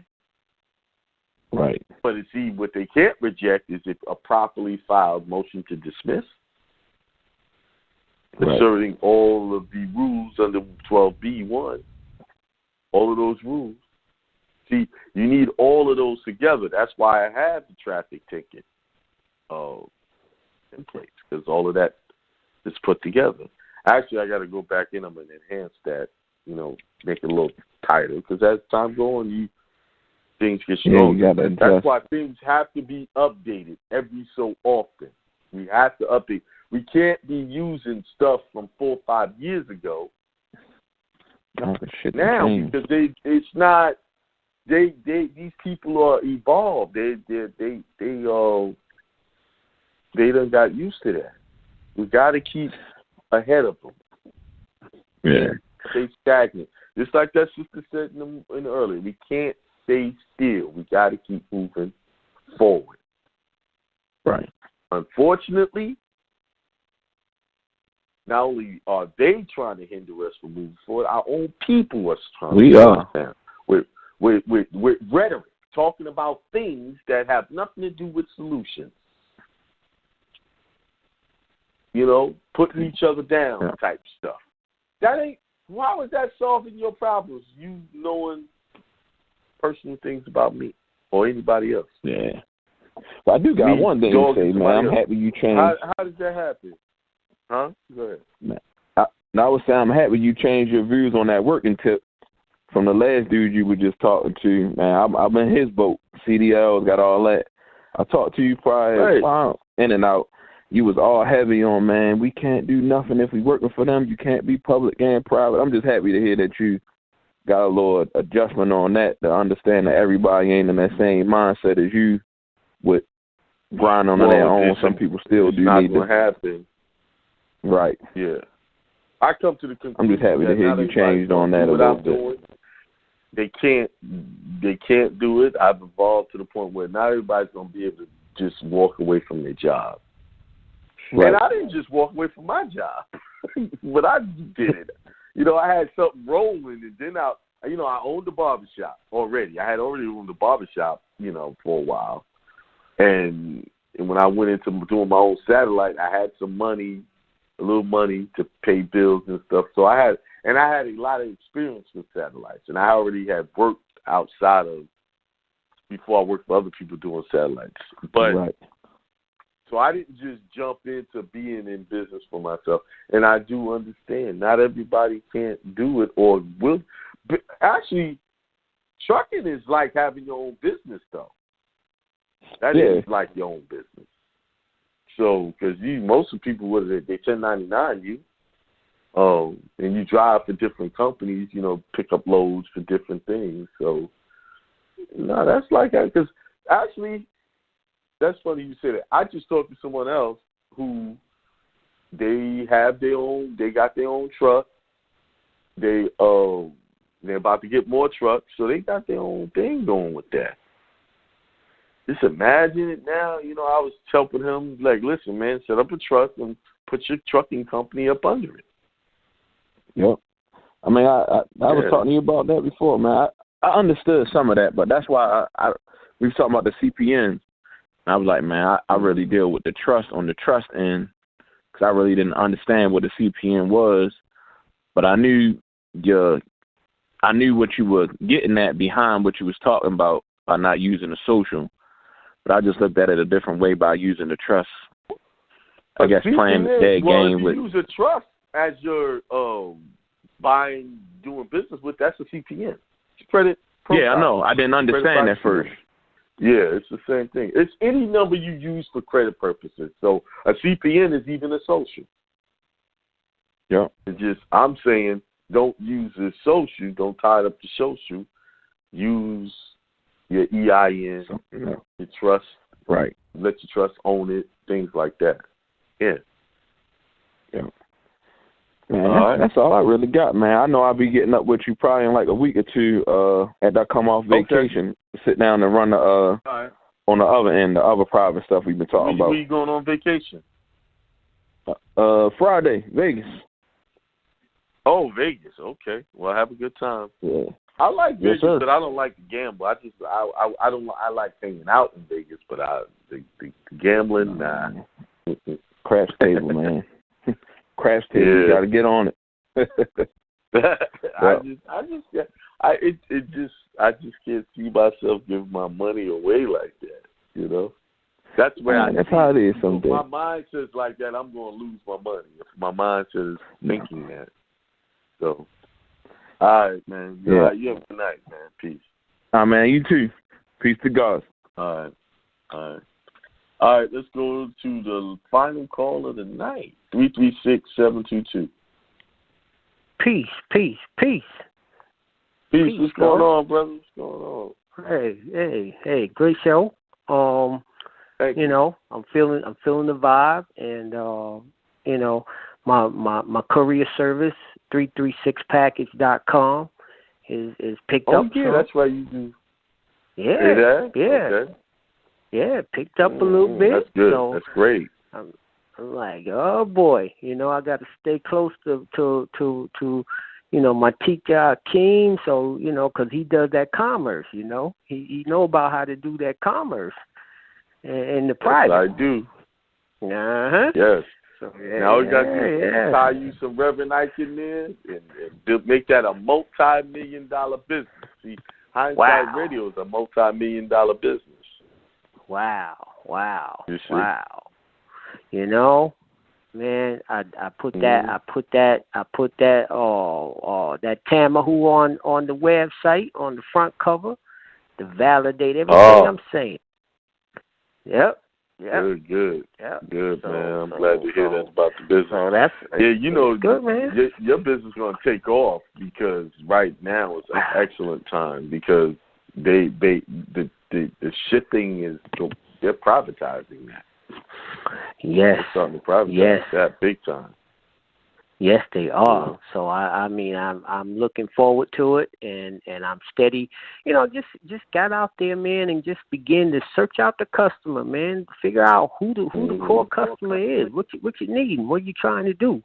Right. But see, what they can't reject is a properly filed motion to dismiss, asserting all of the rules under 12B1, all of those rules. See, you need all of those together. That's why I have the traffic ticket in place, because all of that is put together. Actually, I got to go back in them and enhance that, make it a little tighter, because as time goes on, things get stronger. That's why things have to be updated every so often. We have to update. We can't be using stuff from 4 or 5 years ago now, because it's not. These people are evolved. They done got used to that. We got to keep ahead of them. Yeah. Stay stagnant. Just like that sister said in earlier, we can't stay still. We got to keep moving forward. Right. Unfortunately, not only are they trying to hinder us from moving forward, our own people are trying to slow us down with rhetoric, talking about things that have nothing to do with solutions. Putting each other down type stuff. Why was that solving your problems? You knowing personal things about me or anybody else. Yeah. But I do got one thing to say, man. I'm happy you changed. How did that happen? Huh? Go ahead. Man, I was saying I'm happy you changed your views on that working tip from the last dude you were just talking to. Man, I'm in his boat. CDLs, got all that. I talked to you prior, in and out. You was all heavy on, man, we can't do nothing if we working for them. You can't be public and private. I'm just happy to hear that you got a little adjustment on that, to understand that everybody ain't in that same mindset as you would grind on their own. Some people still do need to happen. Right. Yeah. I come to the conclusion I'm just happy to hear you changed on that a little bit. They can't do it. I've evolved to the point where not everybody's gonna be able to just walk away from their job. Right. And I didn't just walk away from my job, but I did it. I had something rolling, and then I owned a barbershop already. I had already owned a barbershop, for a while. And when I went into doing my own satellite, I had some money, a little money to pay bills and stuff. So I had a lot of experience with satellites, and I already had worked outside of, before I worked for other people doing satellites. But so I didn't just jump into being in business for myself. And I do understand not everybody can't do it or will. But actually, trucking is like having your own business, though. That is like your own business. So, because most of the people, they 1099 you, and you drive for different companies, pick up loads for different things. So, no, that's like that. Because actually, that's funny you say that. I just talked to someone else who they got their own truck. They're about to get more trucks, so they got their own thing going with that. Just imagine it now. I was helping him, like, listen, man, set up a truck and put your trucking company up under it. Yep. I mean, I was talking to you about that before, man. I understood some of that, but that's why we were talking about the CPNs. And I was like, man, I really deal with the trust on the trust end, because I really didn't understand what the CPN was, but I knew what you were getting at behind what you was talking about by not using the social. But I just looked at it a different way by using the trust. I guess playing that game with. If you use a trust as your doing business with, that's a CPN. It's credit profile. Yeah, I know. I didn't understand that first. Yeah, it's the same thing. It's any number you use for credit purposes. So a CPN is even a social. Yeah. It's just, I'm saying, don't use the social. Don't tie it up to social. Use your EIN, your trust. Right. Let your trust own it, things like that. Yeah. Yeah. Man, that's all I really got, man. I know I'll be getting up with you probably in like a week or two after I come off vacation. Sit down and run on the other end, the other private stuff we've been talking about. Where you going on vacation? Friday, Vegas. Oh, Vegas. Okay. Well, have a good time. Yeah. I like Vegas, yes, but I don't like to gamble. I don't. I like hanging out in Vegas, but the gambling, nah. Craps table, man. Craps table. You got to get on it. I just can't see myself giving my money away like that. You know, that's where that's how it is. Someday. If my mind says like that, I'm going to lose my money. If my mind says thinking that, so. All right, man. Yeah. You have a good night, man. Peace. All right, man. You too. Peace to God. All right. Let's go to the final call of the night. 336-722. Peace. Peace. What's going on, brother? What's going on? Hey. Great show. Thank you. You know, I'm feeling the vibe, and you know, my courier service, 336package.com is picked up. Oh yeah, that's right. You do. Yeah. Okay. Yeah, picked up a little bit. That's good. So that's great. I'm like, oh boy, you know, I got to stay close to you know, my teacher King, so you know, because he does that commerce. You know, he know about how to do that commerce in the private. Yes, I do. Yes. So, now we got to tie you some Reverend Ike in there and make that a multi-million-dollar business. See, Hindsight Radio is a multi-million-dollar business. Wow. You see? Wow. You know, man, I put that Tamahu on the website on the front cover to validate everything I'm saying. Yep. Good. Yep. Good, man. I'm glad to hear that about the business. So that's you know, good, man. Your business is going to take off because right now is an excellent time because the shipping is they're privatizing that. Yes. They're starting to privatize that big time. Yes, they are. So I mean, I'm looking forward to it, and I'm steady. You know, just got out there, man, and just begin to search out the customer, man. Figure out who the core customer is, what you need, and what you trying to do.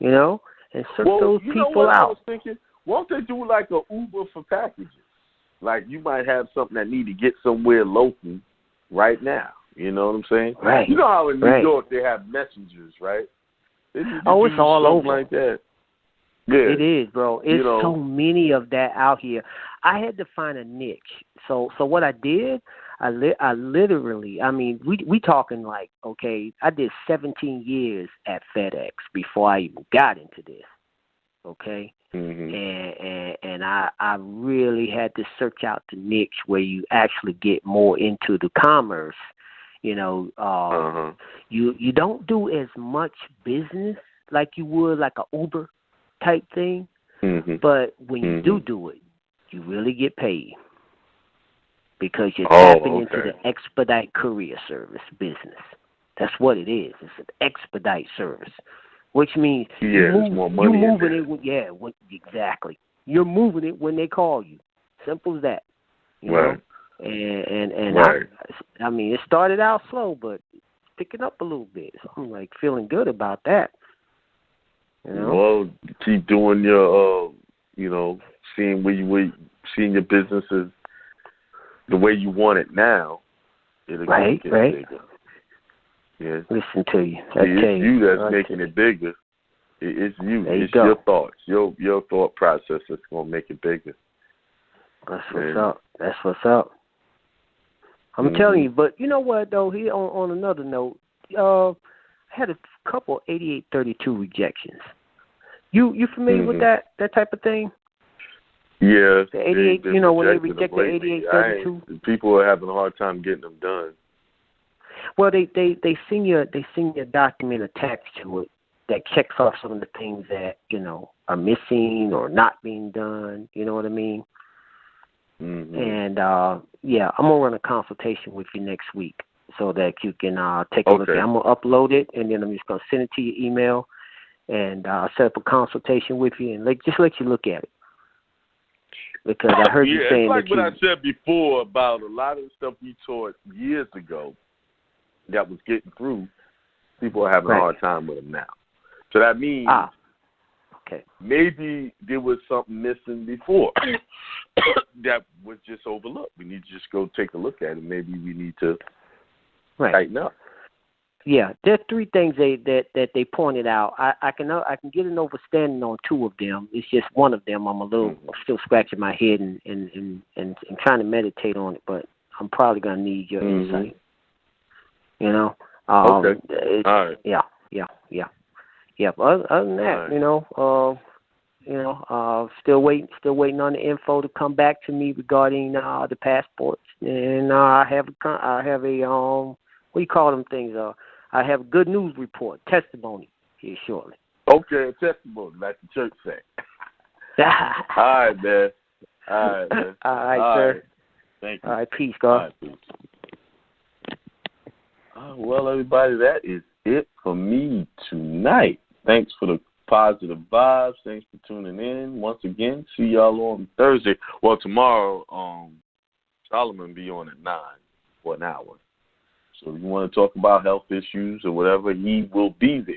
You know, and search those people out. I was thinking, won't they do like a Uber for packages? Like you might have something that need to get somewhere local right now. You know what I'm saying? Right. You know how in New York they have messengers, right? It's all over like that. Yeah, it is, bro. It's so many of that out here. I had to find a niche. So what I did, I literally, I mean, we talking like, okay, I did 17 years at FedEx before I even got into this. Okay, and I really had to search out the niche where you actually get more into the commerce. You know, you don't do as much business like you would like a Uber type thing, but when you do it, you really get paid because you're tapping into the expedite courier service business. That's what it is. It's an expedite service, which means you're moving it. Exactly. You're moving it when they call you. Simple as that. You know? And I mean, it started out slow, but picking up a little bit. So I'm like feeling good about that. You know? Well, keep doing your, you know, seeing seeing your businesses the way you want it now. It'll get bigger. Yes. Listen to you. It's you that's making it bigger. It's you. It's your thoughts, your thought process that's gonna make it bigger. That's what's up. That's what's up. I'm telling you, but you know what though? On another note, I had a couple 8832 rejections. You familiar with that type of thing? Yeah. The 88, you know, when they reject the 8832. People are having a hard time getting them done. Well, they send you a document attached to it that checks off some of the things that, you know, are missing or not being done. You know what I mean? And I'm gonna run a consultation with you next week so that you can take a look at it. I'm gonna upload it and then I'm just gonna send it to your email and set up a consultation with you and just let you look at it. Because I heard you saying it's like that what I said before about a lot of the stuff we taught years ago that was getting through. People are having a hard time with them now. So that means maybe there was something missing before. that was just overlooked. We need to just go take a look at it. Maybe we need to tighten up. Yeah, there are 3 things that they pointed out. I can get an understanding on 2 of them. It's just one of them I'm still scratching my head and trying to meditate on it, but I'm probably gonna need your insight. You know. Okay. All right. Yeah. But other than that, still waiting on the info to come back to me regarding the passports, and I have a what do you call them things? I have a good news report, testimony here shortly. Okay, a testimony, like the church say. All right, man. All right, sir. Right. Thank you. All right, peace, God. All right, peace. Well, everybody, that is it for me tonight. Thanks for the positive vibes. Thanks for tuning in. Once again, see y'all on Thursday. Well, tomorrow, Solomon be on at 9 for an hour. So if you want to talk about health issues or whatever, he will be there.